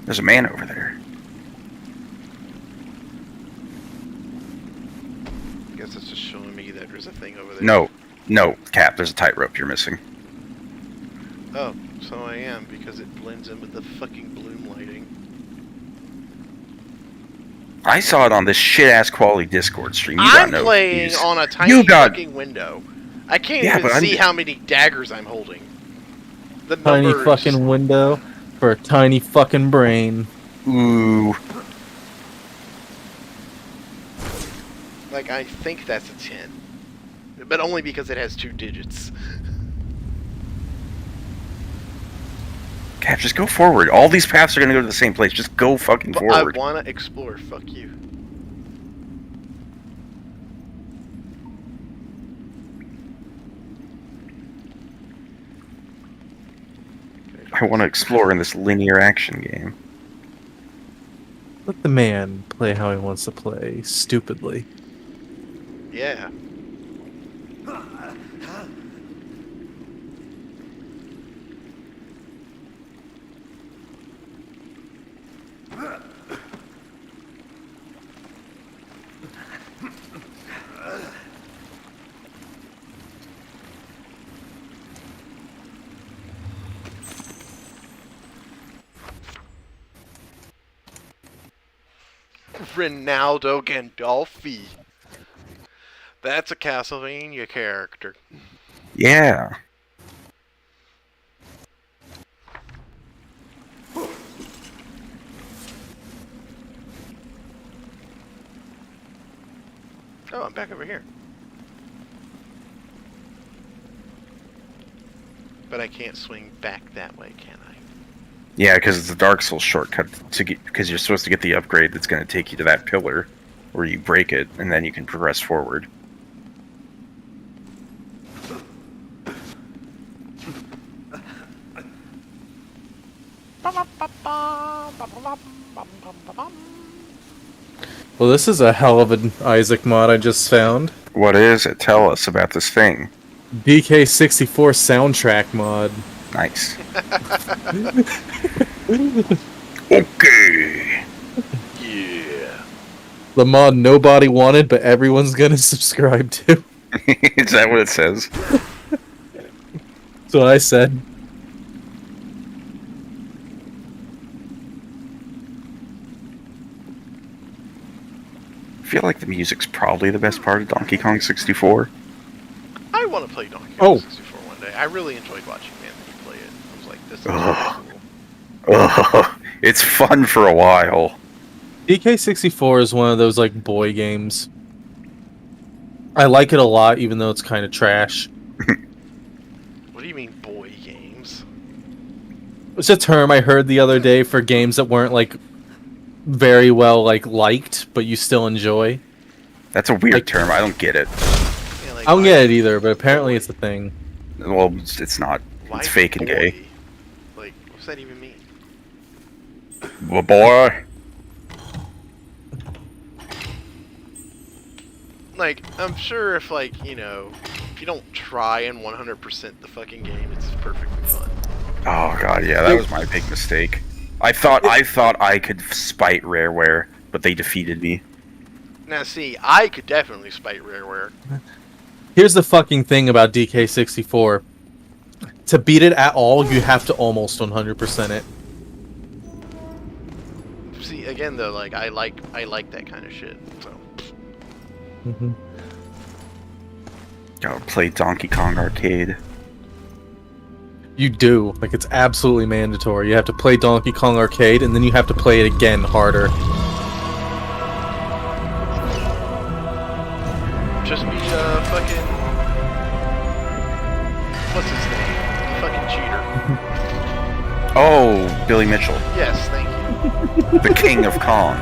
There's a man over there. I guess it's just showing me that there's a thing over there. No, Cap, there's a tightrope you're missing. Oh, so I am, because it blends in with the fucking bloom lighting. I saw it on this shit-ass quality Discord stream. You got I'm no playing excuse. on a tiny You got- fucking window. I can't Yeah, even but see how many daggers I'm holding. The Tiny numbers. fucking window for a tiny fucking brain. Ooh. Like, I think that's a 10. But only because it has 2 digits. Cap, just go forward. All these paths are gonna go to the same place. Just go fucking But forward. I wanna explore, fuck you. I want to explore in this linear action game. Let the man play how he wants to play, stupidly. Yeah. Ronaldo Gandolfi. That's a Castlevania character. Yeah. Oh, I'm back over here. But I can't swing back that way, can I? Yeah, because it's a Dark Souls shortcut to get, because you're supposed to get the upgrade that's going to take you to that pillar where you break it, and then you can progress forward. Well, this is a hell of an Isaac mod I just found. What is it? Tell us about this thing. BK64 soundtrack mod. Nice. Okay. Yeah. The mod nobody wanted, but everyone's gonna subscribe to. Is that what it says? That's what I said. I feel like the music's probably the best part of Donkey Kong 64. I want to play Donkey Oh. Kong 64 one day. I really enjoyed watching Anthony play it. I was like, this is Ugh. really cool. Ugh, it's fun for a while. BK64 is one of those like boy games. I like it a lot, even though it's kind of trash. What do you mean, boy games? It's a term I heard the other day for games that weren't like very well liked, but you still enjoy. That's a weird term. I don't get it. Yeah, like, I don't why- get it either, but apparently it's a thing. Well, it's not. why It's fake and gay. boy? Like, what's that even mean? Well, boy. Like, I'm sure if, like, you know, if you don't try and 100% the fucking game, it's perfectly fun. Oh god, yeah, that was my big mistake. I thought I could spite Rareware, but they defeated me. Now, see, I could definitely spite Rareware. Here's the fucking thing about DK64. To beat it at all, you have to almost 100% it. See, again, though, like, I like that kind of shit, so. Gotta play Donkey Kong Arcade. You do. Like, it's absolutely mandatory. You have to play Donkey Kong Arcade, and then you have to play it again harder. Just be, fucking... What's his name? The fucking cheater. Oh, Billy Mitchell, Yes, thank you. the King of Kong.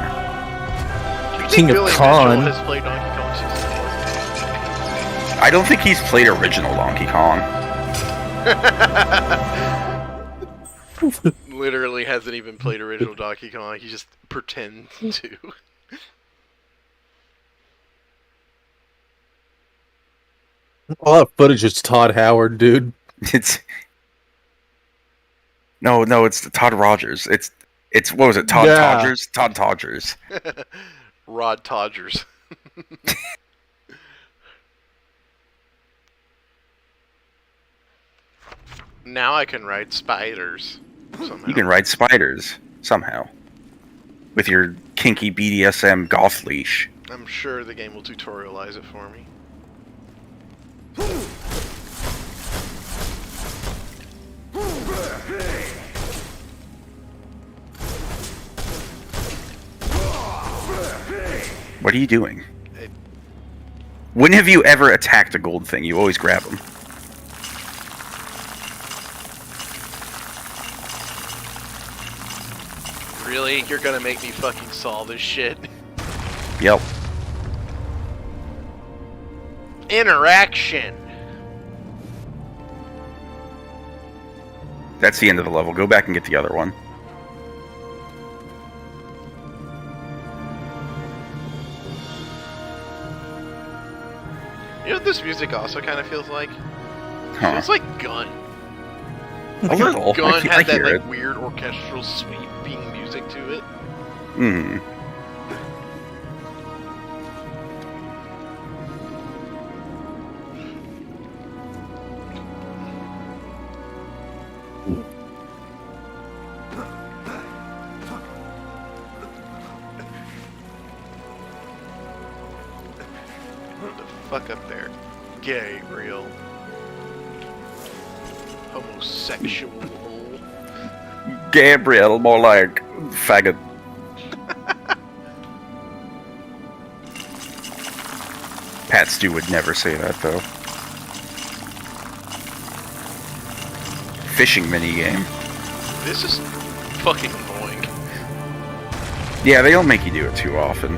Do you King think of Billy Kong. Mitchell has played Donkey Kong 64? I don't think he's played original Donkey Kong. Literally hasn't even played original Donkey Kong. He just pretends to. All that footage is Todd Howard, dude. It's no, it's Todd Rogers. It's what was it? Todd Yeah. Todgers? Todd Todgers. Rod Todgers. Now I can ride spiders. Somehow. You can ride spiders somehow with your kinky BDSM goth leash. I'm sure the game will tutorialize it for me. What are you doing? It- When have you ever attacked a gold thing? You always grab them. Really? You're gonna make me fucking solve this shit? Yep. Interaction! That's the end of the level. Go back and get the other one. You know what this music also kind of feels like? Huh. Feels like Gun. A little. Gun I had that hear like it. weird orchestral sweeping music to it. Hmm. What the fuck up there? Gay, real. Homosexual. Gabriel, more like faggot. Pat Stew would never say that though. Fishing minigame. This is fucking annoying. Yeah, they don't make you do it too often.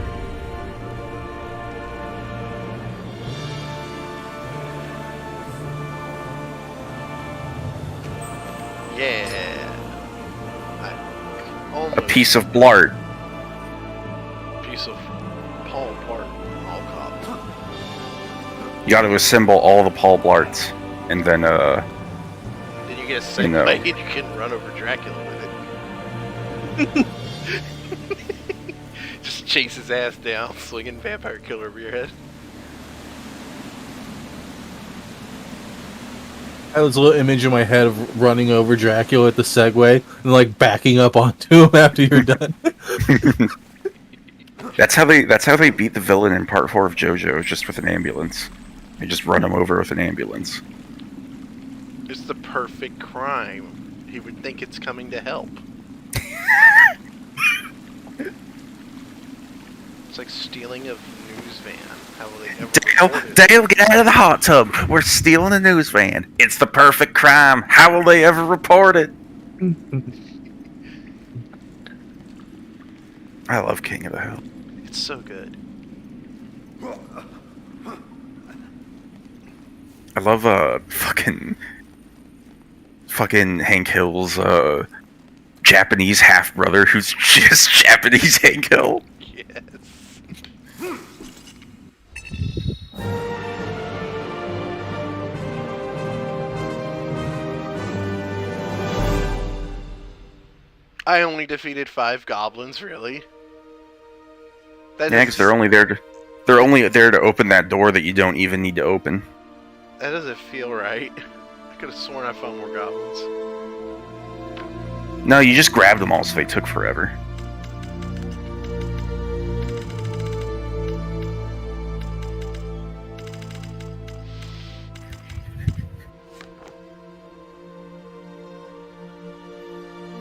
Yeah. A Almost piece of blart. piece of Paul Blart. All cop. You got to assemble all the Paul Blarts, and then Then you get a second No. blade, you can run over Dracula with it. Just chase his ass down, swinging vampire killer over your head. I had this little image in my head of running over Dracula at the Segway and like backing up onto him after you're done. that's how they beat the villain in Part 4 of JoJo, just with an ambulance. They just run him over with an ambulance. It's the perfect crime. He would think it's coming to help. It's like stealing a news van. How will they ever Dale, report it? Dale, get out of the hot tub. We're stealing a news van. It's the perfect crime. How will they ever report it? I love King of the Hill. It's so good. I love fucking Hank Hill's Japanese half brother who's just Japanese Hank Hill. Yes. I only defeated 5 goblins, really. That Yeah, because they're only there to open that door that you don't even need to open. That doesn't feel right. I could have sworn I found more goblins. No, you just grabbed them all, so they took forever.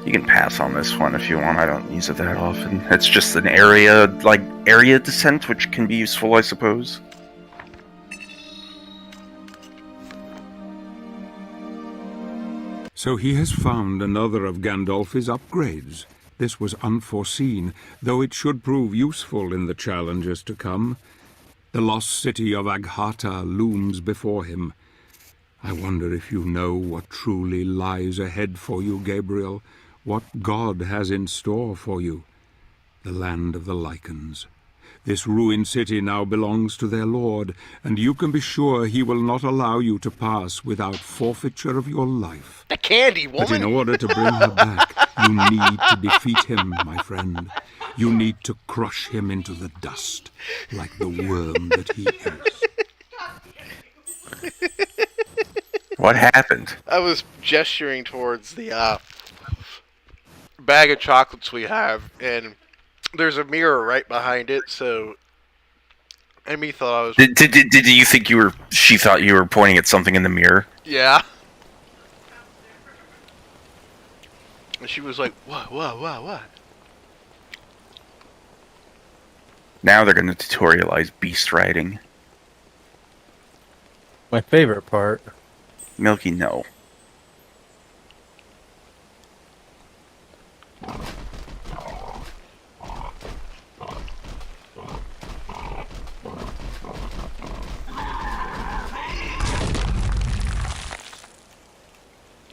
You can pass on this one if you want. I don't use it that often. It's just an area descent, which can be useful, I suppose. So he has found another of Gandalf's upgrades. This was unforeseen, though it should prove useful in the challenges to come. The lost city of Aghata looms before him. I wonder if you know what truly lies ahead for you, Gabriel, what God has in store for you. The land of the Lycans. This ruined city now belongs to their lord, and you can be sure he will not allow you to pass without forfeiture of your life. The candy But in woman! order to bring her back, you need to defeat him, my friend. You need to crush him into the dust, like the worm that he is. What happened? I was gesturing towards the bag of chocolates we have, and there's a mirror right behind it, so Amy thought I was... Did you think you were... She thought you were pointing at something in the mirror? Yeah. And she was like, what? Now they're going to tutorialize beast riding. My favorite part. Milky, no.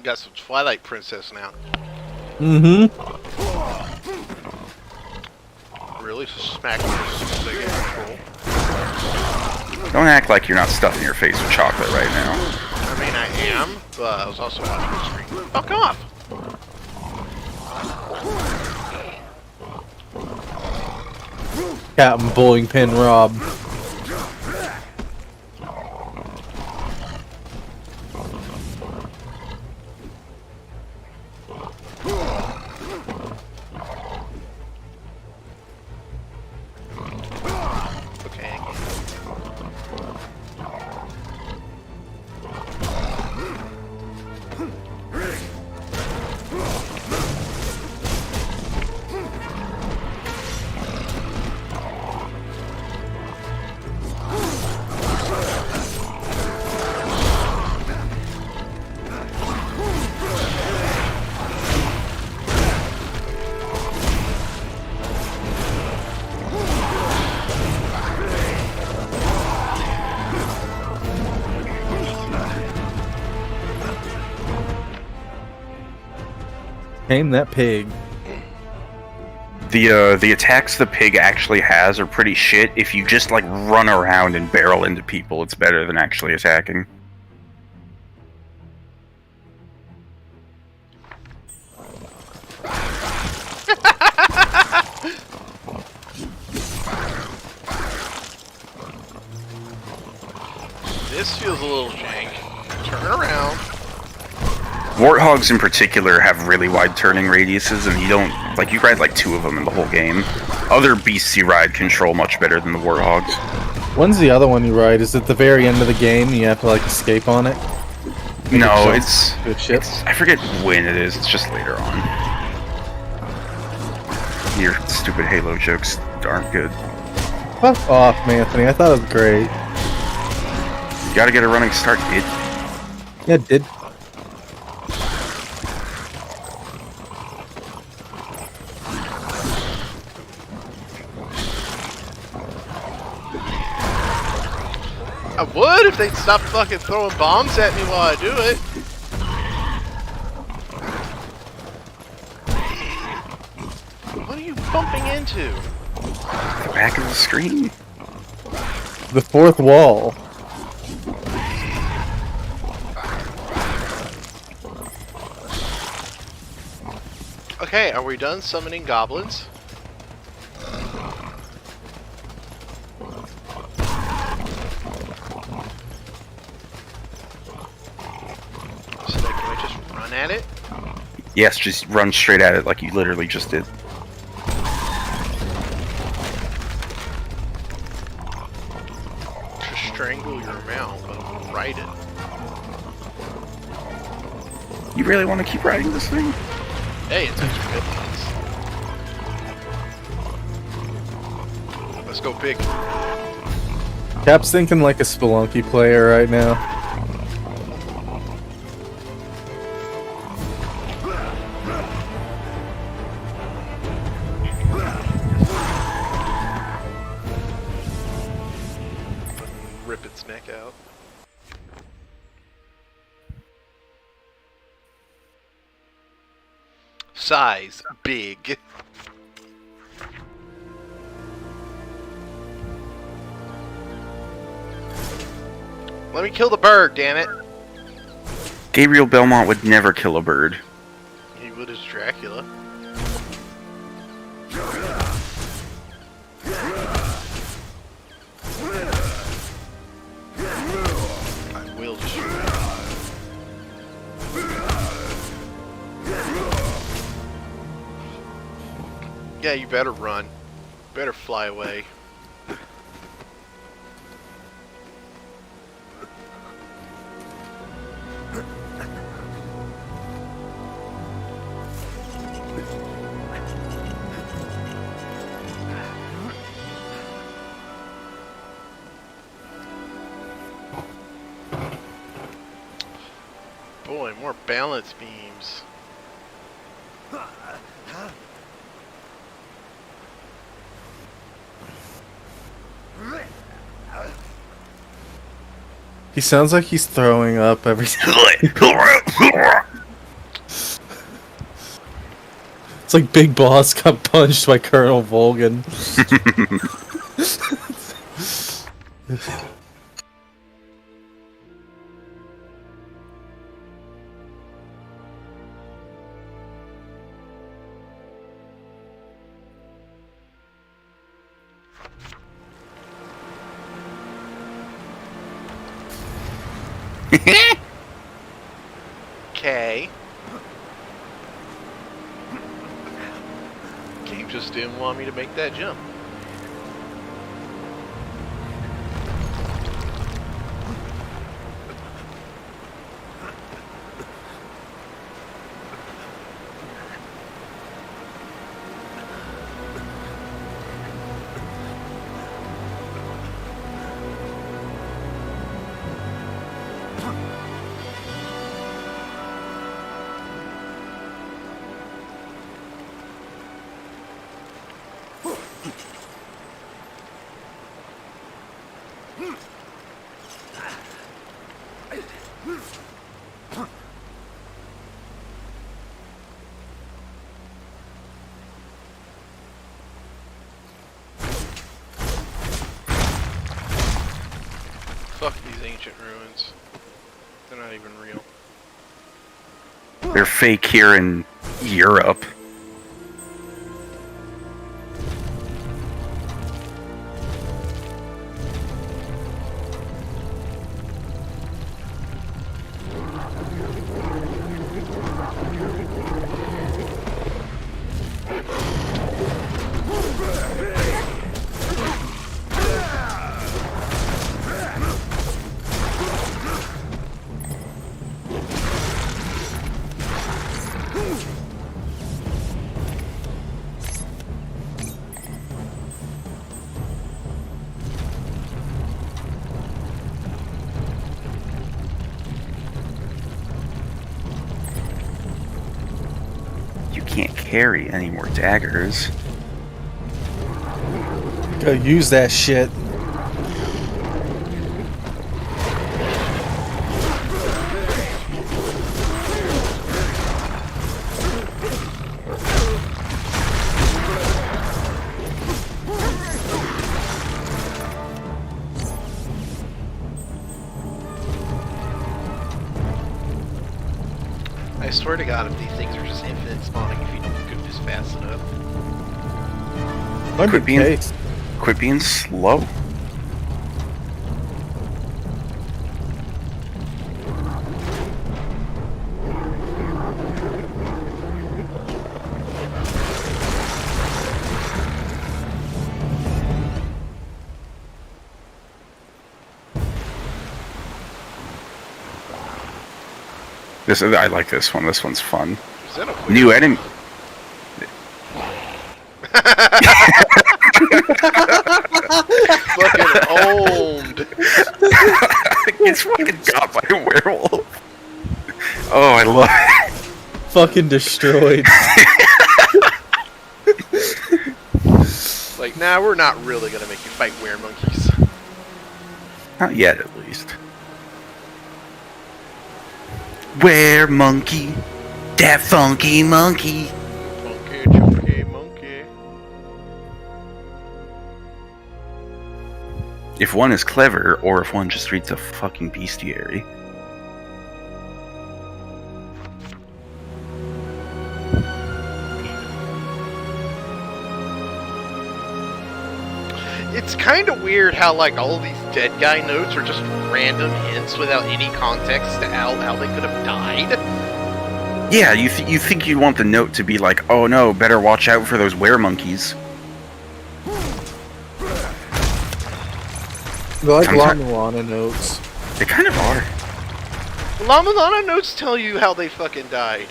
Got some Twilight Princess now. Mm-hmm. Really smack this big asshole. Don't act like you're not stuffing your face with chocolate right now. I mean, I am, but I was also watching the screen. Fuck off! Captain Bowling Pin Rob. Okay. Tame that pig. The attacks the pig actually has are pretty shit. If you just like run around and barrel into people, it's better than actually attacking. This feels a little jank. Turn around. Warthogs in particular have really wide turning radiuses, and you don't like you ride like 2 of them in the whole game. Other beasts you ride control much better than the warthogs. When's the other one you ride? Is it the very end of the game? You have to like escape on it. No, jump it's to a ship. I forget when it is. It's just later on. Your stupid Halo jokes aren't good. Fuck off, Anthony. I thought it was great. You gotta get a running start, kid. Yeah, it did. I would if they'd stop fucking throwing bombs at me while I do it. What are you bumping into? The back of the screen. The fourth wall. Okay, are we done summoning goblins? So then can we just run at it? Yes, just run straight at it like you literally just did. Just strangle your mouth and write it. You really want to keep riding this thing? Hey, it's extra hit points. Let's go big. Cap's thinking like a Spelunky player right now. Rip its neck out. Size big. Let me kill the bird, damn it. Gabriel Belmont would never kill a bird. He would as Dracula. I will destroy it. Yeah, you better run. Better fly away. Boy, more balance beams. He sounds like he's throwing up every time. It's like Big Boss got punched by Colonel Volgan. Okay. Game just didn't want me to make that jump. Fuck these ancient ruins. They're not even real. They're fake here in Europe. can't carry any more daggers. Gotta use that shit. I swear to God, if these things are just infinite spawning, if you don't cook this fast enough. Might be the case. Quit being slow. I like this one. This one's fun. Is that a weird New enemy. fucking owned. It's fucking got by a werewolf. Oh, I love it. Fucking destroyed. Like, nah, we're not really gonna make you fight weremonkeys. Not yet, at least. Were monkey, that funky monkey. Monkey, chunky, monkey. If one is clever, or if one just reads a fucking bestiary. It's kind of weird how, like, all these dead guy notes are just random hints without any context to how they could have died. Yeah, you think you want the note to be like, oh no, better watch out for those weremonkeys. They're like Sometimes- Lana notes. They kind of are. Lana notes tell you how they fucking died.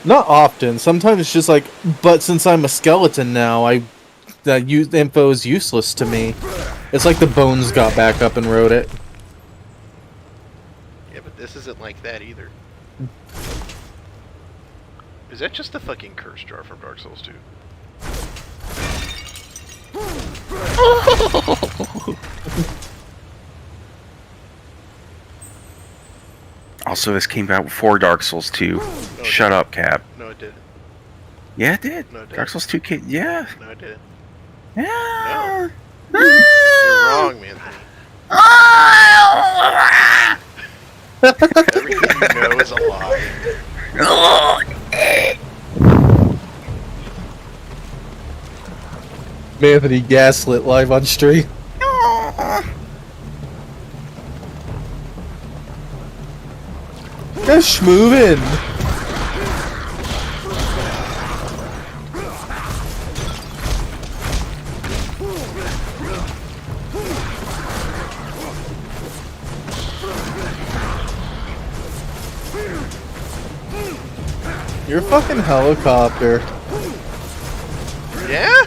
Not often. Sometimes it's just like, but since I'm a skeleton now, that info is useless to me. It's like the bones got back up and wrote it. Yeah, but this isn't like that either. Is that just the fucking curse jar from Dark Souls 2? Also, this came out before Dark Souls 2. Shut up, Cap. No, it didn't. Yeah, it did. No, it didn't. Dark Souls 2 came. Yeah. No, it didn't. Yeah. You're wrong, man. Everything you know is a lie. Anthony gaslit live on stream. Just moving. You're a fucking helicopter. Yeah?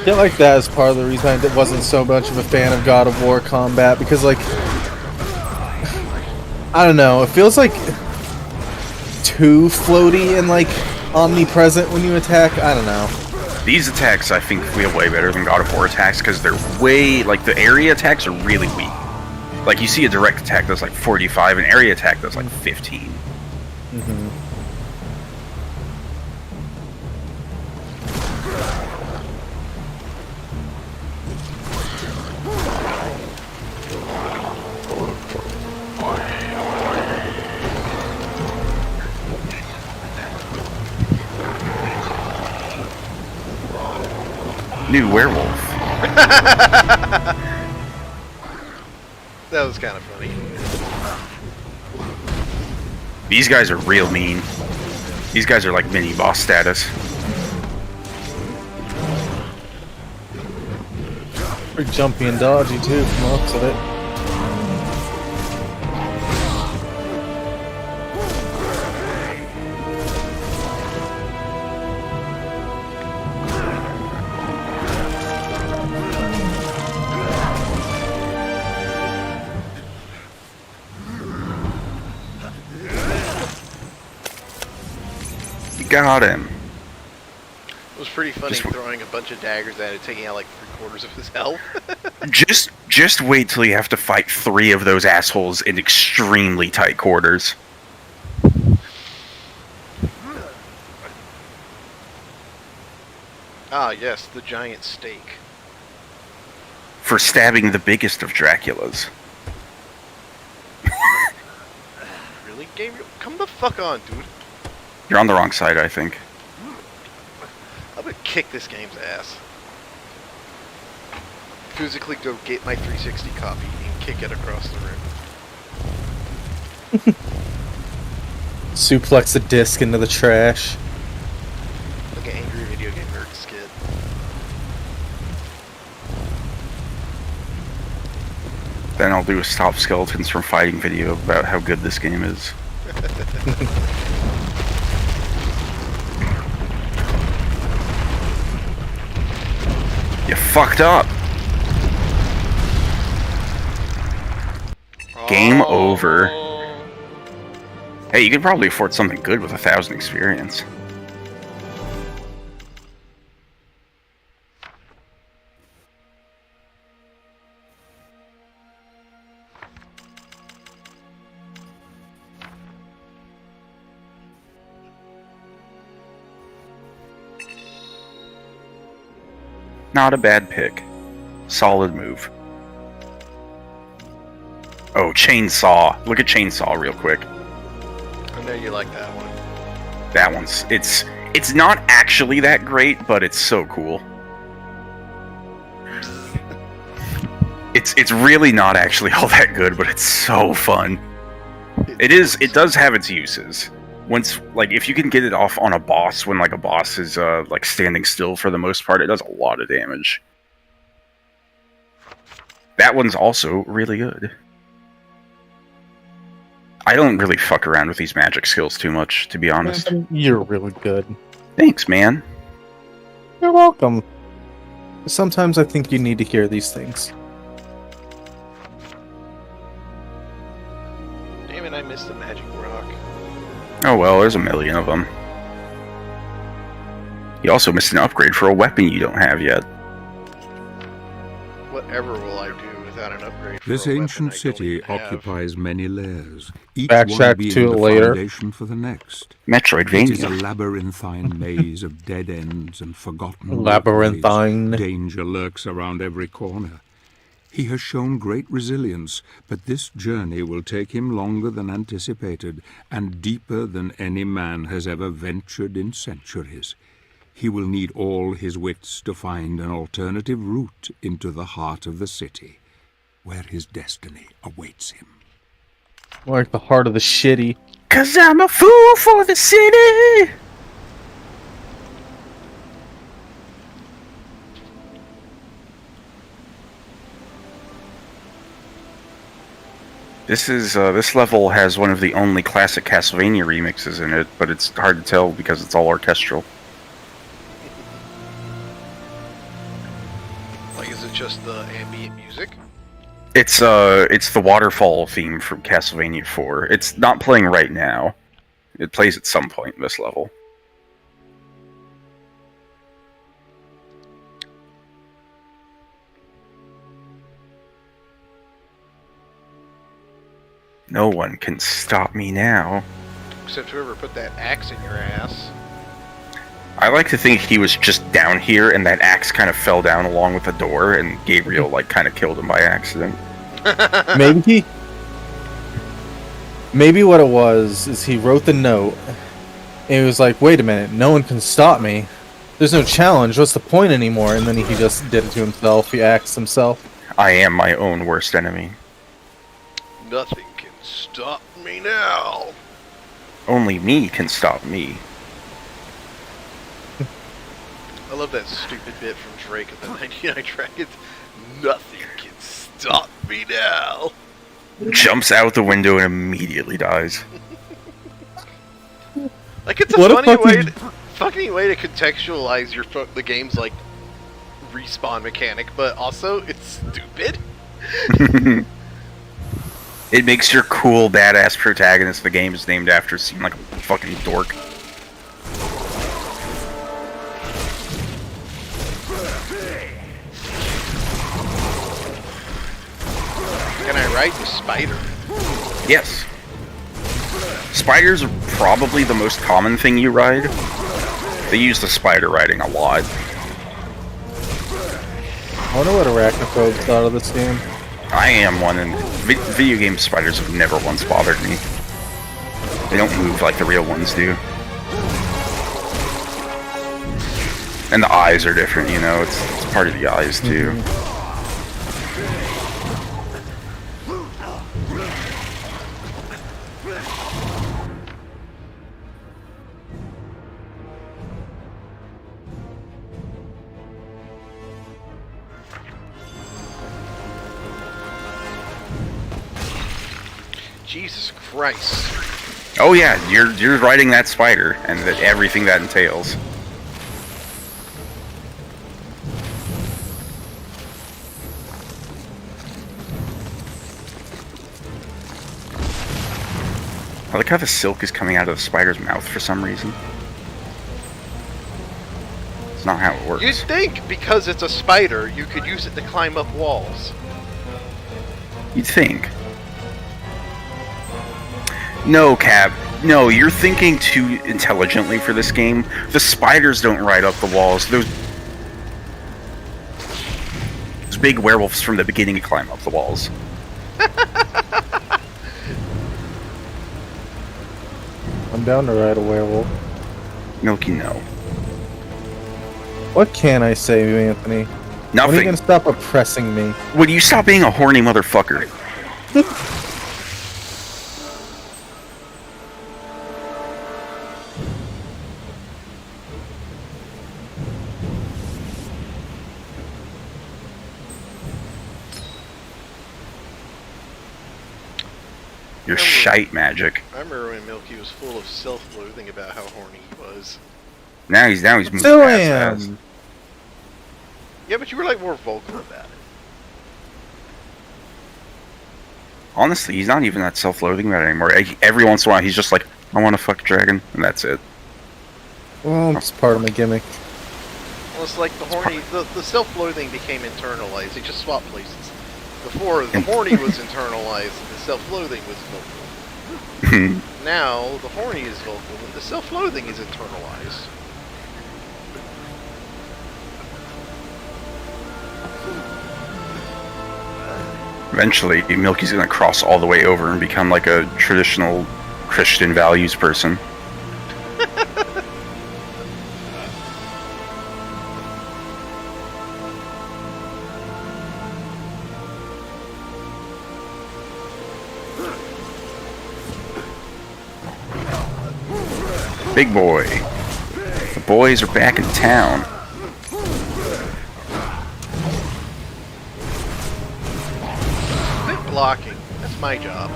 Shit like that is part of the reason I wasn't so much of a fan of God of War combat, because, like, I don't know, it feels like too floaty and, like, omnipresent when you attack. I don't know. These attacks, I think, feel way better than God of War attacks because they're way, like, the area attacks are really weak. Like, you see a direct attack that's like 45, an area attack that's like 15. Mm-hmm. New werewolf. That was kind of funny. These guys are real mean. These guys are like mini boss status. Pretty jumpy and dodgy too from the looks of it. Got him. It was pretty funny Just throwing a bunch of daggers at it, taking out like 3/4 of his health. just wait till you have to fight 3 of those assholes in extremely tight quarters. Ah, yes, the giant steak. For stabbing the biggest of Draculas. Really, Gabriel? Come the fuck on, dude. You're on the wrong side, I think. I'm gonna kick this game's ass. Physically go get my 360 copy and kick it across the room. Suplex the disc into the trash. Like an angry video game nerd skit. Then I'll do a Stop Skeletons from Fighting video about how good this game is. You fucked up. Game over. Hey, you could probably afford something good with 1,000 experience. Not a bad pick. Solid move. Oh, Chainsaw. Look at Chainsaw real quick. I know you like that one. That one's... It's not actually that great, but it's so cool. It's really not actually all that good, but it's so fun. It does have its uses. Once, like, if you can get it off on a boss when, like, a boss is, like, standing still for the most part, it does a lot of damage. That one's also really good. I don't really fuck around with these magic skills too much, to be honest. You're really good. Thanks, man. You're welcome. Sometimes I think you need to hear these things. Damn it, I missed the magic rock. Oh well, there's a million of them. You also missed an upgrade for a weapon you don't have yet. Whatever will I do without an upgrade for This a weapon ancient I don't city even have? occupies many layers, each Backtrack one being to the it later. foundation for the next. It is a Metroidvania. labyrinthine maze of dead ends and forgotten Labyrinthine. ways. Danger lurks around every corner. He has shown great resilience, but this journey will take him longer than anticipated and deeper than any man has ever ventured in centuries. He will need all his wits to find an alternative route into the heart of the city, where his destiny awaits him. Like the heart of the shitty. 'Cause I'm a fool for the city! This level has one of the only classic Castlevania remixes in it, but it's hard to tell because it's all orchestral. Like, is it just the ambient music? It's the waterfall theme from Castlevania 4. It's not playing right now. It plays at some point in this level. No one can stop me now. Except whoever put that axe in your ass. I like to think he was just down here and that axe kind of fell down along with the door and Gabriel like kind of killed him by accident. Maybe what it was is he wrote the note and he was like, wait a minute, no one can stop me. There's no challenge, what's the point anymore? And then he just did it to himself, he axed himself. I am my own worst enemy. Nothing can stop me now. Only me can stop me. I love that stupid bit from Drake of the 99 Dragons. Nothing can stop me now. Jumps out the window and immediately dies. Like, it's a funny way to contextualize the game's like respawn mechanic, but also it's stupid. It makes your cool, badass protagonist the game is named after seem like a fucking dork. ride the spider? Yes. Spiders are probably the most common thing you ride. They use the spider riding a lot. I wonder what arachnophobes thought of this game. I am one, and video game spiders have never once bothered me. They don't move like the real ones do. And the eyes are different, you know, it's part of the eyes too. Jesus Christ. Oh yeah, you're riding that spider and everything that entails. I like how the silk is coming out of the spider's mouth for some reason. It's not how it works. You'd think because it's a spider, you could use it to climb up walls. You'd think. No, Cap. No, you're thinking too intelligently for this game. The spiders don't ride up the walls. Those big werewolves from the beginning climb up the walls. I'm down to ride a werewolf. Milky, no. What can I say, Anthony? Nothing. When are you gonna stop oppressing me? Would you stop being a horny motherfucker? Your shite magic. I remember when Milky was full of self-loathing about how horny he was. Now he's moving Still past am. that. Yeah, but you were like more vocal about it. Honestly, he's not even that self-loathing about it anymore. Every once in a while, he's just like, I want to fuck a dragon, and that's it. Well, it's part of my gimmick. Well, it's like the self-loathing became internalized. They just swapped places. Before, the horny was internalized and the self-loathing was vocal. Now, the horny is vocal and the self-loathing is internalized. Eventually, Milky's gonna cross all the way over and become like a traditional Christian values person. Big boy. The boys are back in town. Quit blocking. That's my job.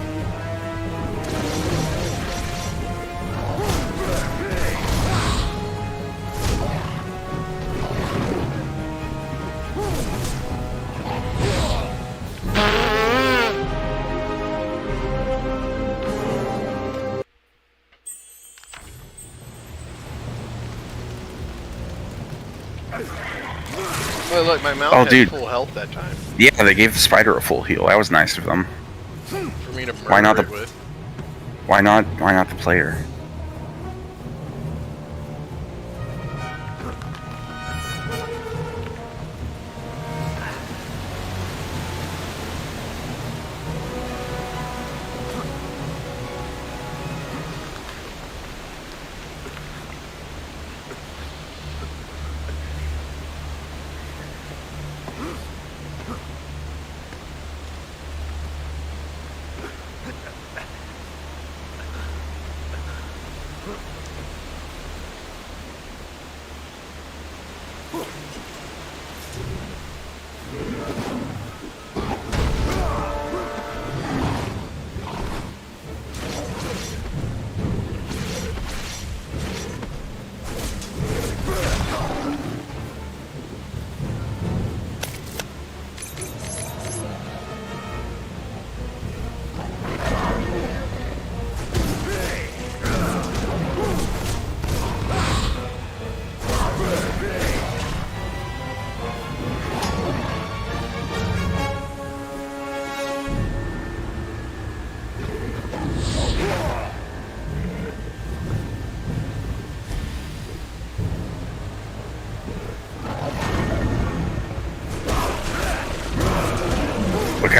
Well, look, my mount had full health that time. Yeah, they gave the spider a full heal. That was nice of them. For me to murder Why not it with. Why not the player?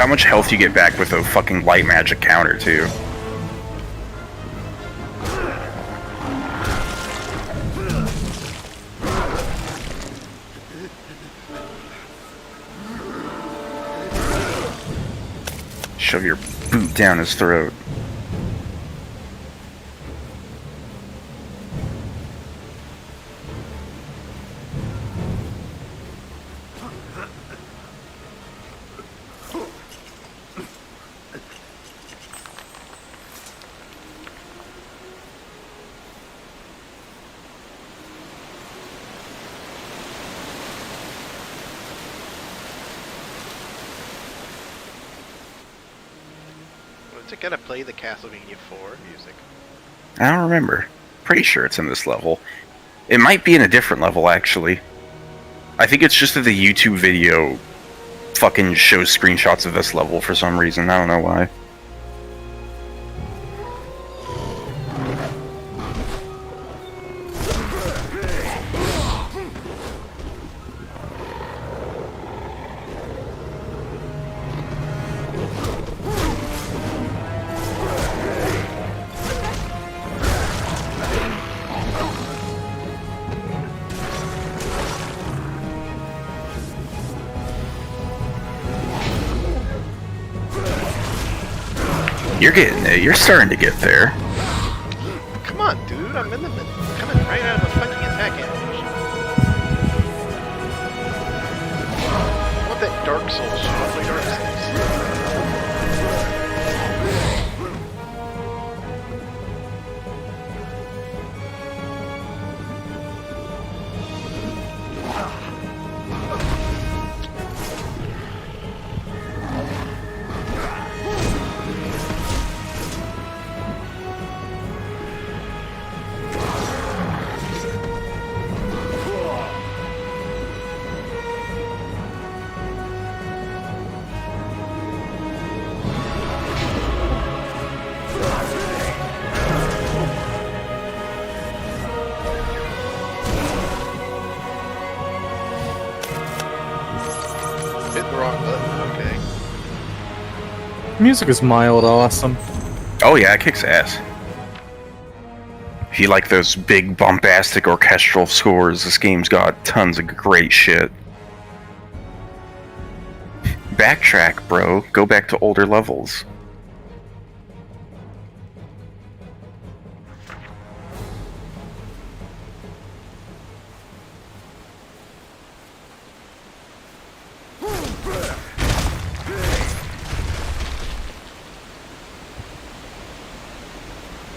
how much health you get back with a fucking light magic counter, too. Shove your boot down his throat. What's it gonna play the Castlevania 4 music? I don't remember. Pretty sure it's in this level. It might be in a different level, actually. I think it's just that the YouTube video fucking shows screenshots of this level for some reason. I don't know why. You're getting it. You're starting to get there. Come on, dude. I'm in the middle. Coming right out of the fucking attack animation. I want that Dark Souls shit. I'll play Dark Souls. Hit the wrong button, okay. Music is mild awesome. Oh yeah, it kicks ass. If you like those big bombastic orchestral scores, this game's got tons of great shit. Backtrack, bro. Go back to older levels.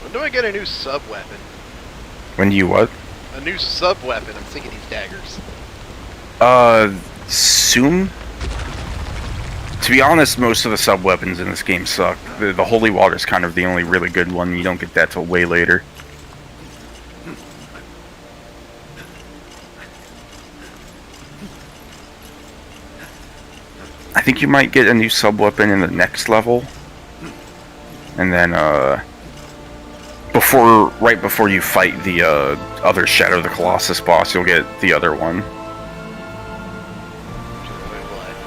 When do I get a new sub-weapon? When do you what? A new sub-weapon. I'm thinking these daggers. Soon? To be honest, most of the sub-weapons in this game suck. The Holy Water's kind of the only really good one. You don't get that till way later. I think you might get a new sub-weapon in the next level. And then, right before you fight the, other Shadow of the Colossus boss, you'll get the other one.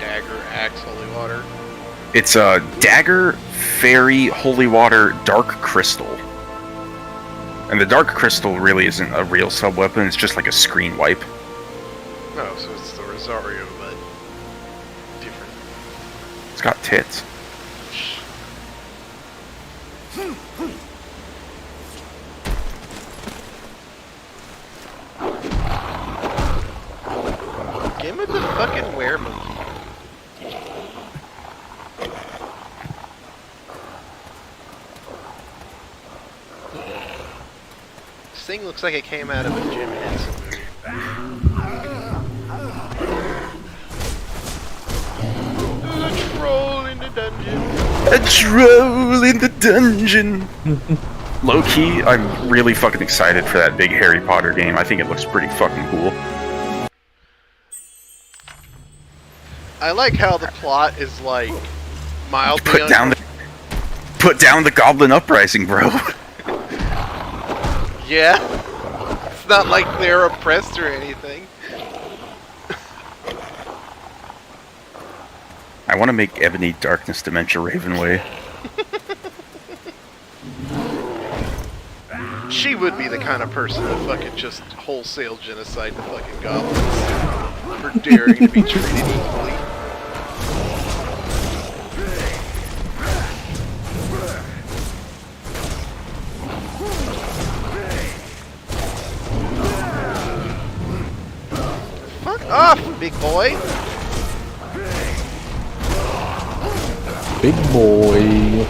Dagger, axe, holy water. It's a dagger, fairy, holy water, dark crystal. And the dark crystal really isn't a real sub-weapon, it's just like a screen wipe. No, so it's the Rosario, but different. It's got tits. Get with the fucking werewolf. This thing looks like it came out of a Jim Henson movie. A troll in the dungeon. A troll in the dungeon! Low-key, I'm really fucking excited for that big Harry Potter game. I think it looks pretty fucking cool. I like how the plot is like mildly Put down the Goblin Uprising, bro. Yeah. It's not like they're oppressed or anything. I want to make Ebony Darkness Dementia Ravenway. She would be the kind of person to fucking just wholesale genocide the fucking goblins for daring to be treated equally. Fuck off, big boy! Big boy.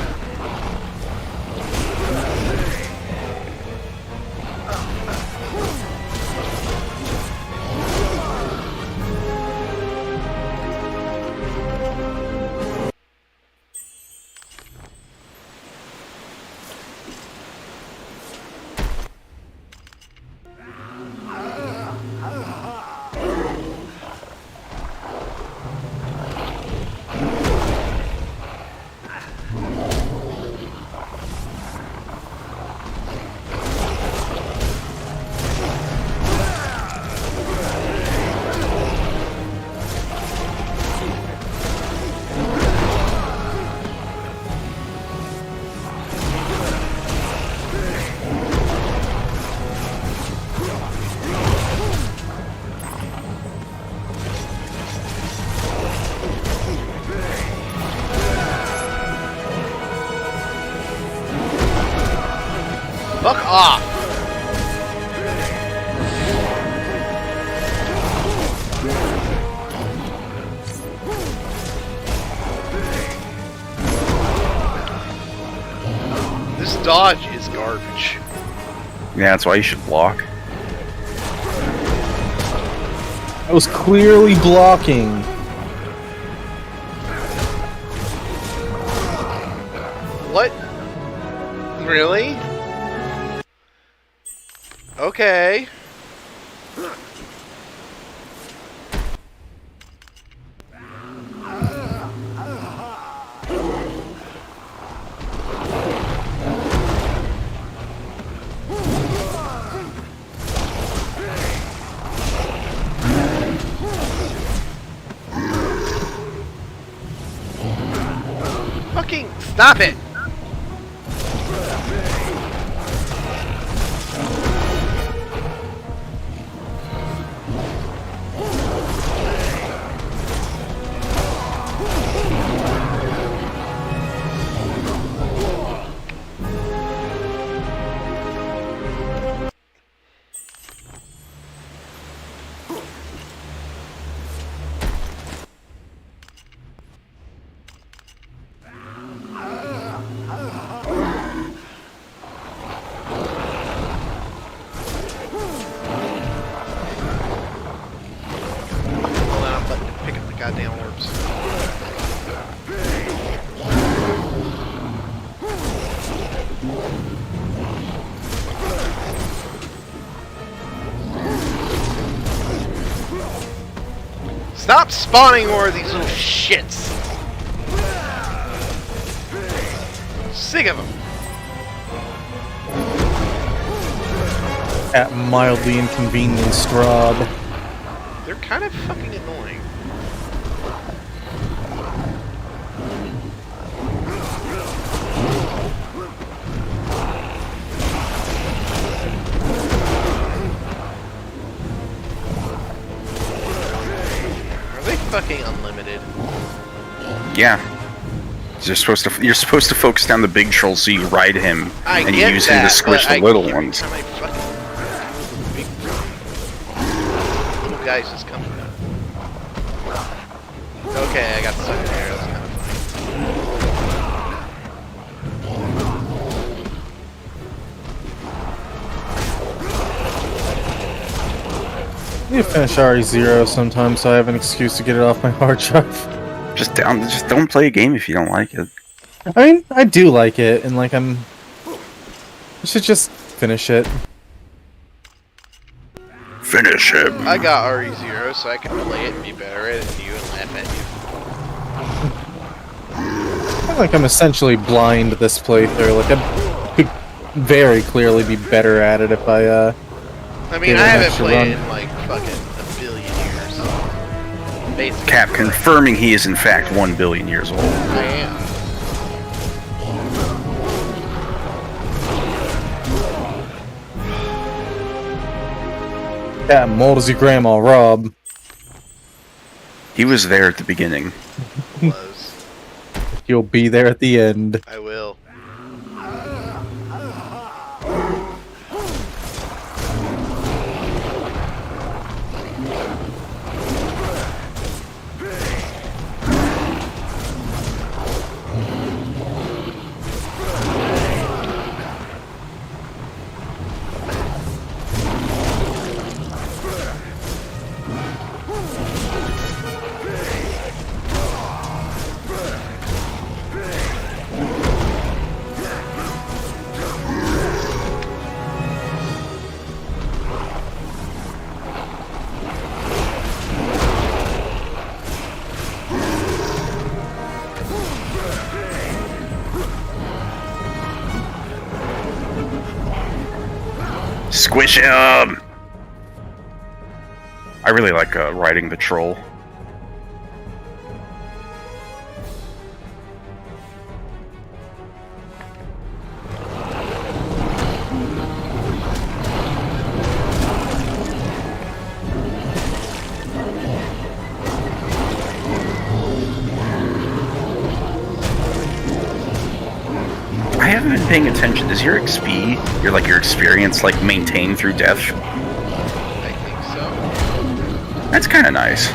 Fuck off! This dodge is garbage. Yeah, that's why you should block. I was clearly blocking. What? Really? Okay. Fucking stop it! Goddamn orbs. Stop spawning more of these little shits. Sick of them. At mildly inconvenienced Rob. They're kind of fucking annoying. Are they fucking unlimited? Yeah. You're supposed to focus down the big troll so you ride him, and you use him to squish the little ones. Little guys just coming up. Okay, I got stuck in there. That's kind of I need to finish RE0 sometime so I have an excuse to get it off my hard drive. Just don't play a game if you don't like it. I mean, I do like it, and like I should just finish it. Finish him. I got RE0 so I can play it and be better at it than you and laugh at you. I feel like I'm essentially blind this playthrough. Like I could very clearly be better at it if I I mean, I haven't played it in like fucking a billion years. Basically. Cap confirming he is in fact 1 billion years old. I am. That moldy grandma Rob. He was there at the beginning. Was. He'll be there at the end. I will. Squish him! I really like riding the troll. I haven't been paying attention. Does your XP, your experience, maintain through death? I think so. That's kind of nice.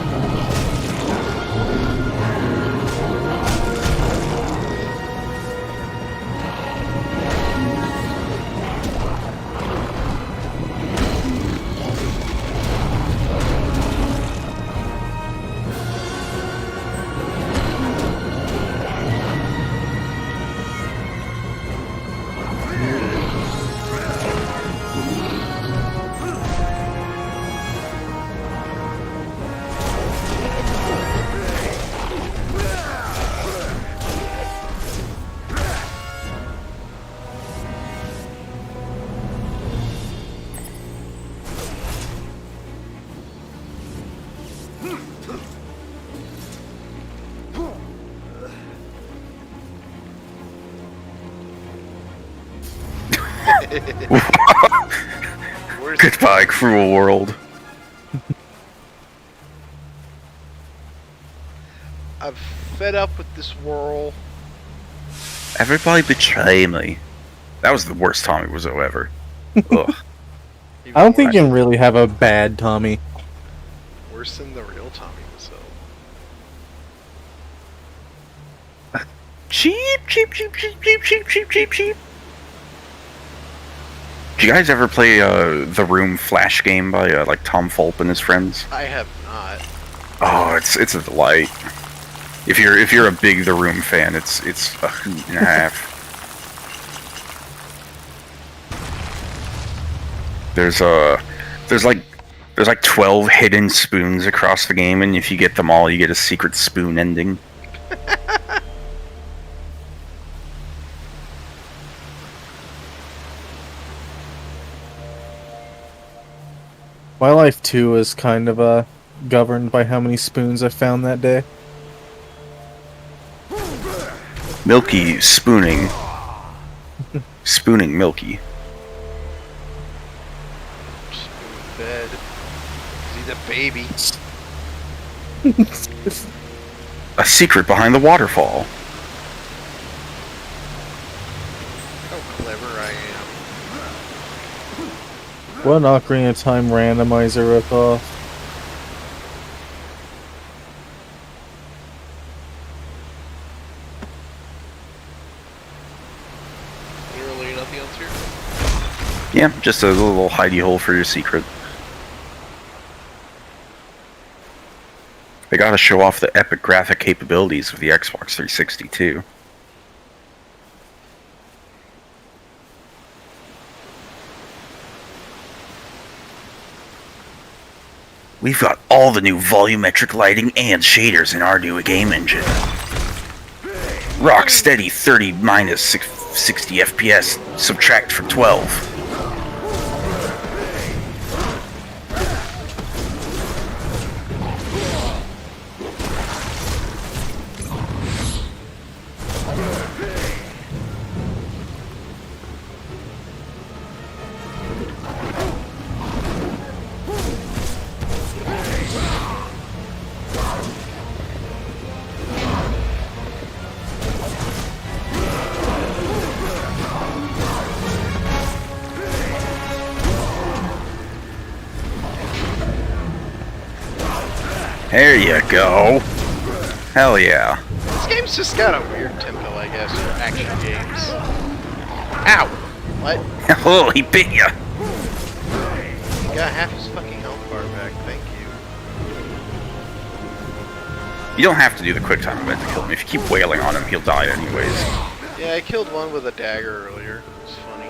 Goodbye, cruel world. I'm fed up with this world. Everybody betray me. That was the worst Tommy Wiseau ever. Ugh. I don't think you can really have a bad Tommy. Worse than the real Tommy Wiseau. Cheap, cheap, cheap, cheap, cheap, cheap, cheap, cheap, cheap. Did you guys ever play The Room Flash game by Tom Fulp and his friends? I have not. Oh, it's a delight. If you're a big The Room fan, it's a hoot and a half. There's 12 hidden spoons across the game, and if you get them all, you get a secret spoon ending. My life too is kind of governed by how many spoons I found that day. Milky spooning. Spooning Milky. Spoon fed. He's a baby. A secret behind the waterfall. How clever I am. What an Ocarina of Time randomizer ripoff. Literally nothing else here. Yeah, just a little hidey hole for your secret. They gotta show off the epic graphic capabilities of the Xbox 360 too. We've got all the new volumetric lighting and shaders in our new game engine. Rock steady 30 minus 60 FPS, subtract from 12. There you go. Hell yeah. This game's just got a weird tempo, I guess, for action games. Ow! What? Oh, he bit ya. He got half his fucking health bar back, thank you. You don't have to do the quick time event to kill him. If you keep wailing on him, he'll die anyways. Yeah, I killed one with a dagger earlier. It was funny.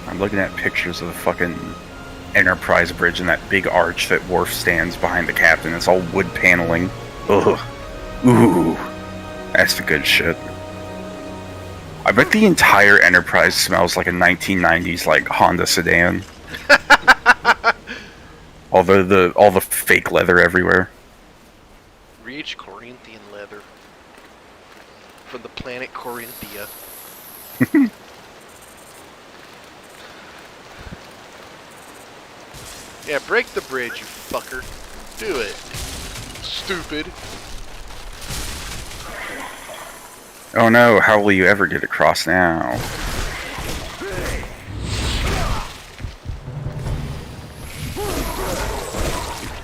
I'm looking at pictures of the fucking Enterprise bridge and that big arch that Worf stands behind the captain. It's all wood paneling. Ugh. Ooh. That's the good shit. I bet the entire Enterprise smells like a 1990s like Honda sedan. all the fake leather everywhere. Rich Corinthian leather. From the planet Corinthia. Yeah, break the bridge, you fucker. Do it. Stupid. Oh no, how will you ever get across now?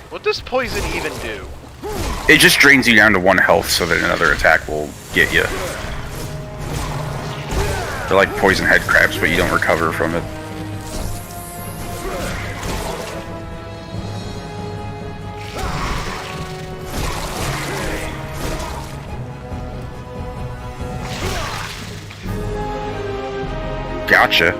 What does poison even do? It just drains you down to 1 health so that another attack will get you. They're like poison head crabs, but you don't recover from it. Gotcha.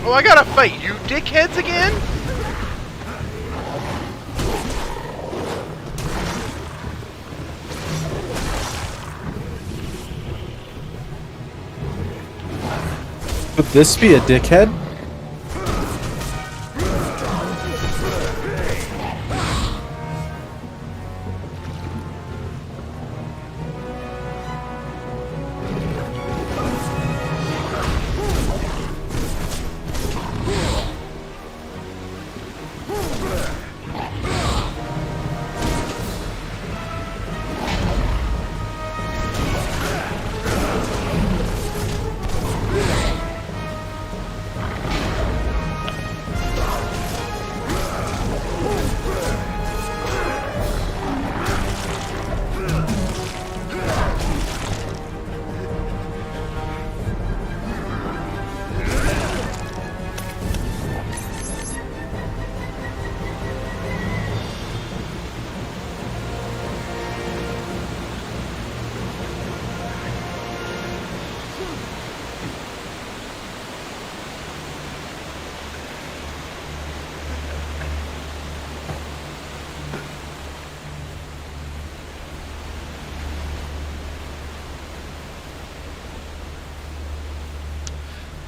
Oh, I gotta fight you dickheads again? Would this be a dickhead?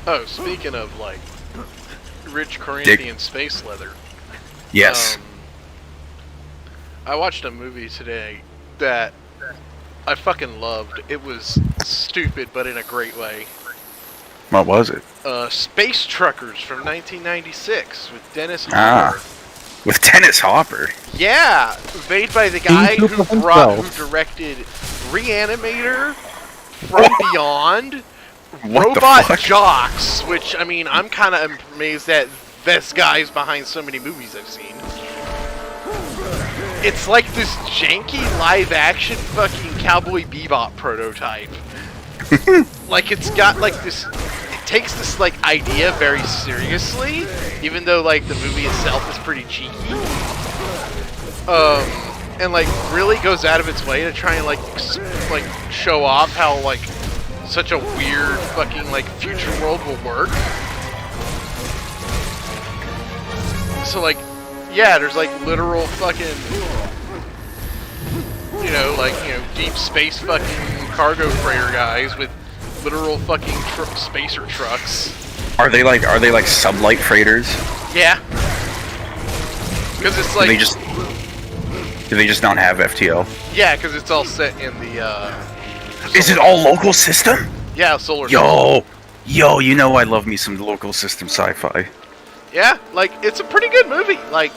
Oh, speaking of, like, rich Corinthian space leather. Yes. I watched a movie today that I fucking loved. It was stupid, but in a great way. What was it? Space Truckers from 1996 with Dennis Hopper. Ah. With Dennis Hopper. Yeah, made by the guy King who Koopa himself. directed Reanimator, from beyond, What the robot fuck? jocks, which, I mean, I'm kind of amazed that this guy's behind so many movies I've seen. It's like this janky live-action fucking Cowboy Bebop prototype. Like, it's got, like, this... It takes this, like, idea very seriously, even though, like, the movie itself is pretty cheeky. And, like, really goes out of its way to try and, like, show off how, like, such a weird fucking, like, future world will work. So, like, yeah, there's, like, literal fucking, you know, like, you know, deep space fucking cargo freighter guys with literal fucking spacer trucks. Are they like sublight freighters? Yeah. Because it's like... Do they just not have FTL? Yeah, because it's all set in the, Is it all local system? Yeah, solar system. Yo, you know I love me some local system sci-fi. Yeah, like, it's a pretty good movie. Like,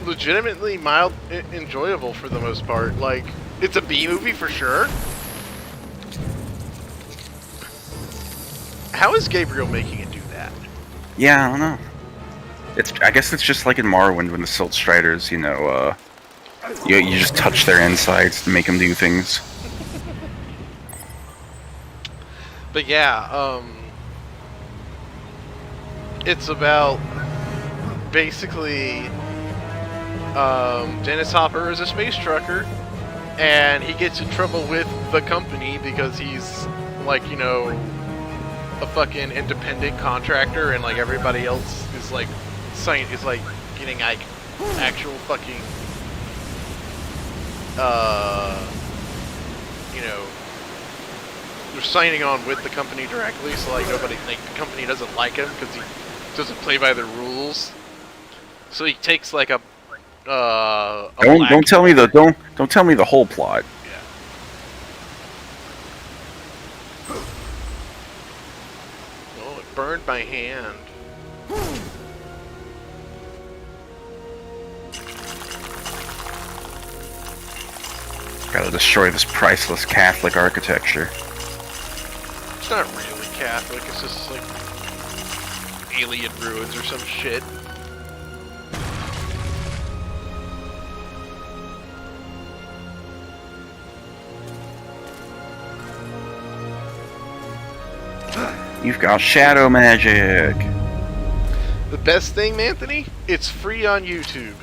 legitimately mild, enjoyable for the most part. Like, it's a B movie for sure. How is Gabriel making it do that? Yeah, I don't know. I guess it's just like in Morrowind when the Silt Striders, you know, you just touch their insides to make them do things. But yeah, it's about basically Dennis Hopper is a space trucker, and he gets in trouble with the company because he's, like, you know, a fucking independent contractor, and like everybody else is like getting like actual fucking you know, they're signing on with the company directly, so like nobody, like, the company doesn't like him because he doesn't play by the rules. So he takes like a don't tell me the whole plot. Yeah. Oh, it burned my hand. Gotta destroy this priceless Catholic architecture. It's not really Catholic, it's just like alien ruins or some shit. You've got shadow magic. The best thing, Anthony, it's free on YouTube.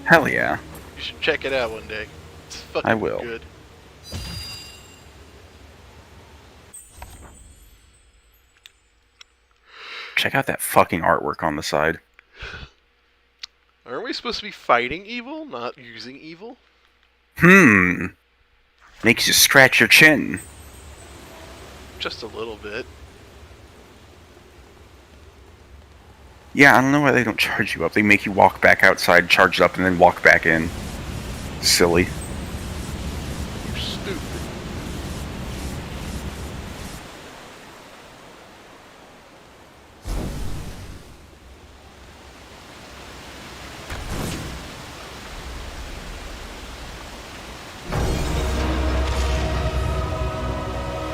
Hell yeah. You should check it out one day. It's fucking I will. good. Check out that fucking artwork on the side. Aren't we supposed to be fighting evil, not using evil? Makes you scratch your chin. Just a little bit. Yeah, I don't know why they don't charge you up. They make you walk back outside, charge it up, and then walk back in. Silly. You're stupid.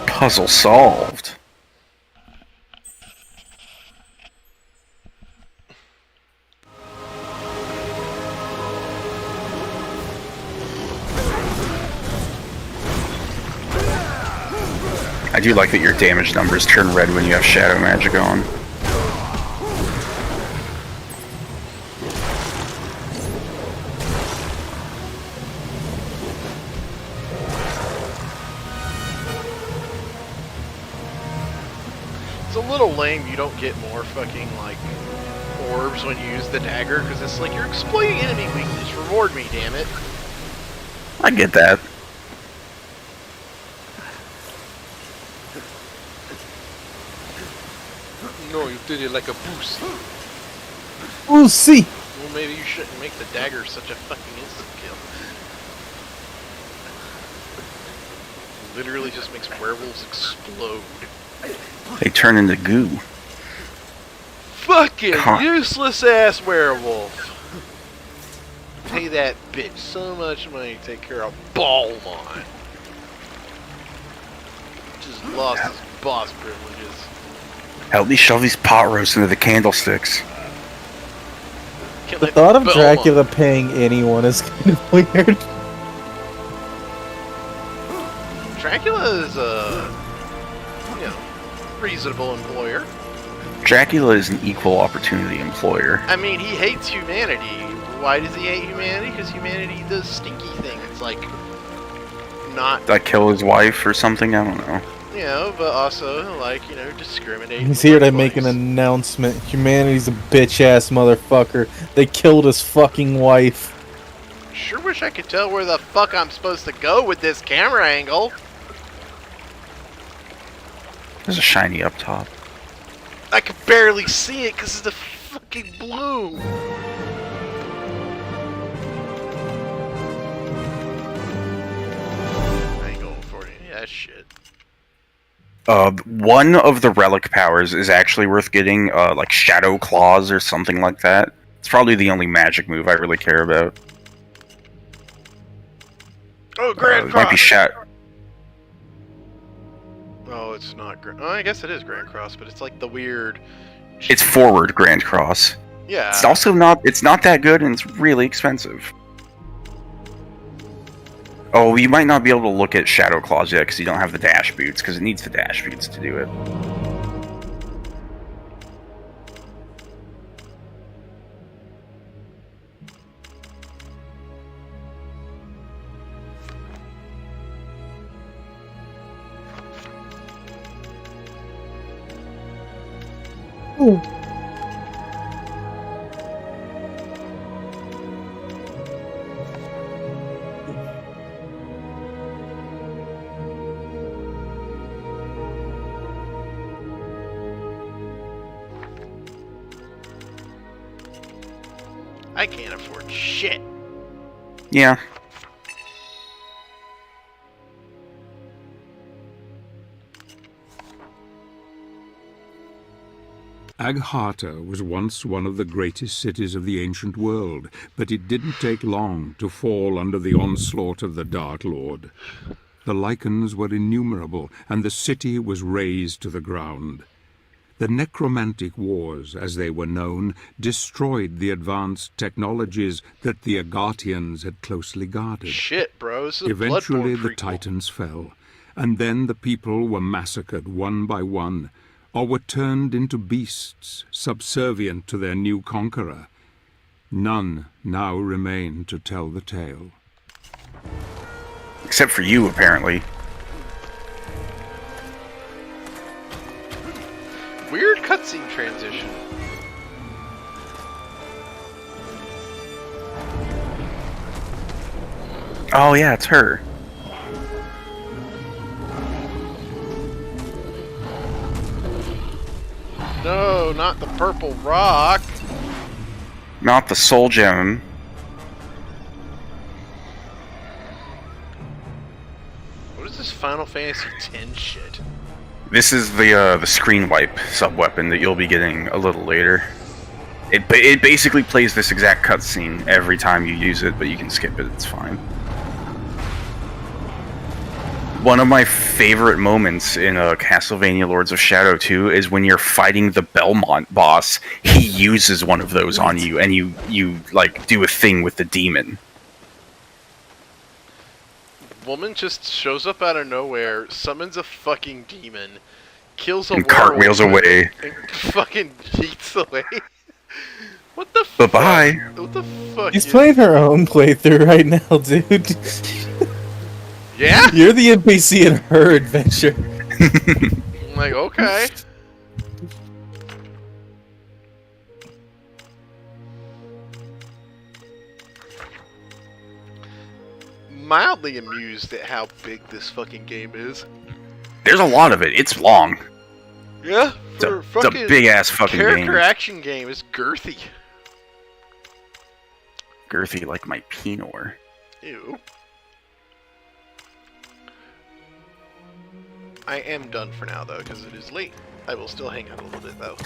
Puzzle solved. I do like that your damage numbers turn red when you have shadow magic on. It's a little lame you don't get more fucking, like, orbs when you use the dagger, because it's like, you're exploiting enemy weakness. Reward me, damn it. I get that. No, you did it like a pussy. We'll see. Well, maybe you shouldn't make the dagger such a fucking instant kill. Literally just makes werewolves explode. They turn into goo. Fucking useless ass werewolf. Pay that bitch so much money to take care of Balmont. Just lost his boss privileges. At least shove these pot roasts into the candlesticks. The thought of Dracula paying anyone is kind of weird. Dracula is a, reasonable employer. Dracula is an equal opportunity employer. I mean, he hates humanity. Why does he hate humanity? Because humanity does stinky things, like not. Like kill his wife or something? I don't know. But also, like, discriminate. He's here to make an announcement. Humanity's a bitch-ass motherfucker. They killed his fucking wife. Sure wish I could tell where the fuck I'm supposed to go with this camera angle. There's a shiny up top. I can barely see it because of the fucking blue. I ain't going for it. Yeah, that shit. One of the relic powers is actually worth getting, like Shadow Claws or something like that. It's probably the only magic move I really care about. Oh, Grand Might be Cross! Oh, it's not Grand... Oh, I guess it is Grand Cross, but it's like the weird... It's forward Grand Cross. Yeah. It's also not... It's not that good, and it's really expensive. Oh, you might not be able to look at Shadow Claws yet, because you don't have the dash boots, because it needs the dash boots to do it. Ooh. I can't afford shit. Yeah. Agharta was once one of the greatest cities of the ancient world, but it didn't take long to fall under the onslaught of the Dark Lord. The lichens were innumerable, and the city was razed to the ground. The necromantic wars, as they were known, destroyed the advanced technologies that the Agartians had closely guarded. Shit, bro. This is a Eventually, Bloodborne the prequel. Titans fell, and then the people were massacred one by one, or were turned into beasts, subservient to their new conqueror. None now remain to tell the tale. Except for you, apparently. Weird cutscene transition. Oh yeah, it's her. No, not the purple rock. Not the soul gem. What is this Final Fantasy X shit? This is the screen wipe sub-weapon that you'll be getting a little later. It basically plays this exact cutscene every time you use it, but you can skip it, it's fine. One of my favorite moments in Castlevania Lords of Shadow 2 is when you're fighting the Belmont boss. He uses one of those on you, and you like do a thing with the demon. Woman just shows up out of nowhere, summons a fucking demon, kills a And cartwheels werewolf, away. and fucking yeets away. What the Bye-bye. fuck? What the fuck? He's playing her own playthrough right now, dude. Yeah? You're the NPC in her adventure. I'm like, okay. Mildly amused at how big this fucking game is. There's a lot of it. It's long. Yeah, It's for a fucking big-ass fucking character game. action game, it's girthy. Girthy like my Pinot. Ew. I am done for now, though, because it is late. I will still hang out a little bit, though,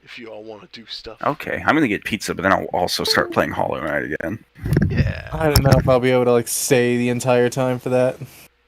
if you all want to do stuff. Okay, I'm gonna get pizza, but then I'll also start playing Hollow Knight again. Yeah. I don't know if I'll be able to like stay the entire time for that.